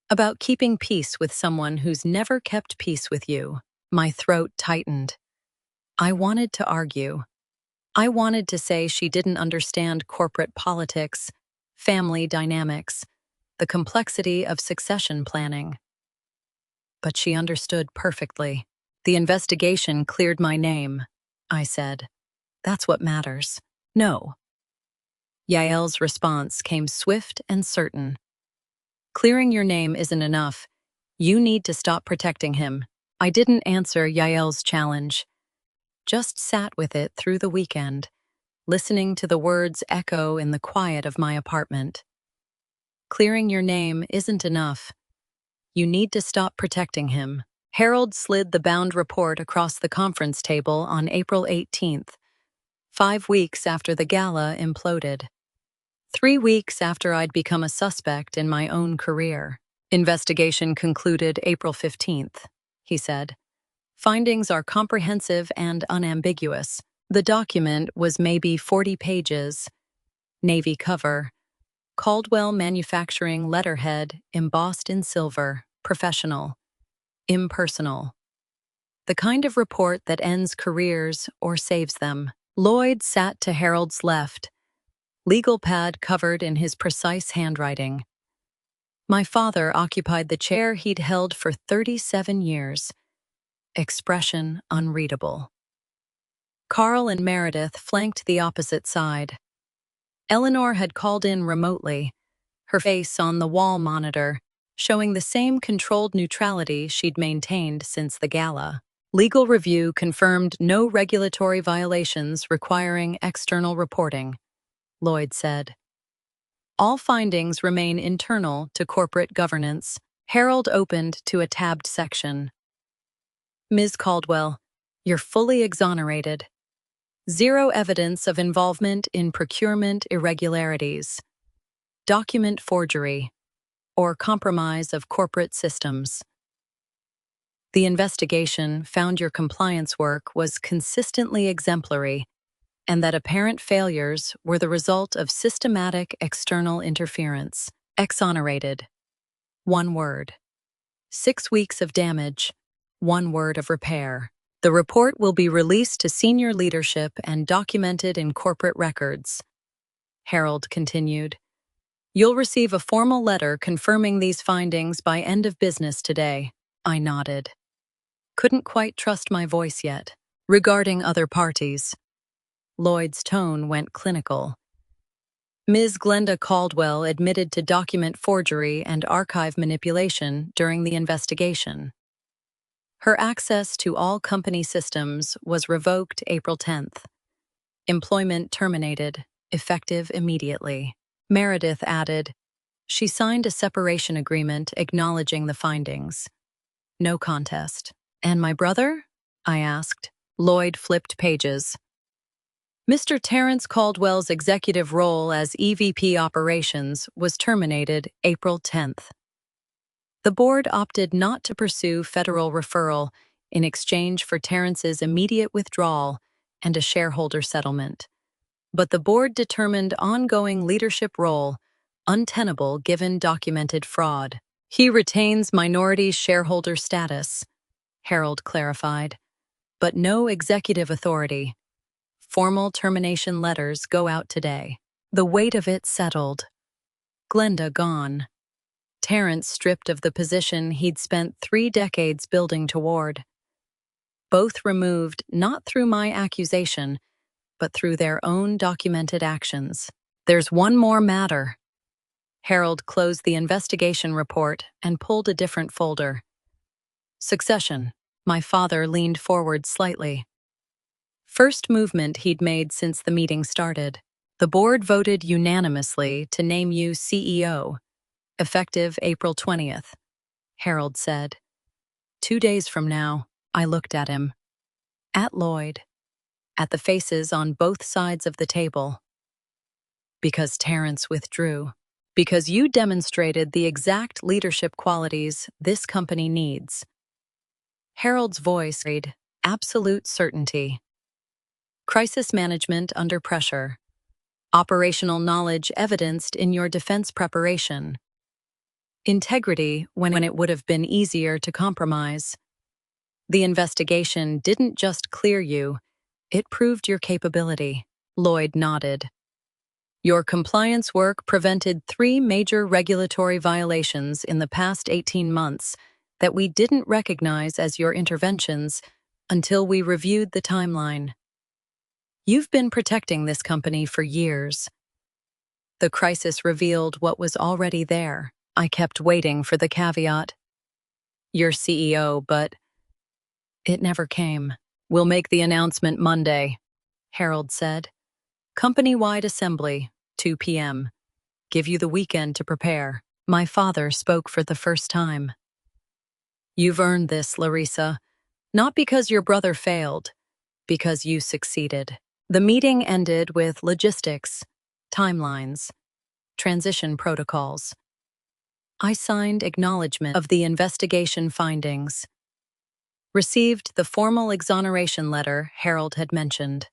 about keeping peace with someone who's never kept peace with you. My throat tightened. I wanted to argue. I wanted to say she didn't understand corporate politics, family dynamics, the complexity of succession planning. But she understood perfectly. The investigation cleared my name, I said. That's what matters. No. Yael's response came swift and certain. Clearing your name isn't enough. You need to stop protecting him. I didn't answer Yael's challenge. Just sat with it through the weekend, listening to the words echo in the quiet of my apartment. Clearing your name isn't enough. You need to stop protecting him. Harold slid the bound report across the conference table on April 18th, 5 weeks after the gala imploded. 3 weeks after I'd become a suspect in my own career. Investigation concluded April 15th, he said. Findings are comprehensive and unambiguous. The document was maybe 40 pages. Navy cover. Caldwell Manufacturing letterhead embossed in silver. Professional. Impersonal. The kind of report that ends careers or saves them. Lloyd sat to Harold's left, legal pad covered in his precise handwriting. My father occupied the chair he'd held for 37 years. Expression unreadable. Carl and Meredith flanked the opposite side. Eleanor had called in remotely, her face on the wall monitor, showing the same controlled neutrality she'd maintained since the gala. Legal review confirmed no regulatory violations requiring external reporting, Lloyd said. All findings remain internal to corporate governance. Harold opened to a tabbed section. Ms. Caldwell, you're fully exonerated. 0 evidence of involvement in procurement irregularities, document forgery, or compromise of corporate systems. The investigation found your compliance work was consistently exemplary and that apparent failures were the result of systematic external interference. Exonerated. One word. 6 weeks of damage. One word of repair. The report will be released to senior leadership and documented in corporate records. Harold continued. You'll receive a formal letter confirming these findings by end of business today. I nodded. Couldn't quite trust my voice yet. Regarding other parties. Lloyd's tone went clinical. Ms. Glenda Caldwell admitted to document forgery and archive manipulation during the investigation. Her access to all company systems was revoked April 10th. Employment terminated, effective immediately. Meredith added, she signed a separation agreement acknowledging the findings. No contest. And my brother? I asked. Lloyd flipped pages. Mr. Terrence Caldwell's executive role as EVP Operations was terminated April 10th. The board opted not to pursue federal referral in exchange for Terrence's immediate withdrawal and a shareholder settlement. But the board determined ongoing leadership role untenable given documented fraud. He retains minority shareholder status, Harold clarified, but no executive authority. Formal termination letters go out today. The weight of it settled. Glenda gone. Terrence stripped of the position he'd spent 3 decades building toward. Both removed not through my accusation, but through their own documented actions. There's one more matter. Harold closed the investigation report and pulled a different folder. Succession. My father leaned forward slightly. First movement he'd made since the meeting started. The board voted unanimously to name you CEO, effective April 20th, Harold said. 2 days from now, I looked at him. At Lloyd. At the faces on both sides of the table. Because Terrence withdrew. Because you demonstrated the exact leadership qualities this company needs. Harold's voice read, absolute certainty. Crisis management under pressure. Operational knowledge evidenced in your defense preparation. Integrity when it would have been easier to compromise. The investigation didn't just clear you, it proved your capability. Lloyd nodded. Your compliance work prevented 3 major regulatory violations in the past 18 months that we didn't recognize as your interventions until we reviewed the timeline. You've been protecting this company for years. The crisis revealed what was already there. I kept waiting for the caveat. You're CEO, but it never came. We'll make the announcement Monday, Harold said. Company-wide assembly, 2 p.m. Give you the weekend to prepare. My father spoke for the first time. You've earned this, Larisa. Not because your brother failed, because you succeeded. The meeting ended with logistics, timelines, transition protocols. I signed acknowledgement of the investigation findings. Received the formal exoneration letter Harold had mentioned.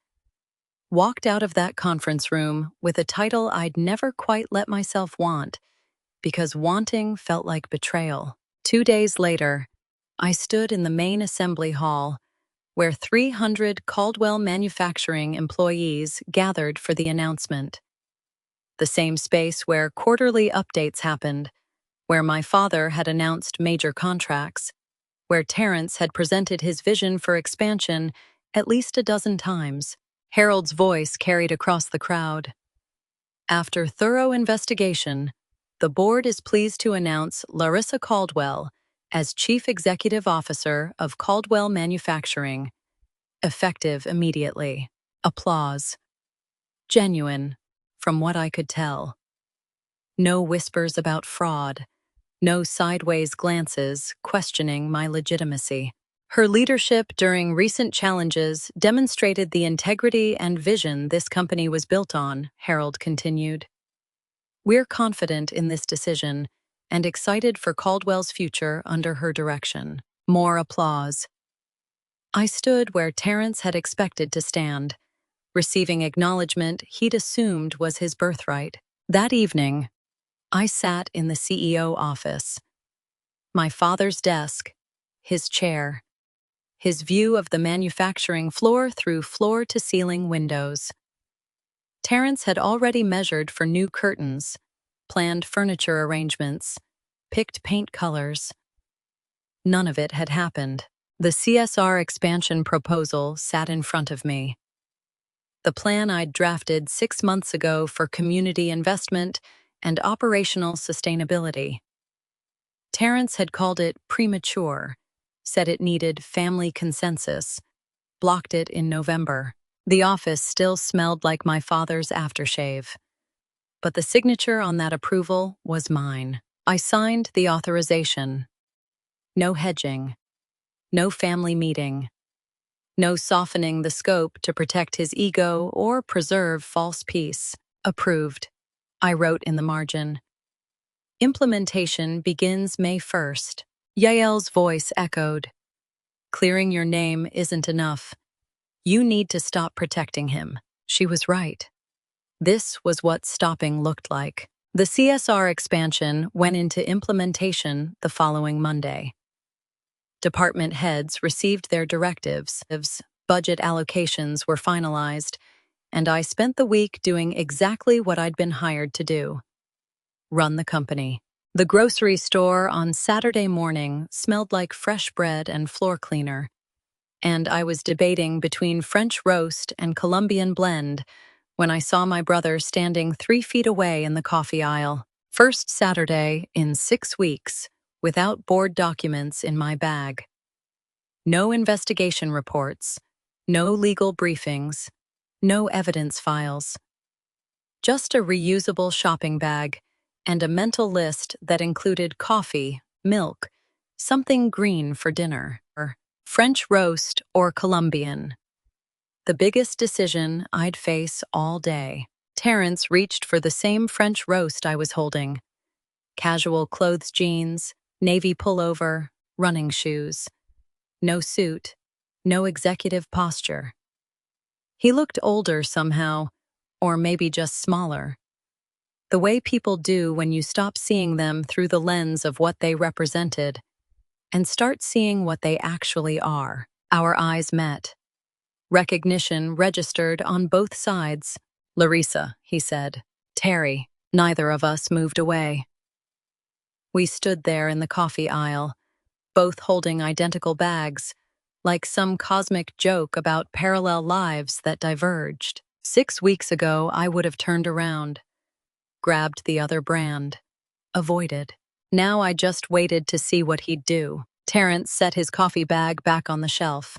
Walked out of that conference room with a title I'd never quite let myself want, because wanting felt like betrayal. 2 days later, I stood in the main assembly hall, where 300 Caldwell Manufacturing employees gathered for the announcement. The same space where quarterly updates happened, where my father had announced major contracts, where Terrence had presented his vision for expansion at least a dozen times. Harold's voice carried across the crowd. After thorough investigation, the board is pleased to announce Larisa Caldwell as Chief Executive Officer of Caldwell Manufacturing, effective immediately. Applause. Genuine, from what I could tell. No whispers about fraud, no sideways glances questioning my legitimacy. Her leadership during recent challenges demonstrated the integrity and vision this company was built on, Harold continued. We're confident in this decision and excited for Caldwell's future under her direction. More applause. I stood where Terrence had expected to stand, receiving acknowledgement he'd assumed was his birthright. That evening, I sat in the CEO office. My father's desk, his chair, his view of the manufacturing floor through floor-to-ceiling windows. Terrence had already measured for new curtains, planned furniture arrangements, picked paint colors. None of it had happened. The CSR expansion proposal sat in front of me. The plan I'd drafted 6 months ago for community investment and operational sustainability. Terrence had called it premature, said it needed family consensus, blocked it in November. The office still smelled like my father's aftershave. But the signature on that approval was mine. I signed the authorization. No hedging. No family meeting. No softening the scope to protect his ego or preserve false peace. Approved. I wrote in the margin. Implementation begins May 1st. Yael's voice echoed. Clearing your name isn't enough. You need to stop protecting him. She was right. This was what stopping looked like. The CSR expansion went into implementation the following Monday. Department heads received their directives, budget allocations were finalized, and I spent the week doing exactly what I'd been hired to do. Run the company. The grocery store on Saturday morning smelled like fresh bread and floor cleaner, and I was debating between French roast and Colombian blend when I saw my brother standing 3 feet away in the coffee aisle. First Saturday in 6 weeks, without board documents in my bag. No investigation reports, no legal briefings, no evidence files. Just a reusable shopping bag and a mental list that included coffee, milk, something green for dinner, French roast or Colombian. The biggest decision I'd face all day. Terrence reached for the same French roast I was holding. Casual clothes jeans, navy pullover, running shoes. No suit, no executive posture. He looked older somehow, or maybe just smaller. The way people do when you stop seeing them through the lens of what they represented and start seeing what they actually are. Our eyes met. Recognition registered on both sides. Larisa, he said. Terry. Neither of us moved away. We stood there in the coffee aisle, both holding identical bags, like some cosmic joke about parallel lives that diverged. 6 weeks ago, I would have turned around, grabbed the other brand, avoided. Now I just waited to see what he'd do. Terrence set his coffee bag back on the shelf,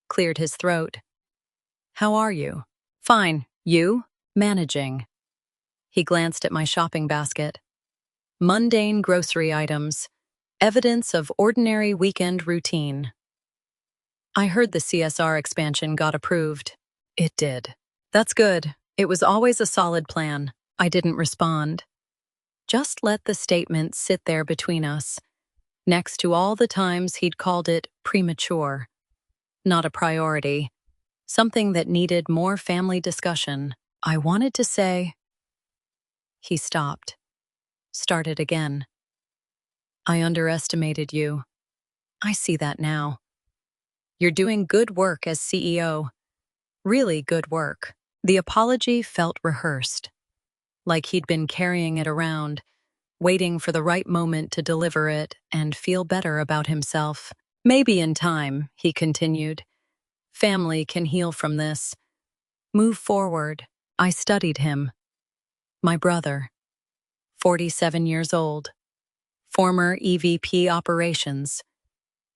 cleared his throat. How are you? Fine. You? Managing. He glanced at my shopping basket. Mundane grocery items, evidence of ordinary weekend routine. I heard the CSR expansion got approved. It did. That's good. It was always a solid plan. I didn't respond. Just let the statement sit there between us, next to all the times he'd called it premature. Not a priority. Something that needed more family discussion. I wanted to say. He stopped. Started again. I underestimated you. I see that now. You're doing good work as CEO. Really good work. The apology felt rehearsed, like he'd been carrying it around, waiting for the right moment to deliver it and feel better about himself. Maybe in time, he continued. Family can heal from this. Move forward. I studied him. My brother, 47 years old, former EVP operations,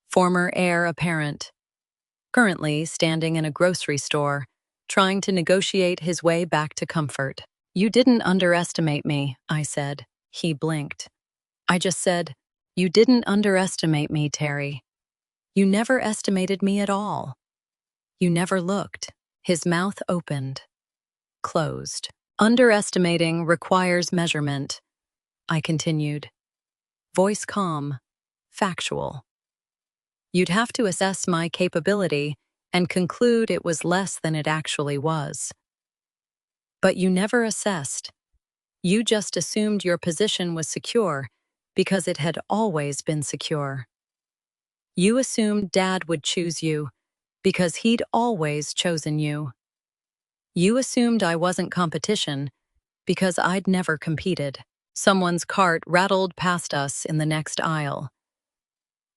former heir apparent, currently standing in a grocery store, trying to negotiate his way back to comfort. You didn't underestimate me, I said. He blinked. I just said, you didn't underestimate me, Terry. You never estimated me at all. You never looked. His mouth opened, closed. Underestimating requires measurement, I continued. Voice calm, factual. You'd have to assess my capability and conclude it was less than it actually was. But you never assessed. You just assumed your position was secure because it had always been secure. You assumed Dad would choose you because he'd always chosen you. You assumed I wasn't competition because I'd never competed. Someone's cart rattled past us in the next aisle.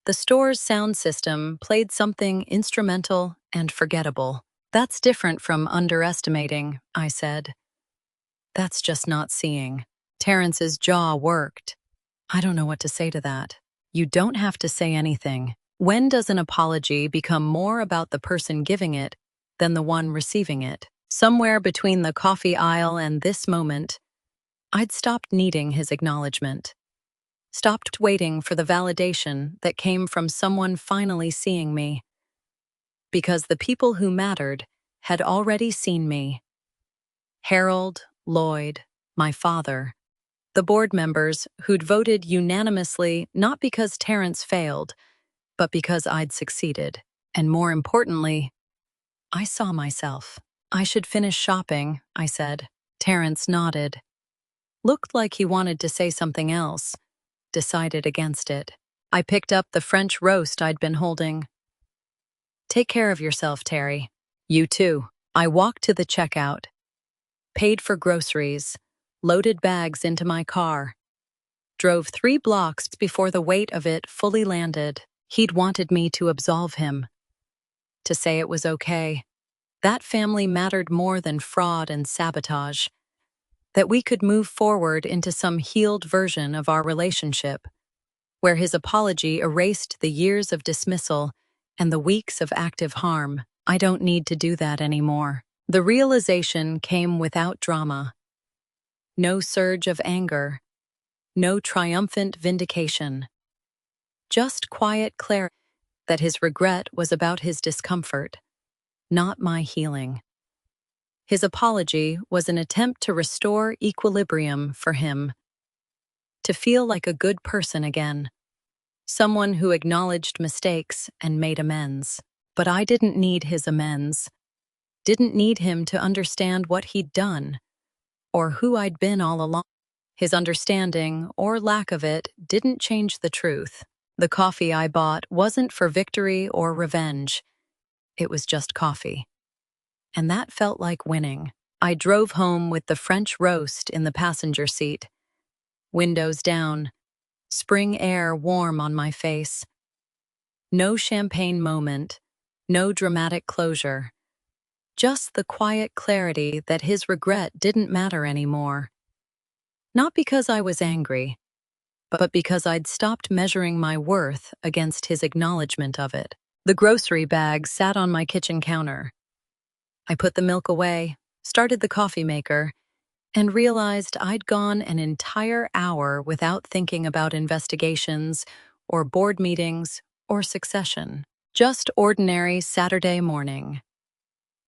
The store's sound system played something instrumental and forgettable. That's different from underestimating, I said. That's just not seeing. Terrence's jaw worked. I don't know what to say to that. You don't have to say anything. When does an apology become more about the person giving it than the one receiving it? Somewhere between the coffee aisle and this moment, I'd stopped needing his acknowledgement. Stopped waiting for the validation that came from someone finally seeing me. Because the people who mattered had already seen me. Harold, Lloyd, my father, the board members who'd voted unanimously not because Terrence failed, but because I'd succeeded. And more importantly, I saw myself. I should finish shopping, I said. Terrence nodded. Looked like he wanted to say something else. Decided against it. I picked up the French roast I'd been holding. Take care of yourself, Terry. You too. I walked to the checkout. Paid for groceries. Loaded bags into my car. Drove 3 blocks before the weight of it fully landed. He'd wanted me to absolve him. To say it was okay. That family mattered more than fraud and sabotage. That we could move forward into some healed version of our relationship, where his apology erased the years of dismissal and the weeks of active harm. I don't need to do that anymore. The realization came without drama. No surge of anger. No triumphant vindication. Just quiet clarity that his regret was about his discomfort, not my healing. His apology was an attempt to restore equilibrium for him, to feel like a good person again, someone who acknowledged mistakes and made amends. But I didn't need his amends, didn't need him to understand what he'd done, or who I'd been all along. His understanding, or lack of it, didn't change the truth. The coffee I bought wasn't for victory or revenge. It was just coffee. And that felt like winning. I drove home with the French roast in the passenger seat. Windows down, spring air warm on my face. No champagne moment, no dramatic closure. Just the quiet clarity that his regret didn't matter anymore. Not because I was angry, but because I'd stopped measuring my worth against his acknowledgement of it. The grocery bag sat on my kitchen counter. I put the milk away, started the coffee maker, and realized I'd gone an entire hour without thinking about investigations or board meetings or succession. Just ordinary Saturday morning.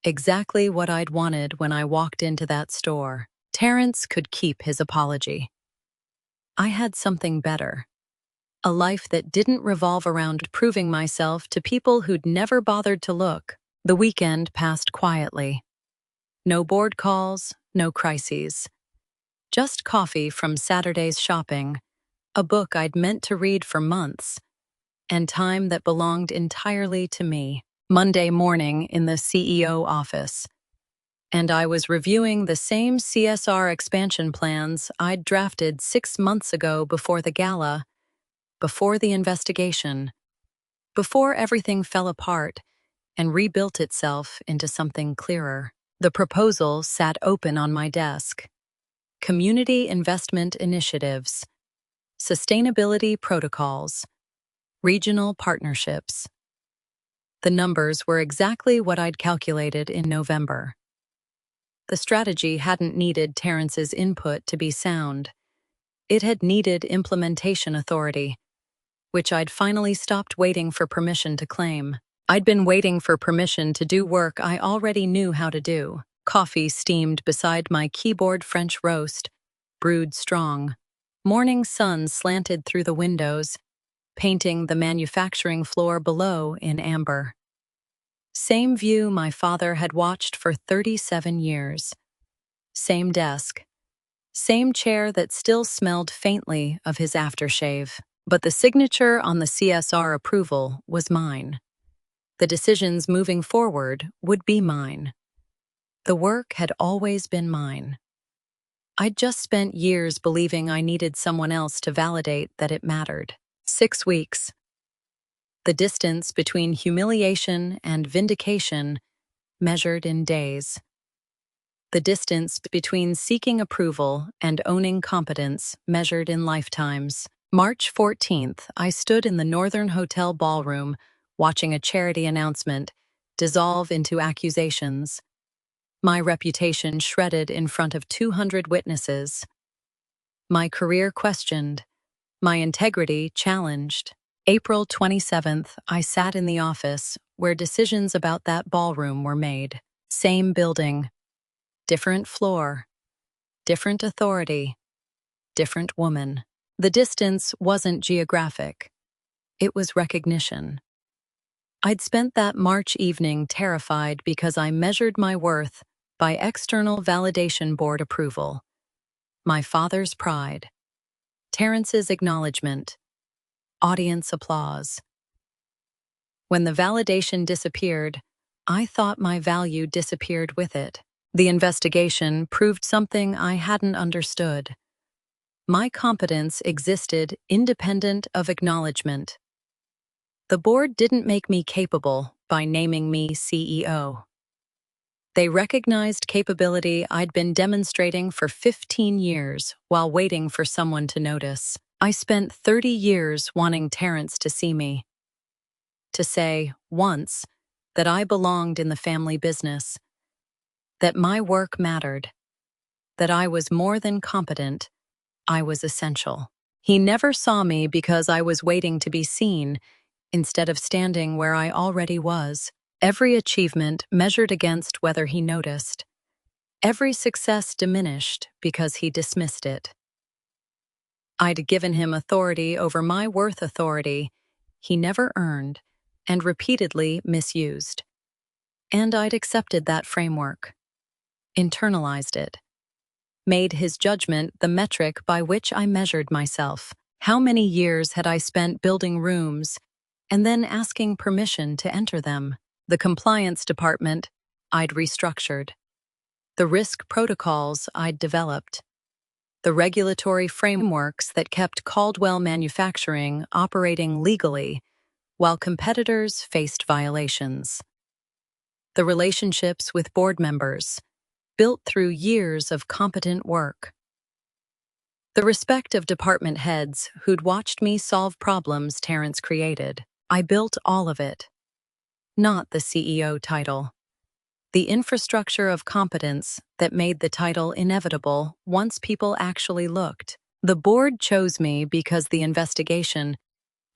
Exactly what I'd wanted when I walked into that store. Terrence could keep his apology. I had something better. A life that didn't revolve around proving myself to people who'd never bothered to look. The weekend passed quietly. No board calls, no crises. Just coffee from Saturday's shopping, a book I'd meant to read for months, and time that belonged entirely to me. Monday morning in the CEO office. And I was reviewing the same CSR expansion plans I'd drafted 6 months ago before the gala, before the investigation, before everything fell apart and rebuilt itself into something clearer. The proposal sat open on my desk. Community investment initiatives, sustainability protocols, regional partnerships. The numbers were exactly what I'd calculated in November. The strategy hadn't needed Terrence's input to be sound. It had needed implementation authority, which I'd finally stopped waiting for permission to claim. I'd been waiting for permission to do work I already knew how to do. Coffee steamed beside my keyboard French roast, brewed strong. Morning sun slanted through the windows, painting the manufacturing floor below in amber. Same view my father had watched for 37 years. Same desk. Same chair that still smelled faintly of his aftershave. But the signature on the CSR approval was mine. The decisions moving forward would be mine. The work had always been mine. I'd just spent years believing I needed someone else to validate that it mattered. 6 weeks. The distance between humiliation and vindication measured in days. The distance between seeking approval and owning competence measured in lifetimes. March 14th, I stood in the Northern Hotel ballroom watching a charity announcement dissolve into accusations. My reputation shredded in front of 200 witnesses. My career questioned. My integrity challenged. April 27th, I sat in the office where decisions about that ballroom were made. Same building. Different floor. Different authority. Different woman. The distance wasn't geographic. It was recognition. I'd spent that March evening terrified because I measured my worth by external validation board approval. My father's pride. Terrence's acknowledgement. Audience applause. When the validation disappeared, I thought my value disappeared with it. The investigation proved something I hadn't understood. My competence existed independent of acknowledgement. The board didn't make me capable by naming me CEO. They recognized capability I'd been demonstrating for 15 years while waiting for someone to notice. I spent 30 years wanting Terrence to see me. To say, once, that I belonged in the family business. That my work mattered. That I was more than competent. I was essential. He never saw me because I was waiting to be seen, instead of standing where I already was. Every achievement measured against whether he noticed. Every success diminished because he dismissed it. I'd given him authority over my worth authority he never earned and repeatedly misused. And I'd accepted that framework. Internalized it. Made his judgment the metric by which I measured myself. How many years had I spent building rooms and then asking permission to enter them? The compliance department I'd restructured. The risk protocols I'd developed. The regulatory frameworks that kept Caldwell Manufacturing operating legally while competitors faced violations. The relationships with board members, built through years of competent work. The respect of department heads who'd watched me solve problems Terrence created. I built all of it. Not the CEO title. The infrastructure of competence that made the title inevitable once people actually looked. The board chose me because the investigation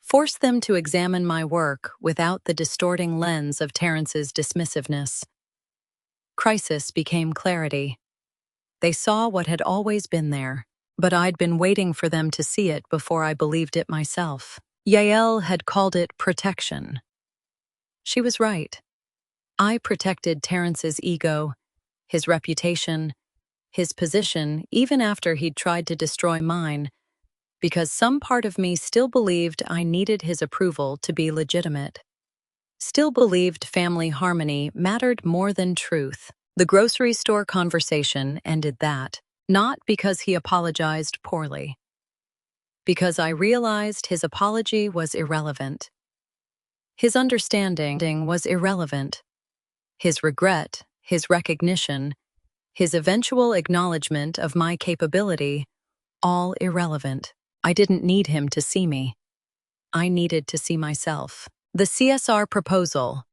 forced them to examine my work without the distorting lens of Terrence's dismissiveness. Crisis became clarity. They saw what had always been there, but I'd been waiting for them to see it before I believed it myself. Yael had called it protection. She was right. I protected Terrence's ego, his reputation, his position, even after he'd tried to destroy mine, because some part of me still believed I needed his approval to be legitimate. Still believed family harmony mattered more than truth. The grocery store conversation ended that, not because he apologized poorly. Because I realized his apology was irrelevant. His understanding was irrelevant. His regret, his recognition, his eventual acknowledgement of my capability, all irrelevant. I didn't need him to see me. I needed to see myself. The CSR proposal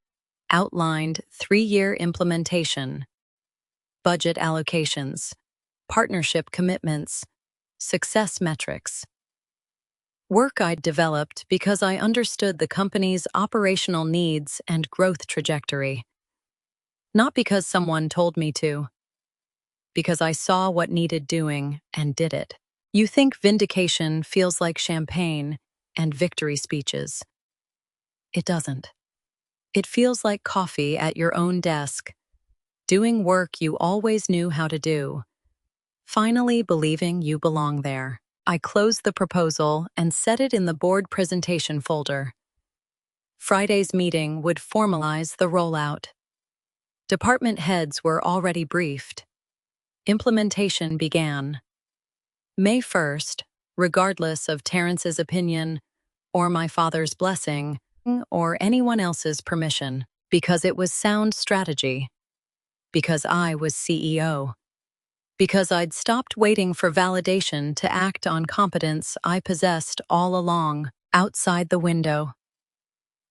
outlined 3-year implementation, budget allocations, partnership commitments, success metrics. Work I'd developed because I understood the company's operational needs and growth trajectory. Not because someone told me to. Because I saw what needed doing and did it. You think vindication feels like champagne and victory speeches. It doesn't. It feels like coffee at your own desk, doing work you always knew how to do, finally believing you belong there. I closed the proposal and set it in the board presentation folder. Friday's meeting would formalize the rollout. Department heads were already briefed. Implementation began. May 1st, regardless of Terrence's opinion, or my father's blessing, or anyone else's permission, because it was sound strategy, because I was CEO, because I'd stopped waiting for validation to act on competence I possessed all along, outside the window.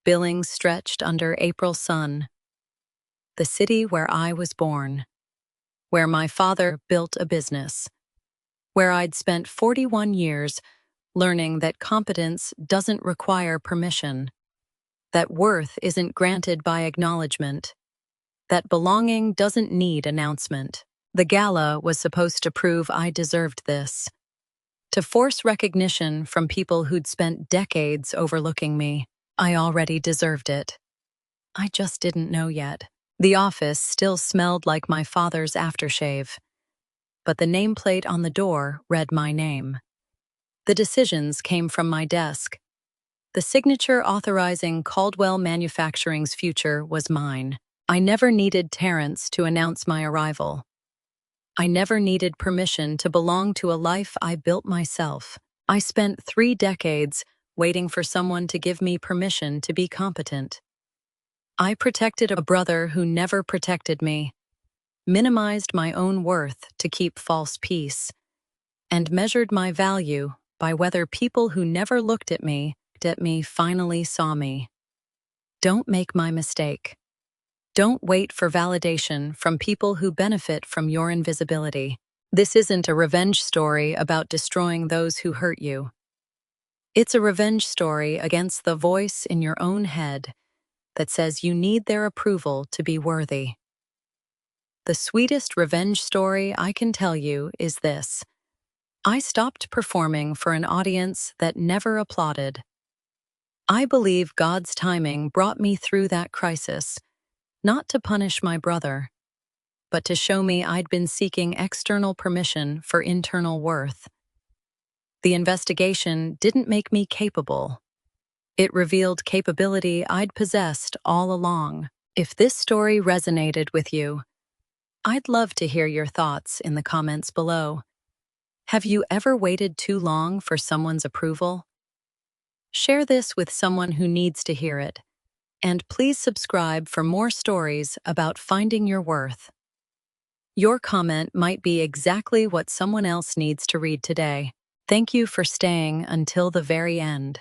Billings stretched under April sun. The city where I was born, where my father built a business, where I'd spent 41 years learning that competence doesn't require permission, that worth isn't granted by acknowledgement, that belonging doesn't need announcement. The gala was supposed to prove I deserved this, to force recognition from people who'd spent decades overlooking me. I already deserved it. I just didn't know yet. The office still smelled like my father's aftershave, but the nameplate on the door read my name. The decisions came from my desk. The signature authorizing Caldwell Manufacturing's future was mine. I never needed Terrence to announce my arrival. I never needed permission to belong to a life I built myself. I spent 3 decades waiting for someone to give me permission to be competent. I protected a brother who never protected me, minimized my own worth to keep false peace, and measured my value by whether people who never looked at me finally saw me. Don't make my mistake. Don't wait for validation from people who benefit from your invisibility. This isn't a revenge story about destroying those who hurt you. It's a revenge story against the voice in your own head that says you need their approval to be worthy. The sweetest revenge story I can tell you is this. I stopped performing for an audience that never applauded. I believe God's timing brought me through that crisis, not to punish my brother, but to show me I'd been seeking external permission for internal worth. The investigation didn't make me capable. It revealed capability I'd possessed all along. If this story resonated with you, I'd love to hear your thoughts in the comments below. Have you ever waited too long for someone's approval? Share this with someone who needs to hear it, and please subscribe for more stories about finding your worth. Your comment might be exactly what someone else needs to read today. Thank you for staying until the very end.